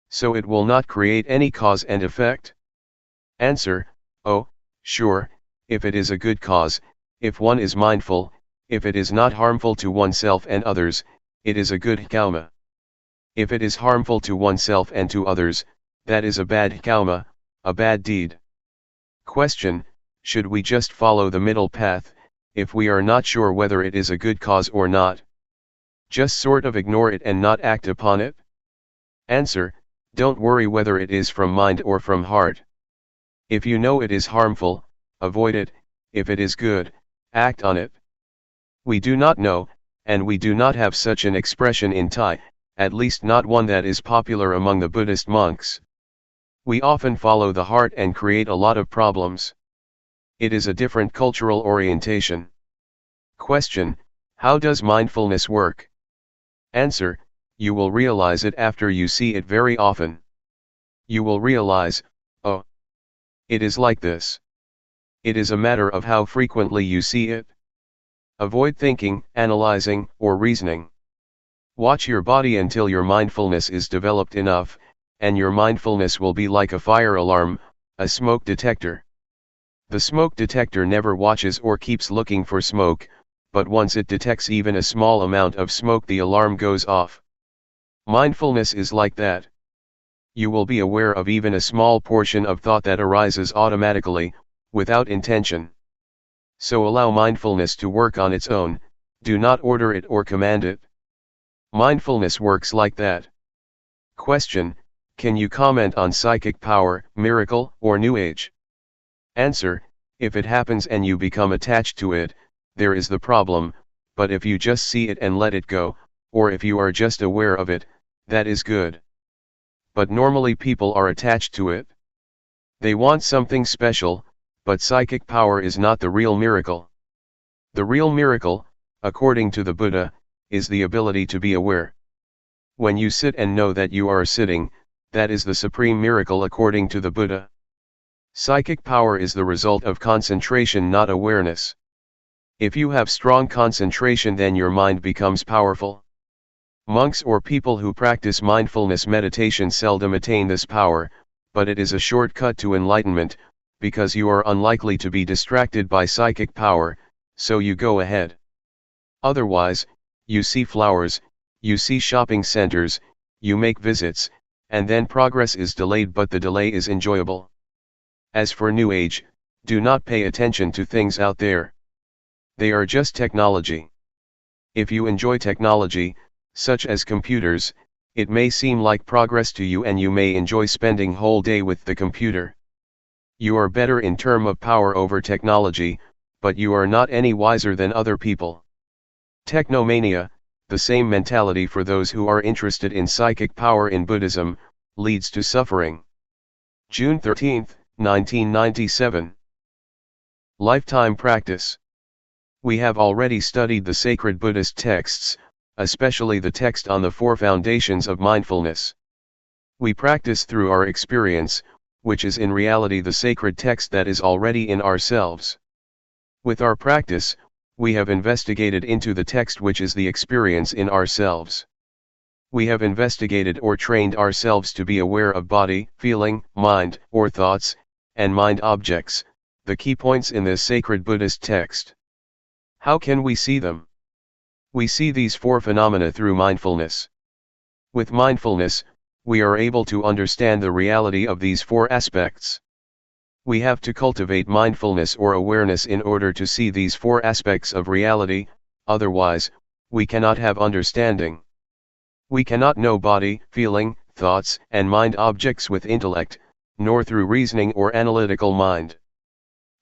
So it will not create any cause and effect? Answer: oh, sure, if it is a good cause, if one is mindful, if it is not harmful to oneself and others, it is a good karma. If it is harmful to oneself and to others, that is a bad karma, a bad deed. Question: should we just follow the middle path, if we are not sure whether it is a good cause or not? Just sort of ignore it and not act upon it? Answer: don't worry whether it is from mind or from heart. If you know it is harmful, avoid it. If it is good, act on it. We do not know, and we do not have such an expression in Thai, at least not one that is popular among the Buddhist monks. We often follow the heart and create a lot of problems. It is a different cultural orientation. Question: how does mindfulness work? Answer: you will realize it after you see it very often. You will realize, oh, it is like this. It is a matter of how frequently you see it. Avoid thinking, analyzing, or reasoning. Watch your body until your mindfulness is developed enough, and your mindfulness will be like a fire alarm, a smoke detector. The smoke detector never watches or keeps looking for smoke, but once it detects even a small amount of smoke, the alarm goes off. Mindfulness is like that. You will be aware of even a small portion of thought that arises automatically, without intention. So allow mindfulness to work on its own, do not order it or command it. Mindfulness works like that. Question: can you comment on psychic power, miracle, or New Age? Answer: if it happens and you become attached to it, there is the problem, but if you just see it and let it go, or if you are just aware of it, that is good. But normally people are attached to it. They want something special, but psychic power is not the real miracle. The real miracle, according to the Buddha, is the ability to be aware. When you sit and know that you are sitting, that is the supreme miracle according to the Buddha. Psychic power is the result of concentration, not awareness. If you have strong concentration, then your mind becomes powerful. Monks or people who practice mindfulness meditation seldom attain this power, but it is a shortcut to enlightenment, because you are unlikely to be distracted by psychic power, so you go ahead. Otherwise, you see flowers, you see shopping centers, you make visits, and then progress is delayed, but the delay is enjoyable. As for New Age, do not pay attention to things out there. They are just technology. If you enjoy technology, such as computers, it may seem like progress to you and you may enjoy spending whole day with the computer. You are better in terms of power over technology, but you are not any wiser than other people. Technomania, the same mentality for those who are interested in psychic power in Buddhism, leads to suffering. June 13, 1997. Lifetime practice. We have already studied the sacred Buddhist texts, especially the text on the four foundations of mindfulness. We practice through our experience, which is in reality the sacred text that is already in ourselves. With our practice, we have investigated into the text which is the experience in ourselves. We have investigated or trained ourselves to be aware of body, feeling, mind, or thoughts, and mind objects, the key points in this sacred Buddhist text. How can we see them? We see these four phenomena through mindfulness. With mindfulness, we are able to understand the reality of these four aspects. We have to cultivate mindfulness or awareness in order to see these four aspects of reality, otherwise, we cannot have understanding. We cannot know body, feeling, thoughts, and mind objects with intellect, nor through reasoning or analytical mind.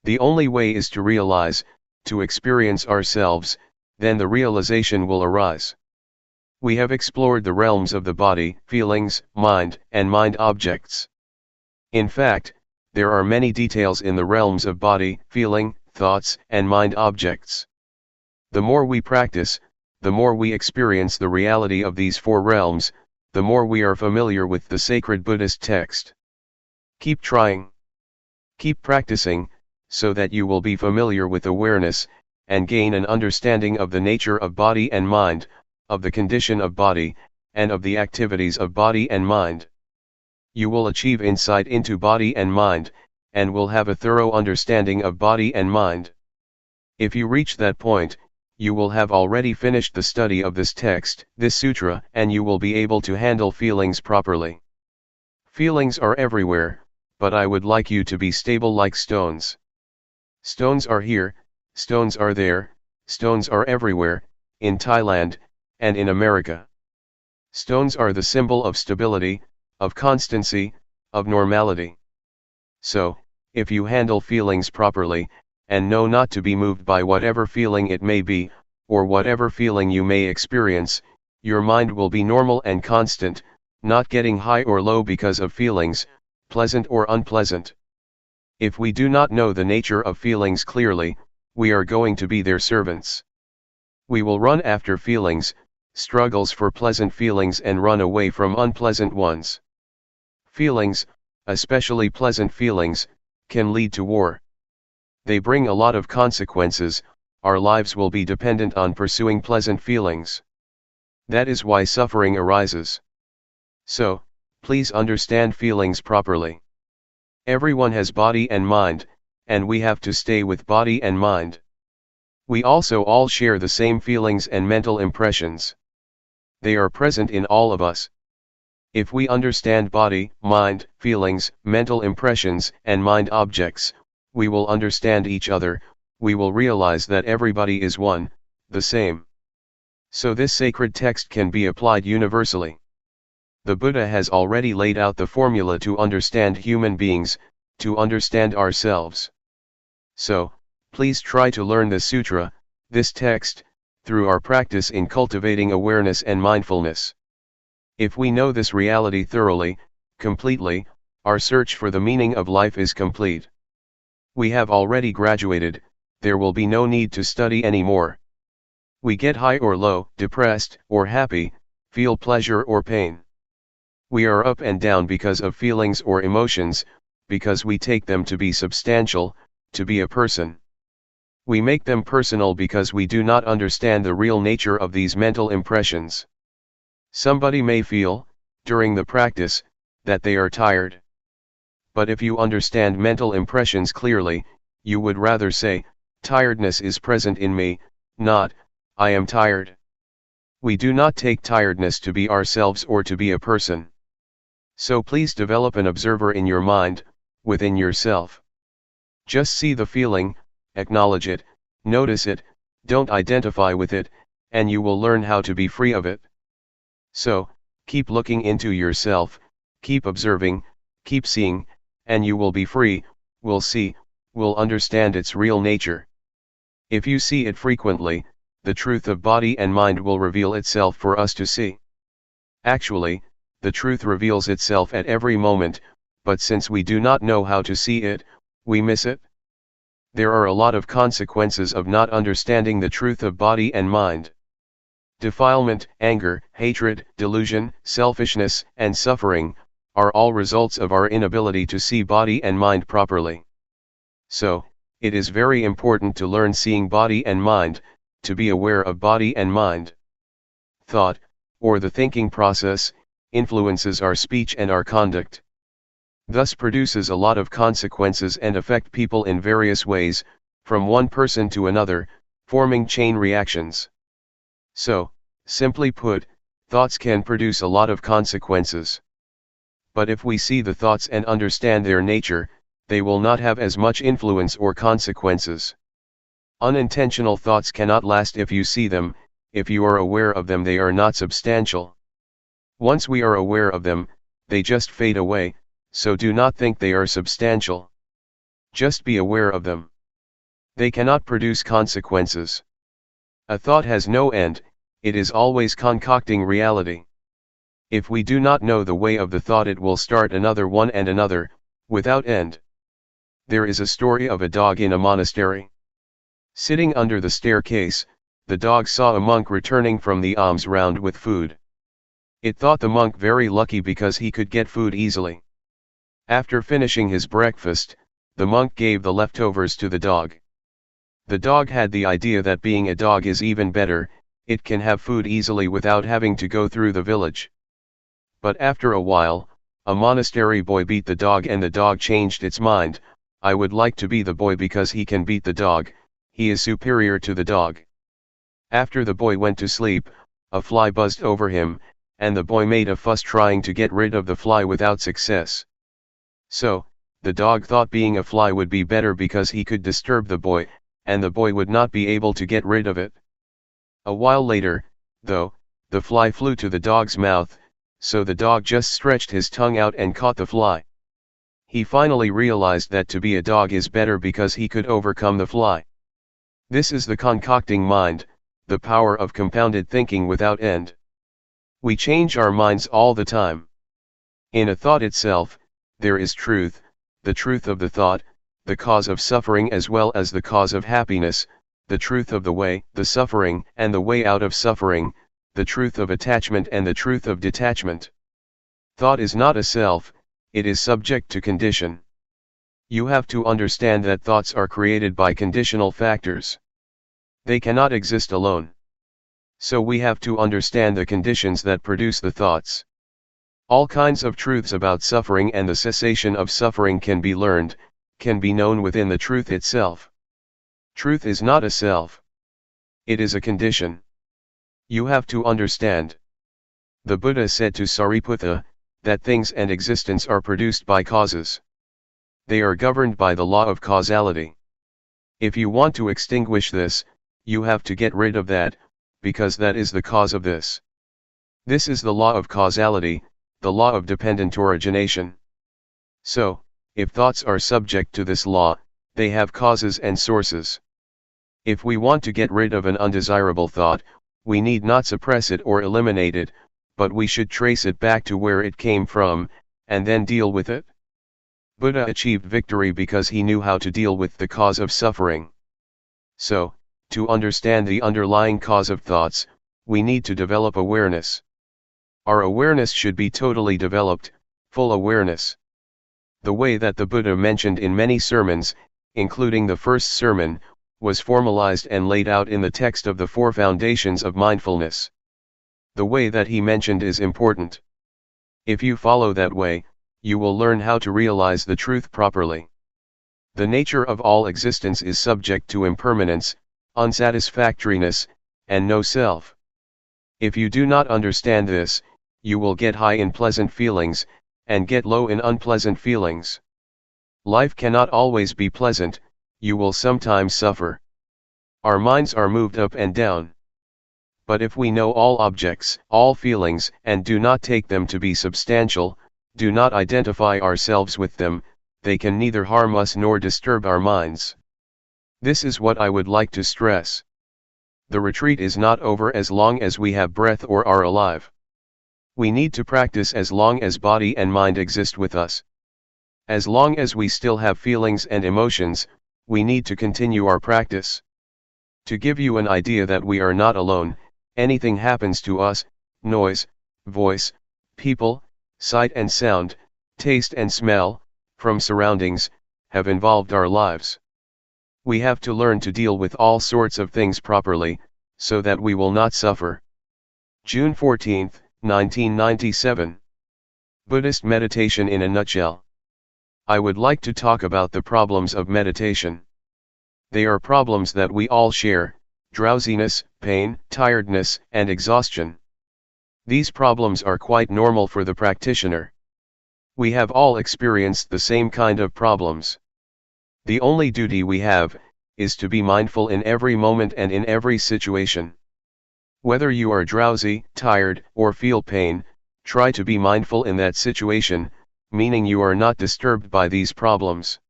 The only way is to realize, to experience ourselves, then the realization will arise. We have explored the realms of the body, feelings, mind, and mind objects. In fact, there are many details in the realms of body, feeling, thoughts, and mind objects. The more we practice, the more we experience the reality of these four realms, the more we are familiar with the sacred Buddhist text. Keep trying. Keep practicing, so that you will be familiar with awareness, and gain an understanding of the nature of body and mind, of the condition of body, and of the activities of body and mind. You will achieve insight into body and mind, and will have a thorough understanding of body and mind. If you reach that point, you will have already finished the study of this text, this sutra, and you will be able to handle feelings properly. Feelings are everywhere, but I would like you to be stable like stones. Stones are here, stones are there, stones are everywhere, in Thailand, and in America. Stones are the symbol of stability, of constancy, of normality. So, if you handle feelings properly, and know not to be moved by whatever feeling it may be, or whatever feeling you may experience, your mind will be normal and constant, not getting high or low because of feelings, pleasant or unpleasant. If we do not know the nature of feelings clearly, we are going to be their servants. We will run after feelings, struggles for pleasant feelings and run away from unpleasant ones. Feelings, especially pleasant feelings, can lead to war. They bring a lot of consequences. Our lives will be dependent on pursuing pleasant feelings. That is why suffering arises. So, please understand feelings properly. Everyone has body and mind, and we have to stay with body and mind. We also all share the same feelings and mental impressions. They are present in all of us. If we understand body, mind, feelings, mental impressions, and mind objects, we will understand each other, we will realize that everybody is one, the same. So this sacred text can be applied universally. The Buddha has already laid out the formula to understand human beings, to understand ourselves. So, please try to learn the sutra, this text, through our practice in cultivating awareness and mindfulness. If we know this reality thoroughly, completely, our search for the meaning of life is complete. We have already graduated, there will be no need to study anymore. We get high or low, depressed or happy, feel pleasure or pain. We are up and down because of feelings or emotions, because we take them to be substantial, to be a person. We make them personal because we do not understand the real nature of these mental impressions. Somebody may feel, during the practice, that they are tired. But if you understand mental impressions clearly, you would rather say, tiredness is present in me, not, I am tired. We do not take tiredness to be ourselves or to be a person. So please develop an observer in your mind, within yourself. Just see the feeling, acknowledge it, notice it, don't identify with it, and you will learn how to be free of it. So, keep looking into yourself, keep observing, keep seeing, and you will be free, will see, will understand its real nature. If you see it frequently, the truth of body and mind will reveal itself for us to see. Actually, the truth reveals itself at every moment, but since we do not know how to see it, we miss it. There are a lot of consequences of not understanding the truth of body and mind. Defilement, anger, hatred, delusion, selfishness, and suffering, are all results of our inability to see body and mind properly. So, it is very important to learn seeing body and mind, to be aware of body and mind. Thought, or the thinking process, influences our speech and our conduct. Thus produces a lot of consequences and affect people in various ways, from one person to another, forming chain reactions. So, simply put, thoughts can produce a lot of consequences. But if we see the thoughts and understand their nature, they will not have as much influence or consequences. Unintentional thoughts cannot last if you see them, if you are aware of them they are not substantial. Once we are aware of them, they just fade away, so do not think they are substantial. Just be aware of them. They cannot produce consequences. A thought has no end, it is always concocting reality. If we do not know the way of the thought it will start another one and another, without end. There is a story of a dog in a monastery. Sitting under the staircase, the dog saw a monk returning from the alms round with food. It thought the monk very lucky because he could get food easily. After finishing his breakfast, the monk gave the leftovers to the dog. The dog had the idea that being a dog is even better, it can have food easily without having to go through the village. But after a while, a monastery boy beat the dog and the dog changed its mind, I would like to be the boy because he can beat the dog, he is superior to the dog. After the boy went to sleep, a fly buzzed over him, and the boy made a fuss trying to get rid of the fly without success. So, the dog thought being a fly would be better because he could disturb the boy, and the boy would not be able to get rid of it. A while later, though, the fly flew to the dog's mouth, so the dog just stretched his tongue out and caught the fly. He finally realized that to be a dog is better because he could overcome the fly. This is the concocting mind, the power of compounded thinking without end. We change our minds all the time. In a thought itself, there is truth, the truth of the thought, the cause of suffering as well as the cause of happiness, the truth of the way, the suffering and the way out of suffering, the truth of attachment and the truth of detachment. Thought is not a self, it is subject to condition. You have to understand that thoughts are created by conditional factors. They cannot exist alone. So we have to understand the conditions that produce the thoughts. All kinds of truths about suffering and the cessation of suffering can be learned, can be known within the truth itself. Truth is not a self. It is a condition. You have to understand. The Buddha said to Sariputta, that things and existence are produced by causes. They are governed by the law of causality. If you want to extinguish this, you have to get rid of that, because that is the cause of this. This is the law of causality, the law of dependent origination. So, if thoughts are subject to this law, they have causes and sources. If we want to get rid of an undesirable thought, we need not suppress it or eliminate it, but we should trace it back to where it came from, and then deal with it. Buddha achieved victory because he knew how to deal with the cause of suffering. So, to understand the underlying cause of thoughts, we need to develop awareness. Our awareness should be totally developed, full awareness. The way that the Buddha mentioned in many sermons, including the first sermon, was formalized and laid out in the text of the Four Foundations of Mindfulness. The way that he mentioned is important. If you follow that way, you will learn how to realize the truth properly. The nature of all existence is subject to impermanence, unsatisfactoriness, and no self. If you do not understand this, you will get high in pleasant feelings, and get low in unpleasant feelings. Life cannot always be pleasant, you will sometimes suffer. Our minds are moved up and down. But if we know all objects, all feelings, and do not take them to be substantial, do not identify ourselves with them, they can neither harm us nor disturb our minds. This is what I would like to stress. The retreat is not over as long as we have breath or are alive. We need to practice as long as body and mind exist with us. As long as we still have feelings and emotions, we need to continue our practice. To give you an idea that we are not alone, anything happens to us, noise, voice, people, sight and sound, taste and smell, from surroundings, have involved our lives. We have to learn to deal with all sorts of things properly, so that we will not suffer. June 14, 1997. Buddhist meditation in a nutshell. I would like to talk about the problems of meditation. They are problems that we all share: drowsiness, pain, tiredness, and exhaustion. These problems are quite normal for the practitioner. We have all experienced the same kind of problems. The only duty we have is to be mindful in every moment and in every situation. Whether you are drowsy, tired, or feel pain, try to be mindful in that situation, meaning you are not disturbed by these problems.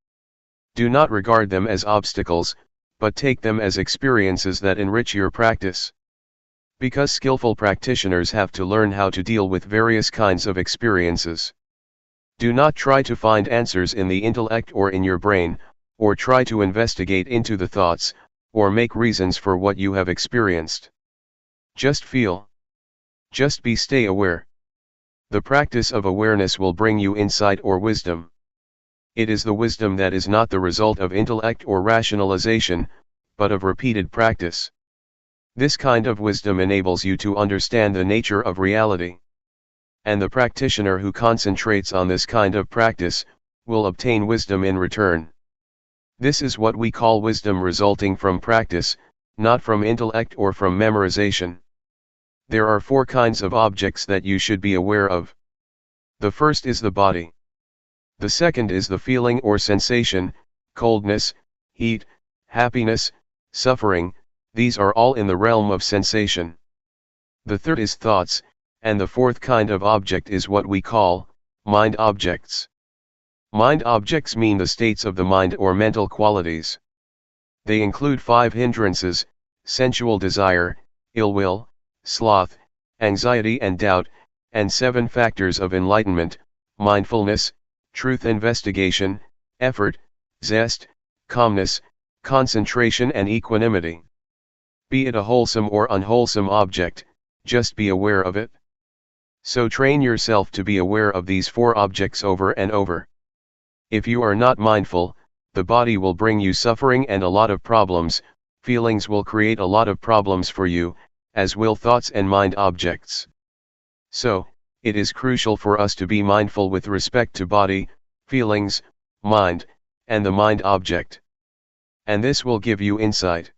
Do not regard them as obstacles, but take them as experiences that enrich your practice. Because skillful practitioners have to learn how to deal with various kinds of experiences. Do not try to find answers in the intellect or in your brain, or try to investigate into the thoughts, or make reasons for what you have experienced. Just feel. Just stay aware. The practice of awareness will bring you insight or wisdom. It is the wisdom that is not the result of intellect or rationalization, but of repeated practice. This kind of wisdom enables you to understand the nature of reality. And the practitioner who concentrates on this kind of practice, will obtain wisdom in return. This is what we call wisdom resulting from practice, not from intellect or from memorization. There are 4 kinds of objects that you should be aware of. The first is the body. The second is the feeling or sensation: coldness, heat, happiness, suffering. These are all in the realm of sensation. The third is thoughts, and the fourth kind of object is what we call mind objects. Mind objects mean the states of the mind or mental qualities. They include 5 hindrances: sensual desire, ill will, sloth, anxiety and doubt, and 7 factors of enlightenment: mindfulness, truth investigation, effort, zest, calmness, concentration and equanimity. Be it a wholesome or unwholesome object, just be aware of it. So train yourself to be aware of these 4 objects over and over. If you are not mindful, the body will bring you suffering and a lot of problems, feelings will create a lot of problems for you, as will thoughts and mind objects. So, it is crucial for us to be mindful with respect to body, feelings, mind, and the mind object. And this will give you insight.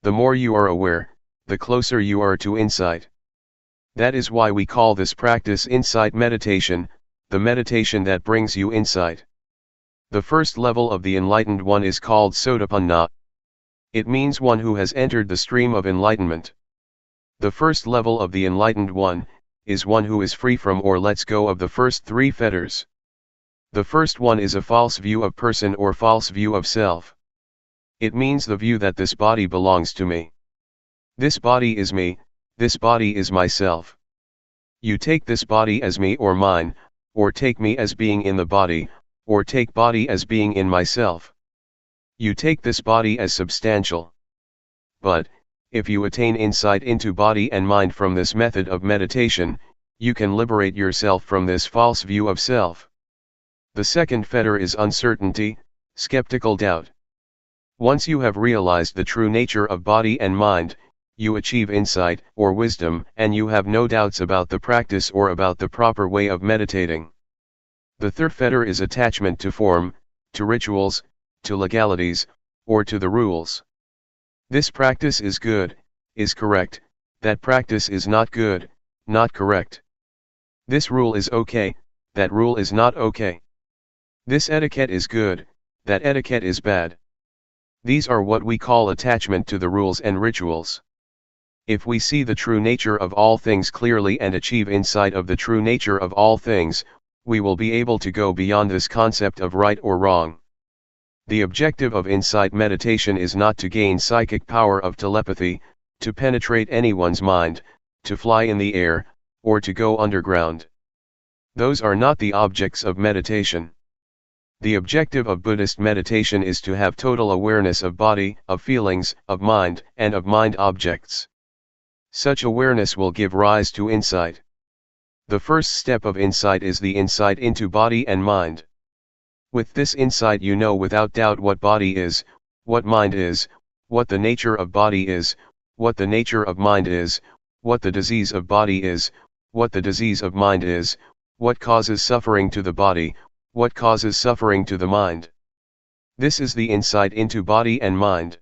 The more you are aware, the closer you are to insight. That is why we call this practice insight meditation, the meditation that brings you insight. The first level of the enlightened one is called Sotapanna. It means one who has entered the stream of enlightenment. The first level of the enlightened one is one who is free from or lets go of the first three fetters. The first one is a false view of person or false view of self. It means the view that this body belongs to me. This body is me, this body is myself. You take this body as me or mine, or take me as being in the body, or take body as being in myself. You take this body as substantial. But, if you attain insight into body and mind from this method of meditation, you can liberate yourself from this false view of self. The second fetter is uncertainty, skeptical doubt. Once you have realized the true nature of body and mind, you achieve insight or wisdom, and you have no doubts about the practice or about the proper way of meditating. The third fetter is attachment to form, to rituals, to legalities, or to the rules. This practice is good, is correct, that practice is not good, not correct. This rule is okay, that rule is not okay. This etiquette is good, that etiquette is bad. These are what we call attachment to the rules and rituals. If we see the true nature of all things clearly and achieve insight of the true nature of all things, we will be able to go beyond this concept of right or wrong. The objective of insight meditation is not to gain psychic power of telepathy, to penetrate anyone's mind, to fly in the air, or to go underground. Those are not the objects of meditation. The objective of Buddhist meditation is to have total awareness of body, of feelings, of mind, and of mind objects. Such awareness will give rise to insight. The first step of insight is the insight into body and mind. With this insight you know without doubt what body is, what mind is, what the nature of body is, what the nature of mind is, what the disease of body is, what the disease of mind is, what causes suffering to the body, what causes suffering to the mind. This is the insight into body and mind.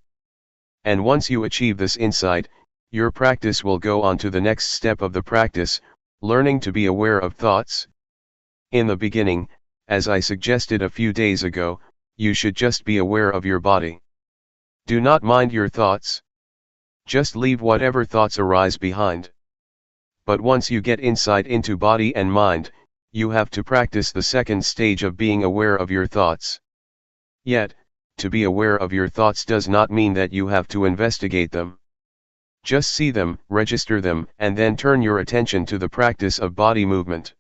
And once you achieve this insight, your practice will go on to the next step of the practice, learning to be aware of thoughts. In the beginning, as I suggested a few days ago, you should just be aware of your body. Do not mind your thoughts. Just leave whatever thoughts arise behind. But once you get insight into body and mind, you have to practice the second stage of being aware of your thoughts. Yet, to be aware of your thoughts does not mean that you have to investigate them. Just see them, register them, and then turn your attention to the practice of body movement.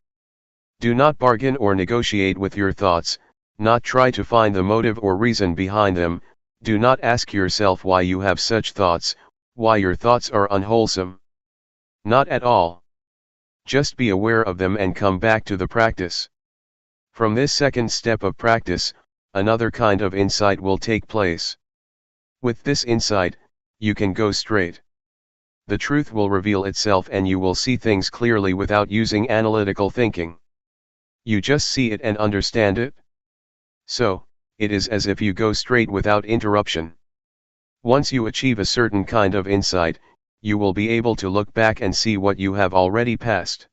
Do not bargain or negotiate with your thoughts, not try to find the motive or reason behind them, do not ask yourself why you have such thoughts, why your thoughts are unwholesome. Not at all. Just be aware of them and come back to the practice. From this second step of practice, another kind of insight will take place. With this insight, you can go straight. The truth will reveal itself and you will see things clearly without using analytical thinking. You just see it and understand it. So, it is as if you go straight without interruption. Once you achieve a certain kind of insight, you will be able to look back and see what you have already passed.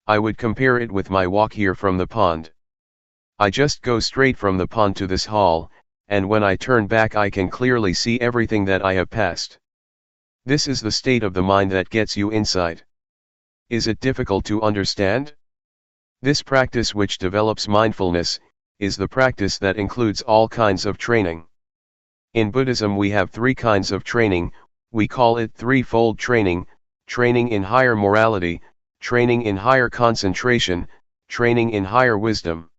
I would compare it with my walk here from the pond. I just go straight from the pond to this hall, and when I turn back I can clearly see everything that I have passed. This is the state of the mind that gets you insight. Is it difficult to understand? This practice which develops mindfulness, is the practice that includes all kinds of training. In Buddhism we have three kinds of training, we call it threefold training, training in higher morality, training in higher concentration, training in higher wisdom.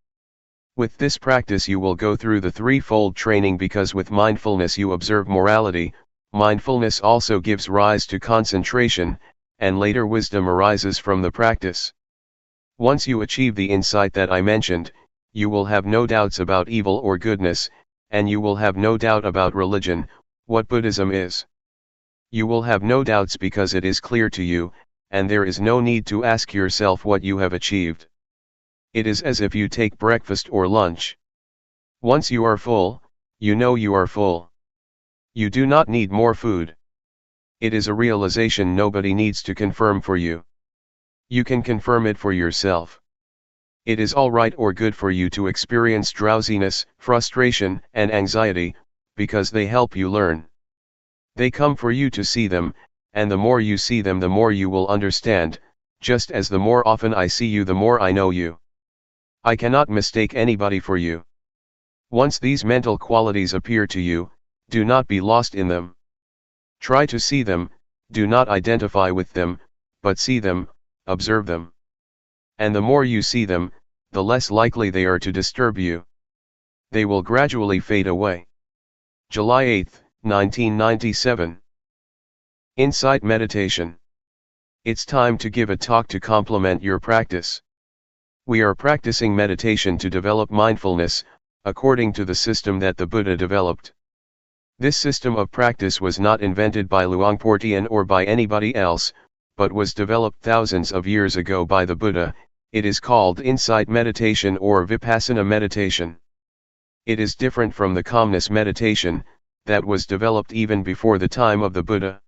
With this practice you will go through the threefold training because with mindfulness you observe morality, mindfulness also gives rise to concentration, and later wisdom arises from the practice. Once you achieve the insight that I mentioned, you will have no doubts about evil or goodness, and you will have no doubt about religion, what Buddhism is. You will have no doubts because it is clear to you, and there is no need to ask yourself what you have achieved. It is as if you take breakfast or lunch. Once you are full, you know you are full. You do not need more food. It is a realization nobody needs to confirm for you. You can confirm it for yourself. It is all right or good for you to experience drowsiness, frustration, and anxiety, because they help you learn. They come for you to see them, and the more you see them the more you will understand, just as the more often I see you the more I know you. I cannot mistake anybody for you. Once these mental qualities appear to you, do not be lost in them. Try to see them, do not identify with them, but see them, observe them. And the more you see them, the less likely they are to disturb you. They will gradually fade away. July 8, 1997. Insight Meditation. It's time to give a talk to complement your practice. We are practicing meditation to develop mindfulness, according to the system that the Buddha developed. This system of practice was not invented by Luangpor Teean or by anybody else, but was developed thousands of years ago by the Buddha. It is called insight meditation or Vipassana meditation. It is different from the calmness meditation, that was developed even before the time of the Buddha.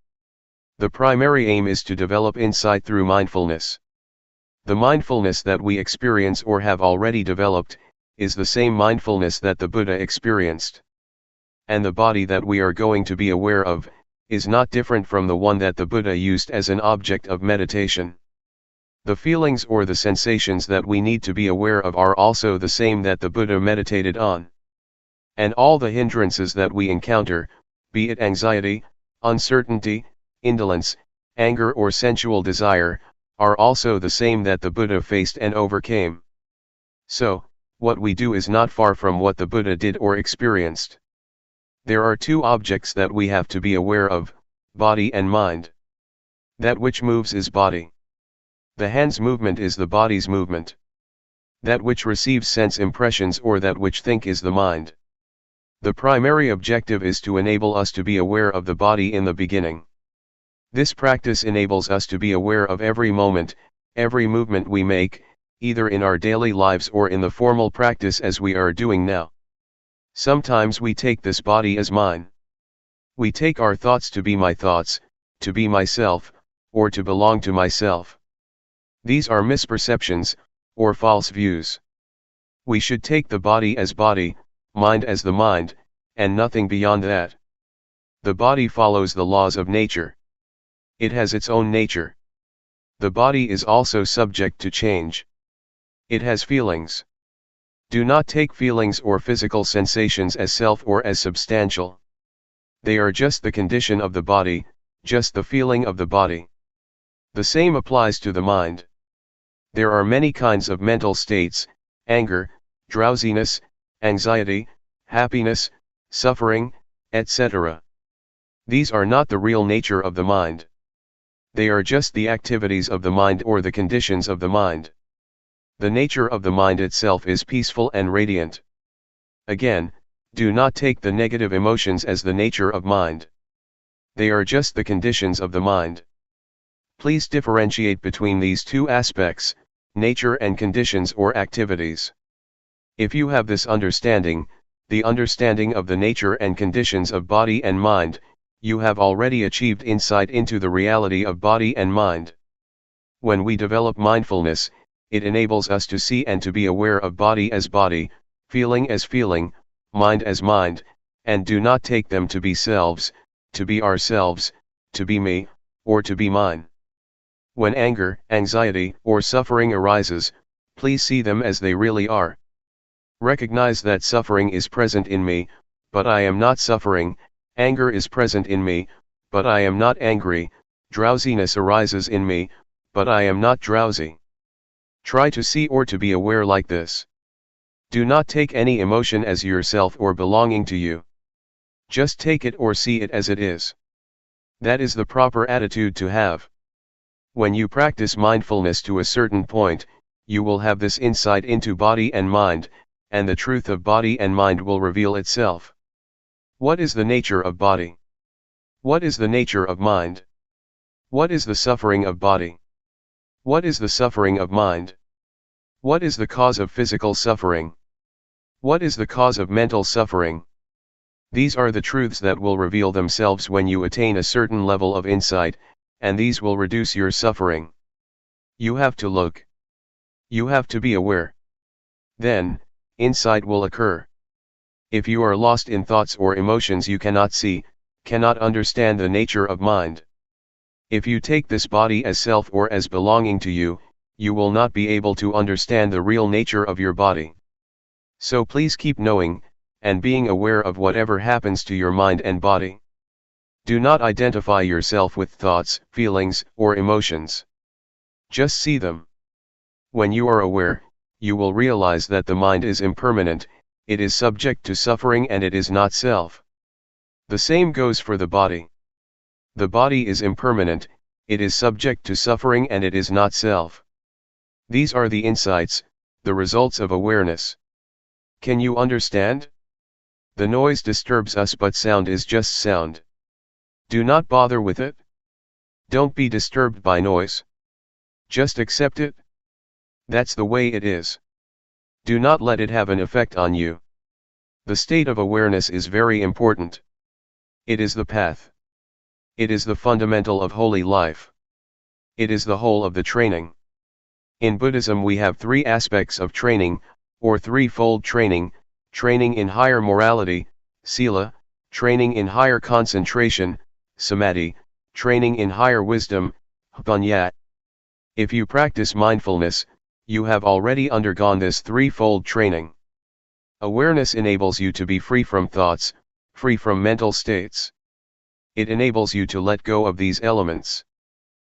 The primary aim is to develop insight through mindfulness. The mindfulness that we experience or have already developed, is the same mindfulness that the Buddha experienced. And the body that we are going to be aware of, is not different from the one that the Buddha used as an object of meditation. The feelings or the sensations that we need to be aware of are also the same that the Buddha meditated on. And all the hindrances that we encounter, be it anxiety, uncertainty, indolence, anger or sensual desire, are also the same that the Buddha faced and overcame. So, what we do is not far from what the Buddha did or experienced. There are two objects that we have to be aware of, body and mind. That which moves is body. The hand's movement is the body's movement. That which receives sense impressions or that which think is the mind. The primary objective is to enable us to be aware of the body in the beginning. This practice enables us to be aware of every moment, every movement we make, either in our daily lives or in the formal practice as we are doing now. Sometimes we take this body as mine. We take our thoughts to be my thoughts, to be myself, or to belong to myself. These are misperceptions, or false views. We should take the body as body, mind as the mind, and nothing beyond that. The body follows the laws of nature. It has its own nature. The body is also subject to change. It has feelings. Do not take feelings or physical sensations as self or as substantial. They are just the condition of the body, just the feeling of the body. The same applies to the mind. There are many kinds of mental states: anger, drowsiness, anxiety, happiness, suffering, etc. These are not the real nature of the mind. They are just the activities of the mind or the conditions of the mind. The nature of the mind itself is peaceful and radiant. Again, do not take the negative emotions as the nature of mind. They are just the conditions of the mind. Please differentiate between these two aspects, nature and conditions or activities. If you have this understanding, the understanding of the nature and conditions of body and mind, you have already achieved insight into the reality of body and mind. When we develop mindfulness, it enables us to see and to be aware of body as body, feeling as feeling, mind as mind, and do not take them to be selves, to be ourselves, to be me, or to be mine. When anger, anxiety, or suffering arises, please see them as they really are. Recognize that suffering is present in me, but I am not suffering. Anger is present in me, but I am not angry. Drowsiness arises in me, but I am not drowsy. Try to see or to be aware like this. Do not take any emotion as yourself or belonging to you. Just take it or see it as it is. That is the proper attitude to have. When you practice mindfulness to a certain point, you will have this insight into body and mind, and the truth of body and mind will reveal itself. What is the nature of body? What is the nature of mind? What is the suffering of body? What is the suffering of mind? What is the cause of physical suffering? What is the cause of mental suffering? These are the truths that will reveal themselves when you attain a certain level of insight, and these will reduce your suffering. You have to look. You have to be aware. Then, insight will occur. If you are lost in thoughts or emotions, you cannot see, cannot understand the nature of mind. If you take this body as self or as belonging to you, you will not be able to understand the real nature of your body. So please keep knowing, and being aware of whatever happens to your mind and body. Do not identify yourself with thoughts, feelings, or emotions. Just see them. When you are aware, you will realize that the mind is impermanent, it is subject to suffering, and it is not self. The same goes for the body. The body is impermanent, it is subject to suffering, and it is not self. These are the insights, the results of awareness. Can you understand? The noise disturbs us, but sound is just sound. Do not bother with it. Don't be disturbed by noise. Just accept it. That's the way it is. Do not let it have an effect on you. The state of awareness is very important. It is the path. It is the fundamental of holy life. It is the whole of the training. In Buddhism we have three aspects of training, or threefold training: training in higher morality, sila; training in higher concentration, samadhi; training in higher wisdom, panya. If you practice mindfulness, you have already undergone this threefold training. Awareness enables you to be free from thoughts, free from mental states. It enables you to let go of these elements.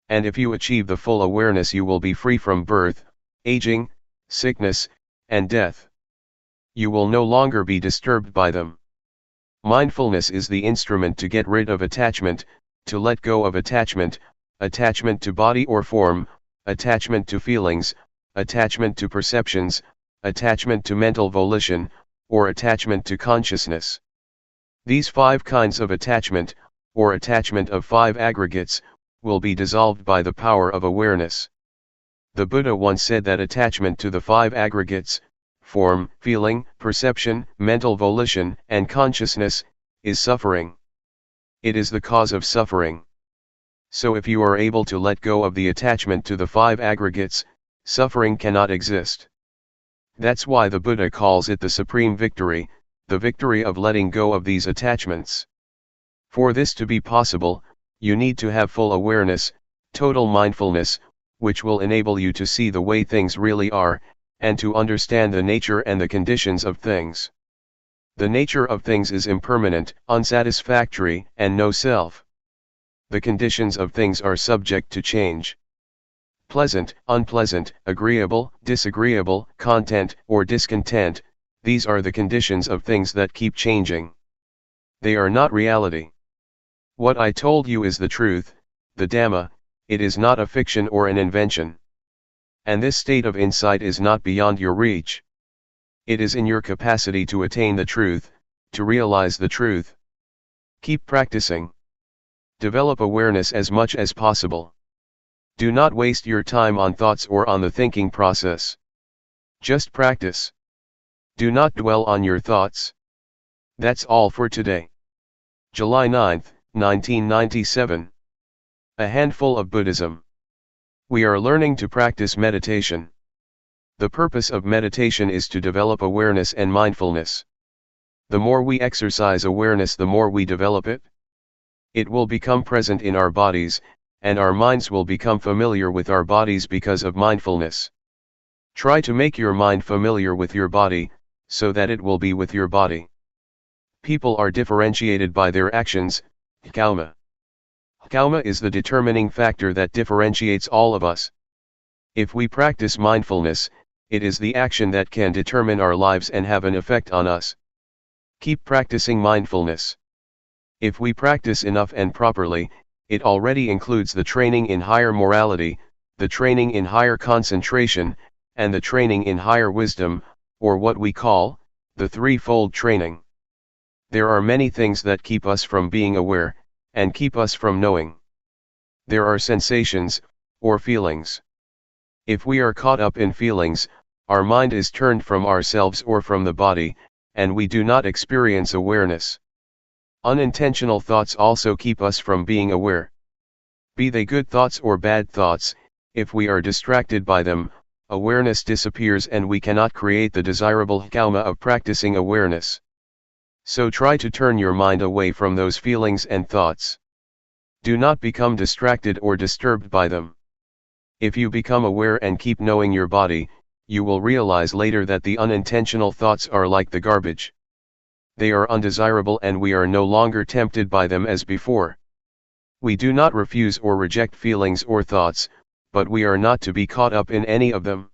And if you achieve the full awareness, you will be free from birth, aging, sickness, and death. You will no longer be disturbed by them. Mindfulness is the instrument to get rid of attachment, to let go of attachment, attachment to body or form, attachment to feelings, attachment to perceptions, attachment to mental volition, or attachment to consciousness. These 5 kinds of attachment, or attachment of 5 aggregates, will be dissolved by the power of awareness. The Buddha once said that attachment to the 5 aggregates, form, feeling, perception, mental volition, and consciousness, is suffering. It is the cause of suffering. So if you are able to let go of the attachment to the 5 aggregates, suffering cannot exist. That's why the Buddha calls it the supreme victory, the victory of letting go of these attachments. For this to be possible, you need to have full awareness, total mindfulness, which will enable you to see the way things really are, and to understand the nature and the conditions of things. The nature of things is impermanent, unsatisfactory, and no self. The conditions of things are subject to change. Pleasant, unpleasant, agreeable, disagreeable, content or discontent, these are the conditions of things that keep changing. They are not reality. What I told you is the truth, the Dhamma, it is not a fiction or an invention. And this state of insight is not beyond your reach. It is in your capacity to attain the truth, to realize the truth. Keep practicing. Develop awareness as much as possible. Do not waste your time on thoughts or on the thinking process. Just practice. Do not dwell on your thoughts. That's all for today. July 9, 1997. A handful of Buddhism. We are learning to practice meditation. The purpose of meditation is to develop awareness and mindfulness. The more we exercise awareness, the more we develop it. It will become present in our bodies, and our minds will become familiar with our bodies because of mindfulness. Try to make your mind familiar with your body, so that it will be with your body. People are differentiated by their actions, karma. Karma is the determining factor that differentiates all of us. If we practice mindfulness, it is the action that can determine our lives and have an effect on us. Keep practicing mindfulness. If we practice enough and properly, it already includes the training in higher morality, the training in higher concentration, and the training in higher wisdom, or what we call, the threefold training. There are many things that keep us from being aware, and keep us from knowing. There are sensations, or feelings. If we are caught up in feelings, our mind is turned from ourselves or from the body, and we do not experience awareness. Unintentional thoughts also keep us from being aware. Be they good thoughts or bad thoughts, if we are distracted by them, awareness disappears and we cannot create the desirable karma of practicing awareness. So try to turn your mind away from those feelings and thoughts. Do not become distracted or disturbed by them. If you become aware and keep knowing your body, you will realize later that the unintentional thoughts are like the garbage. They are undesirable and we are no longer tempted by them as before. We do not refuse or reject feelings or thoughts, but we are not to be caught up in any of them.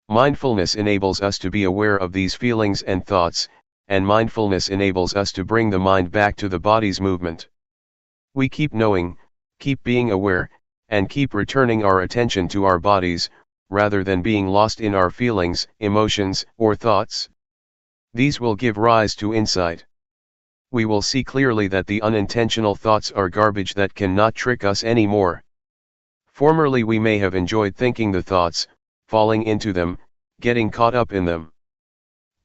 Mindfulness enables us to be aware of these feelings and thoughts, and mindfulness enables us to bring the mind back to the body's movement. We keep knowing, keep being aware, and keep returning our attention to our bodies, rather than being lost in our feelings, emotions, or thoughts. These will give rise to insight. We will see clearly that the unintentional thoughts are garbage that cannot trick us anymore. Formerly we may have enjoyed thinking the thoughts, falling into them, getting caught up in them.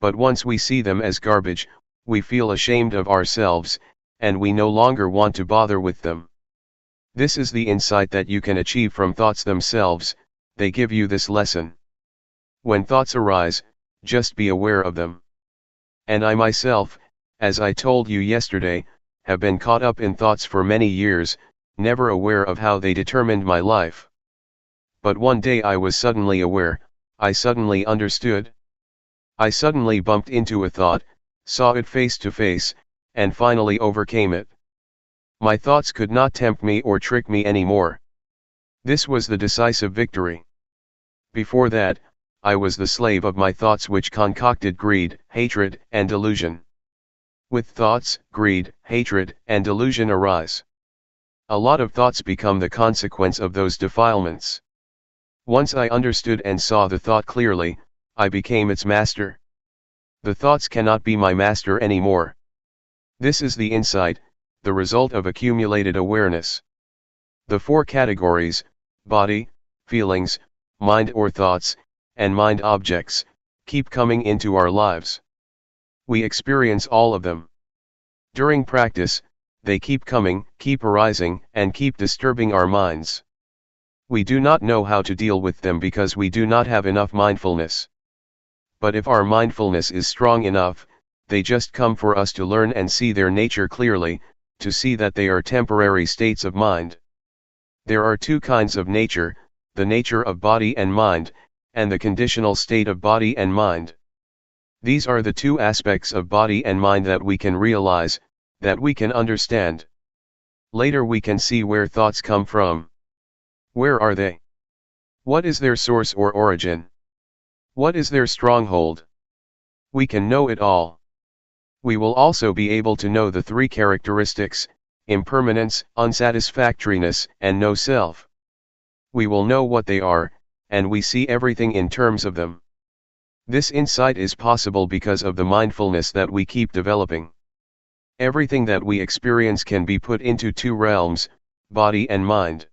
But once we see them as garbage, we feel ashamed of ourselves, and we no longer want to bother with them. This is the insight that you can achieve from thoughts themselves. They give you this lesson. When thoughts arise, just be aware of them. And I myself, as I told you yesterday, have been caught up in thoughts for many years, never aware of how they determined my life. But one day I was suddenly aware, I suddenly understood. I suddenly bumped into a thought, saw it face to face, and finally overcame it. My thoughts could not tempt me or trick me anymore. This was the decisive victory. Before that, I was the slave of my thoughts which concocted greed, hatred, and delusion. With thoughts, greed, hatred, and delusion arise. A lot of thoughts become the consequence of those defilements. Once I understood and saw the thought clearly, I became its master. The thoughts cannot be my master anymore. This is the insight, the result of accumulated awareness. The four categories, body, feelings, mind or thoughts, and mind objects, keep coming into our lives. We experience all of them. During practice, they keep coming, keep arising, and keep disturbing our minds. We do not know how to deal with them because we do not have enough mindfulness. But if our mindfulness is strong enough, they just come for us to learn and see their nature clearly, to see that they are temporary states of mind. There are two kinds of nature, the nature of body and mind, and the conditional state of body and mind. These are the two aspects of body and mind that we can realize, that we can understand. Later we can see where thoughts come from. Where are they? What is their source or origin? What is their stronghold? We can know it all. We will also be able to know the three characteristics, impermanence, unsatisfactoriness, and no self. We will know what they are, and we see everything in terms of them. This insight is possible because of the mindfulness that we keep developing. Everything that we experience can be put into two realms, body and mind.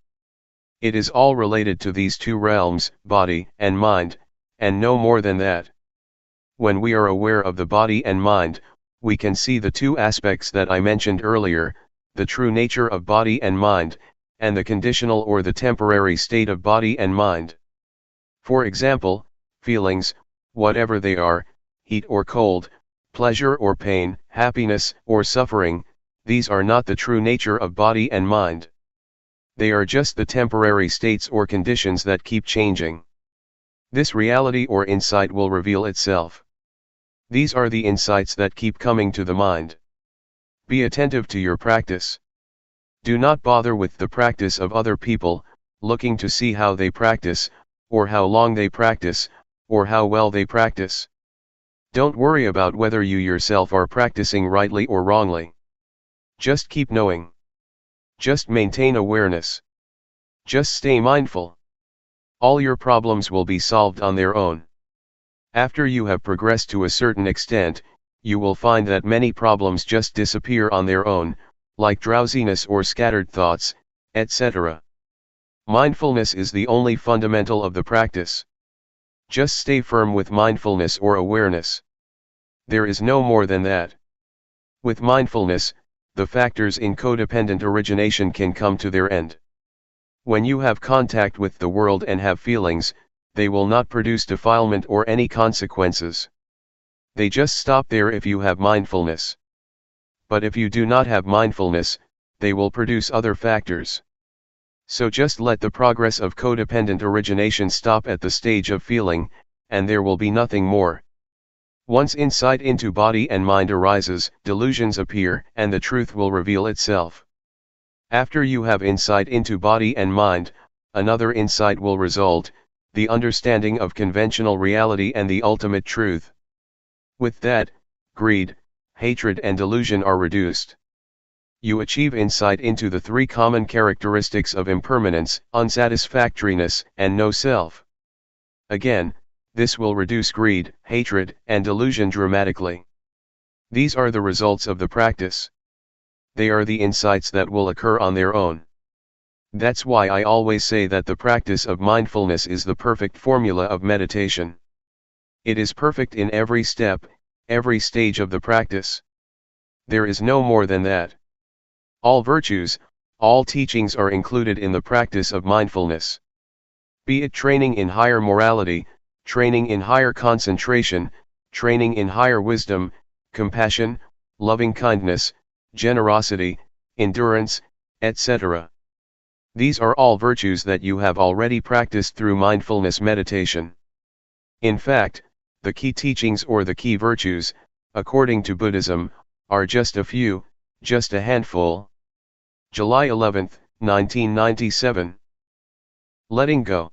It is all related to these two realms, body and mind, and no more than that. When we are aware of the body and mind, we can see the two aspects that I mentioned earlier, the true nature of body and mind, and the conditional or the temporary state of body and mind. For example, feelings, whatever they are, heat or cold, pleasure or pain, happiness or suffering, these are not the true nature of body and mind. They are just the temporary states or conditions that keep changing. This reality or insight will reveal itself. These are the insights that keep coming to the mind. Be attentive to your practice. Do not bother with the practice of other people, looking to see how they practice, or how long they practice, or how well they practice. Don't worry about whether you yourself are practicing rightly or wrongly. Just keep knowing. Just maintain awareness. Just stay mindful. All your problems will be solved on their own. After you have progressed to a certain extent, you will find that many problems just disappear on their own, like drowsiness or scattered thoughts, etc. Mindfulness is the only fundamental of the practice. Just stay firm with mindfulness or awareness. There is no more than that. With mindfulness, the factors in codependent origination can come to their end. When you have contact with the world and have feelings, they will not produce defilement or any consequences. They just stop there if you have mindfulness. But if you do not have mindfulness, they will produce other factors. So just let the progress of codependent origination stop at the stage of feeling, and there will be nothing more. Once insight into body and mind arises, delusions appear, and the truth will reveal itself. After you have insight into body and mind, another insight will result, the understanding of conventional reality and the ultimate truth. With that, greed, hatred and delusion are reduced. You achieve insight into the three common characteristics of impermanence, unsatisfactoriness, and no self. Again, this will reduce greed, hatred, and delusion dramatically. These are the results of the practice. They are the insights that will occur on their own. That's why I always say that the practice of mindfulness is the perfect formula of meditation. It is perfect in every step, every stage of the practice. There is no more than that. All virtues, all teachings are included in the practice of mindfulness. Be it training in higher morality, training in higher concentration, training in higher wisdom, compassion, loving kindness, generosity, endurance, etc. These are all virtues that you have already practiced through mindfulness meditation. In fact, the key teachings or the key virtues, according to Buddhism, are just a few, just a handful. July 11, 1997. Letting go.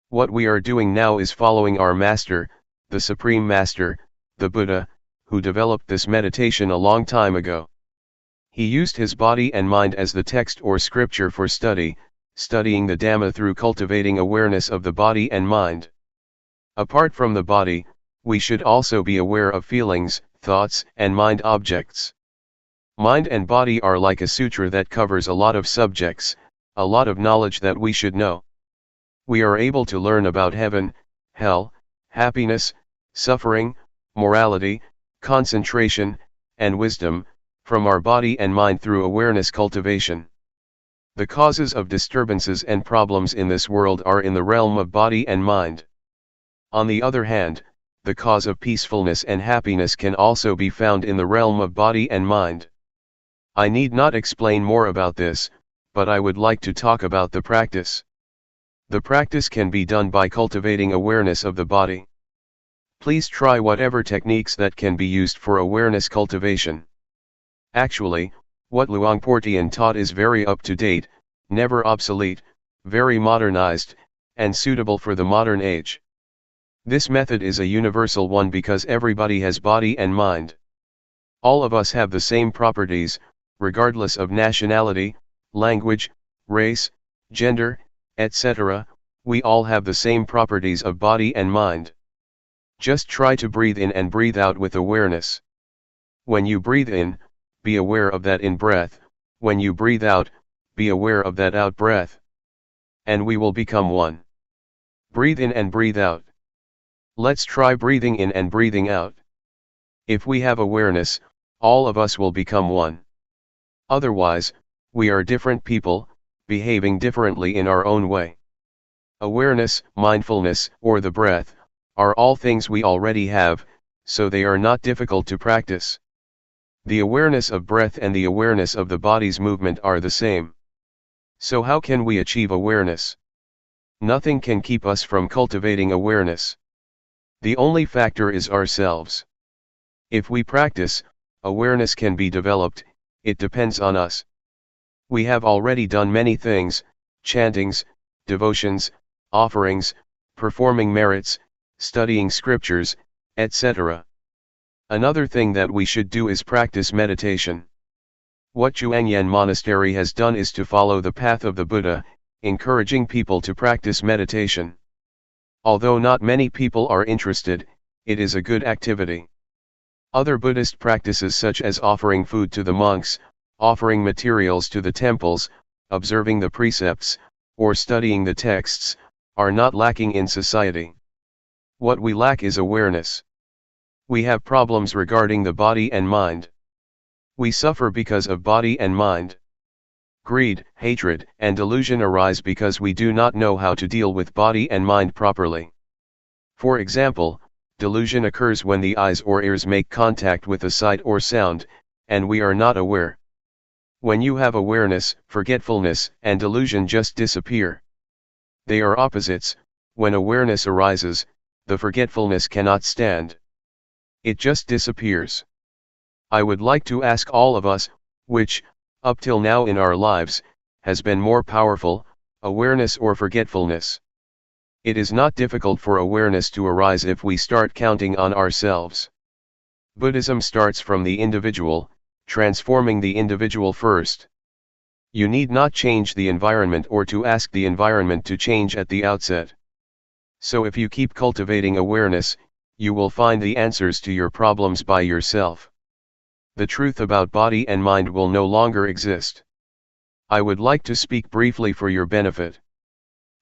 What we are doing now is following our Master, the Supreme Master, the Buddha, who developed this meditation a long time ago. He used his body and mind as the text or scripture for studying the Dhamma through cultivating awareness of the body and mind. Apart from the body, we should also be aware of feelings, thoughts, and mind objects. Mind and body are like a sutra that covers a lot of subjects, a lot of knowledge that we should know. We are able to learn about heaven, hell, happiness, suffering, morality, concentration, and wisdom, from our body and mind through awareness cultivation. The causes of disturbances and problems in this world are in the realm of body and mind. On the other hand, the cause of peacefulness and happiness can also be found in the realm of body and mind. I need not explain more about this, but I would like to talk about the practice. The practice can be done by cultivating awareness of the body. Please try whatever techniques that can be used for awareness cultivation. Actually, what Luangpor Teean taught is very up to date, never obsolete, very modernized, and suitable for the modern age. This method is a universal one because everybody has body and mind. All of us have the same properties, regardless of nationality, language, race, gender, etc. We all have the same properties of body and mind. Just try to breathe in and breathe out with awareness. When you breathe in, be aware of that in-breath, when you breathe out, be aware of that out-breath. And we will become one. Breathe in and breathe out. Let's try breathing in and breathing out. If we have awareness, all of us will become one. Otherwise, we are different people, behaving differently in our own way. Awareness, mindfulness, or the breath, are all things we already have, so they are not difficult to practice. The awareness of breath and the awareness of the body's movement are the same. So how can we achieve awareness? Nothing can keep us from cultivating awareness. The only factor is ourselves. If we practice, awareness can be developed, it depends on us. We have already done many things, chantings, devotions, offerings, performing merits, studying scriptures, etc. Another thing that we should do is practice meditation. What Zhuangyan Monastery has done is to follow the path of the Buddha, encouraging people to practice meditation. Although not many people are interested, it is a good activity. Other Buddhist practices such as offering food to the monks, offering materials to the temples, observing the precepts, or studying the texts, are not lacking in society. What we lack is awareness. We have problems regarding the body and mind. We suffer because of body and mind. Greed, hatred, and delusion arise because we do not know how to deal with body and mind properly. For example, delusion occurs when the eyes or ears make contact with a sight or sound, and we are not aware. When you have awareness, forgetfulness and delusion just disappear. They are opposites. When awareness arises, the forgetfulness cannot stand. It just disappears. I would like to ask all of us, which, up till now in our lives, has been more powerful, awareness or forgetfulness? It is not difficult for awareness to arise if we start counting on ourselves. Buddhism starts from the individual, transforming the individual first. You need not change the environment or to ask the environment to change at the outset. So if you keep cultivating awareness, you will find the answers to your problems by yourself. The truth about body and mind will no longer exist. I would like to speak briefly for your benefit.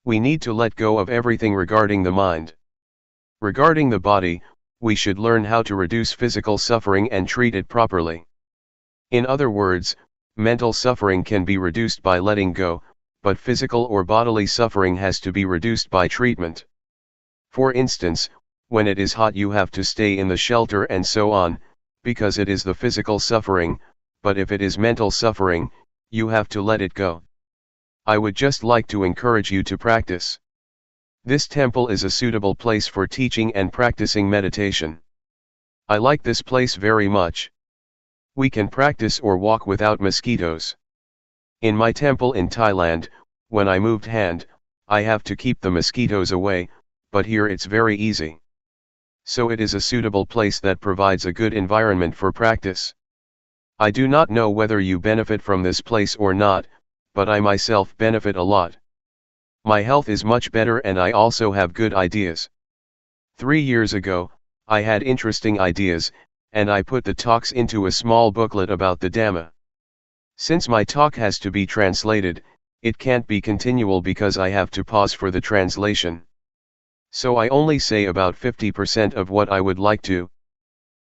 We need to let go of everything regarding the mind. Regarding the body, we should learn how to reduce physical suffering and treat it properly. In other words, mental suffering can be reduced by letting go, but physical or bodily suffering has to be reduced by treatment. For instance, when it is hot you have to stay in the shelter and so on, because it is the physical suffering, but if it is mental suffering, you have to let it go. I would just like to encourage you to practice. This temple is a suitable place for teaching and practicing meditation. I like this place very much. We can practice or walk without mosquitoes. In my temple in Thailand, when I moved hand, I have to keep the mosquitoes away, but here it's very easy. So it is a suitable place that provides a good environment for practice. I do not know whether you benefit from this place or not, but I myself benefit a lot. My health is much better and I also have good ideas. 3 years ago, I had interesting ideas, and I put the talks into a small booklet about the Dhamma. Since my talk has to be translated, it can't be continual because I have to pause for the translation. So I only say about 50% of what I would like to.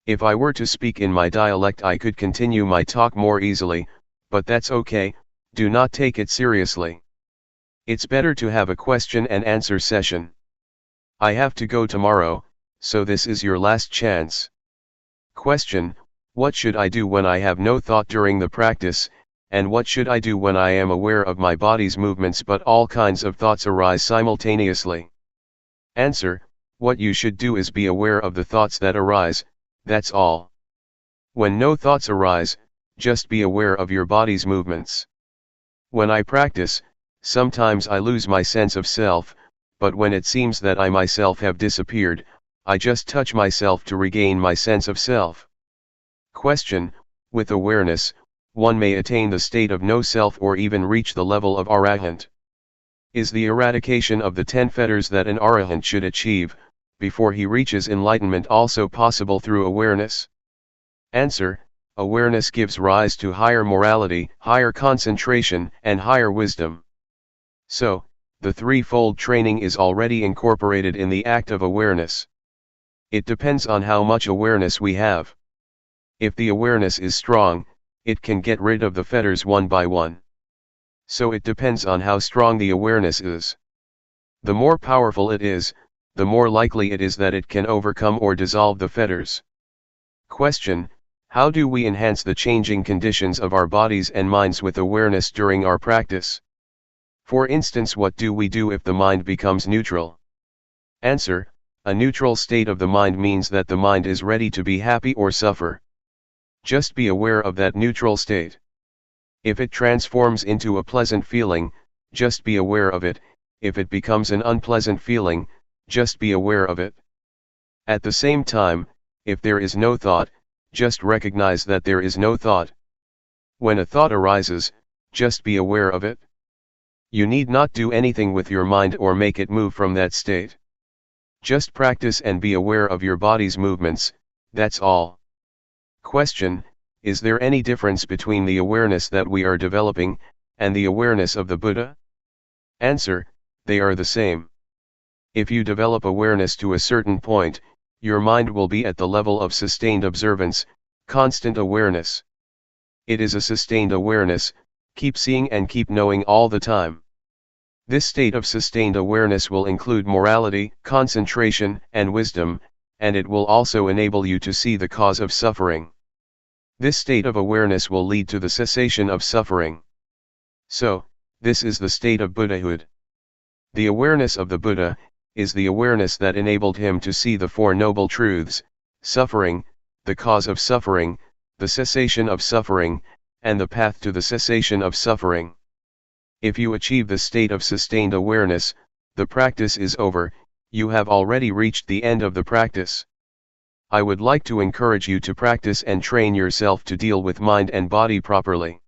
If I were to speak in my dialect I could continue my talk more easily, but that's okay, do not take it seriously. It's better to have a question and answer session. I have to go tomorrow, so this is your last chance. Question: what should I do when I have no thought during the practice, and what should I do when I am aware of my body's movements but all kinds of thoughts arise simultaneously? Answer: what you should do is be aware of the thoughts that arise, that's all. When no thoughts arise, just be aware of your body's movements. When I practice, sometimes I lose my sense of self, but when it seems that I myself have disappeared, I just touch myself to regain my sense of self. Question: with awareness, one may attain the state of no self or even reach the level of arahant. Is the eradication of the 10 fetters that an arahant should achieve, before he reaches enlightenment also possible through awareness? Answer: awareness gives rise to higher morality, higher concentration, and higher wisdom. So, the threefold training is already incorporated in the act of awareness. It depends on how much awareness we have. If the awareness is strong, it can get rid of the fetters one by one. So it depends on how strong the awareness is. The more powerful it is, the more likely it is that it can overcome or dissolve the fetters. Question: how do we enhance the changing conditions of our bodies and minds with awareness during our practice? For instance, what do we do if the mind becomes neutral? Answer: a neutral state of the mind means that the mind is ready to be happy or suffer. Just be aware of that neutral state. If it transforms into a pleasant feeling, just be aware of it. If it becomes an unpleasant feeling, just be aware of it. At the same time, if there is no thought, just recognize that there is no thought. When a thought arises, just be aware of it. You need not do anything with your mind or make it move from that state. Just practice and be aware of your body's movements, that's all. Question: is there any difference between the awareness that we are developing, and the awareness of the Buddha? Answer: they are the same. If you develop awareness to a certain point, your mind will be at the level of sustained observance, constant awareness. It is a sustained awareness, keep seeing and keep knowing all the time. This state of sustained awareness will include morality, concentration, and wisdom, and it will also enable you to see the cause of suffering. This state of awareness will lead to the cessation of suffering. So, this is the state of Buddhahood. The awareness of the Buddha is the awareness that enabled him to see the Four Noble Truths: suffering, the cause of suffering, the cessation of suffering, and the path to the cessation of suffering. If you achieve the state of sustained awareness, the practice is over, you have already reached the end of the practice. I would like to encourage you to practice and train yourself to deal with mind and body properly.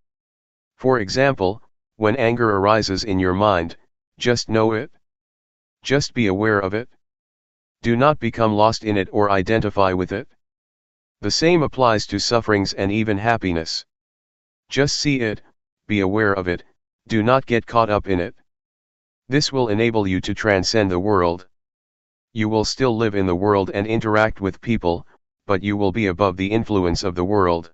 For example, when anger arises in your mind, just know it. Just be aware of it. Do not become lost in it or identify with it. The same applies to sufferings and even happiness. Just see it, be aware of it, do not get caught up in it. This will enable you to transcend the world. You will still live in the world and interact with people, but you will be above the influence of the world.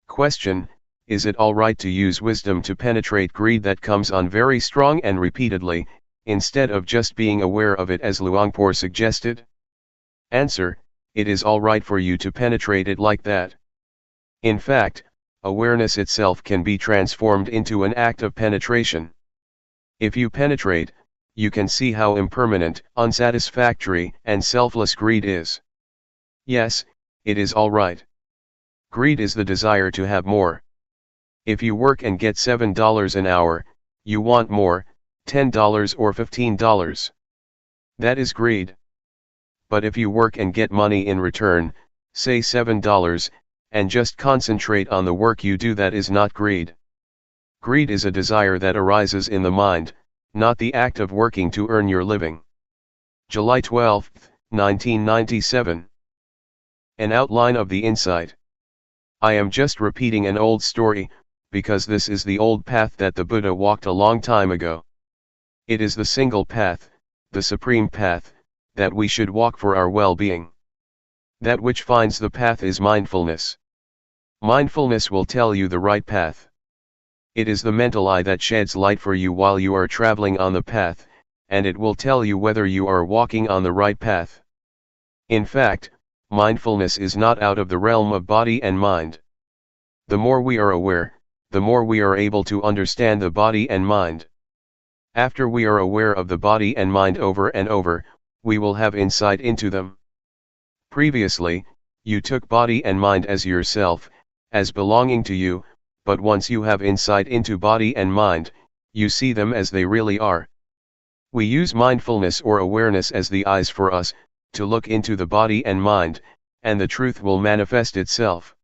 Question: is it alright to use wisdom to penetrate greed that comes on very strong and repeatedly, instead of just being aware of it as Luangpor suggested? Answer: it is alright for you to penetrate it like that. In fact, awareness itself can be transformed into an act of penetration. If you penetrate, you can see how impermanent, unsatisfactory, and selfless greed is. Yes, it is alright. Greed is the desire to have more. If you work and get $7 an hour, you want more, $10 or $15. That is greed. But if you work and get money in return, say $7, and just concentrate on the work you do, that is not greed. Greed is a desire that arises in the mind, not the act of working to earn your living. July 12, 1997. An outline of the insight. I am just repeating an old story, because this is the old path that the Buddha walked a long time ago. It is the single path, the supreme path, that we should walk for our well-being. That which finds the path is mindfulness. Mindfulness will tell you the right path. It is the mental eye that sheds light for you while you are traveling on the path, and it will tell you whether you are walking on the right path. In fact, mindfulness is not out of the realm of body and mind. The more we are aware, the more we are able to understand the body and mind. After we are aware of the body and mind over and over, we will have insight into them. Previously, you took body and mind as yourself, as belonging to you, but once you have insight into body and mind, you see them as they really are. We use mindfulness or awareness as the eyes for us, to look into the body and mind, and the truth will manifest itself.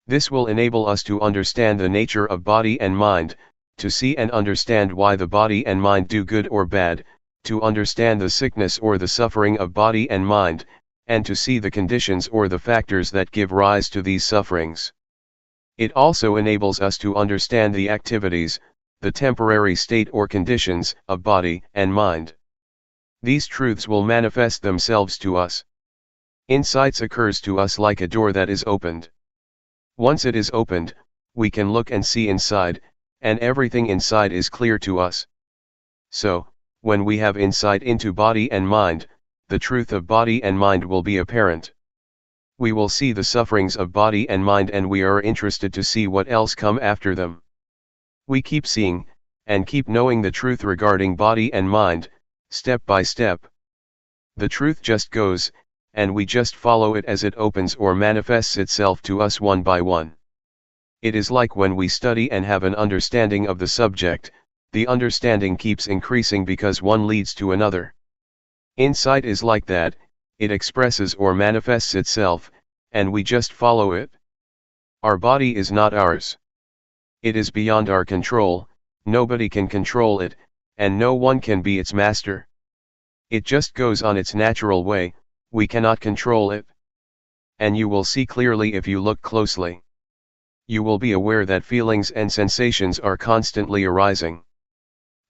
This will enable us to understand the nature of body and mind, to see and understand why the body and mind do good or bad, to understand the sickness or the suffering of body and mind, and to see the conditions or the factors that give rise to these sufferings. It also enables us to understand the activities, the temporary state or conditions, of body and mind. These truths will manifest themselves to us. Insights occurs to us like a door that is opened. Once it is opened, we can look and see inside, and everything inside is clear to us. So, when we have insight into body and mind, the truth of body and mind will be apparent. We will see the sufferings of body and mind, and we are interested to see what else come after them. We keep seeing, and keep knowing the truth regarding body and mind, step by step. The truth just goes, and we just follow it as it opens or manifests itself to us one by one. It is like when we study and have an understanding of the subject, the understanding keeps increasing because one leads to another. Insight is like that, it expresses or manifests itself, and we just follow it. Our body is not ours. It is beyond our control, nobody can control it, and no one can be its master. It just goes on its natural way, we cannot control it. And you will see clearly if you look closely. You will be aware that feelings and sensations are constantly arising.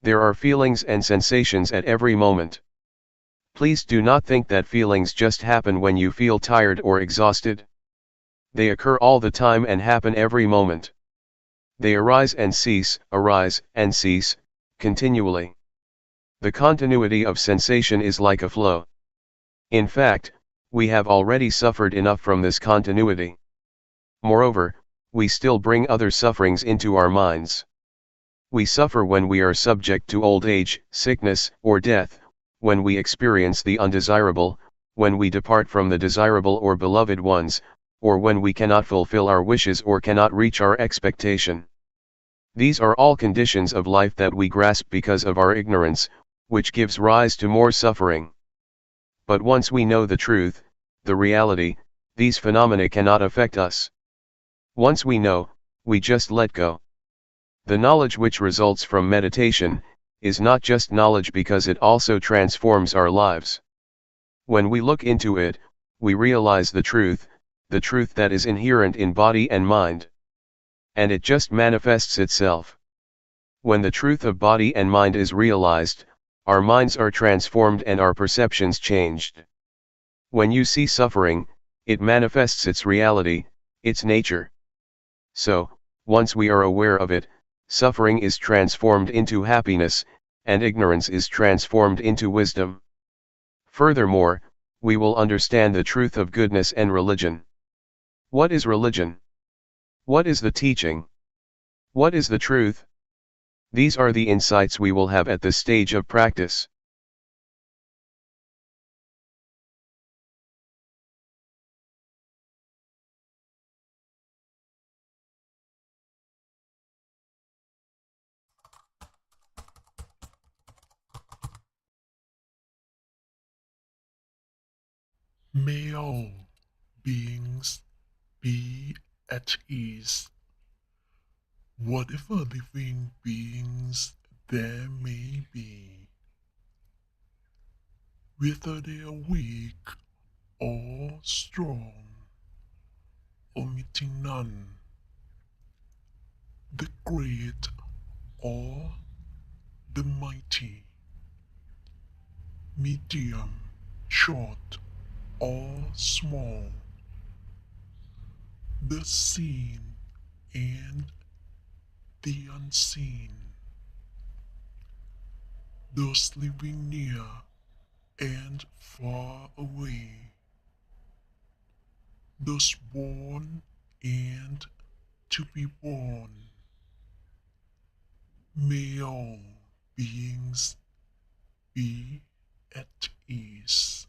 There are feelings and sensations at every moment. Please do not think that feelings just happen when you feel tired or exhausted. They occur all the time and happen every moment. They arise and cease, continually. The continuity of sensation is like a flow. In fact, we have already suffered enough from this continuity. Moreover, we still bring other sufferings into our minds. We suffer when we are subject to old age, sickness, or death, when we experience the undesirable, when we depart from the desirable or beloved ones, or when we cannot fulfill our wishes or cannot reach our expectation. These are all conditions of life that we grasp because of our ignorance, which gives rise to more suffering. But once we know the truth, the reality, these phenomena cannot affect us. Once we know, we just let go. The knowledge which results from meditation is not just knowledge because it also transforms our lives. When we look into it, we realize the truth that is inherent in body and mind. And it just manifests itself. When the truth of body and mind is realized, our minds are transformed and our perceptions changed. When you see suffering, it manifests its reality, its nature. So, once we are aware of it, suffering is transformed into happiness, and ignorance is transformed into wisdom. Furthermore, we will understand the truth of goodness and religion. What is religion? What is the teaching? What is the truth? These are the insights we will have at this stage of practice. May all beings be at ease. Whatever living beings there may be, whether they are weak or strong, omitting none, the great or the mighty, medium, short or small, the seen and the unseen, those living near and far away, those born and to be born. May all beings be at ease.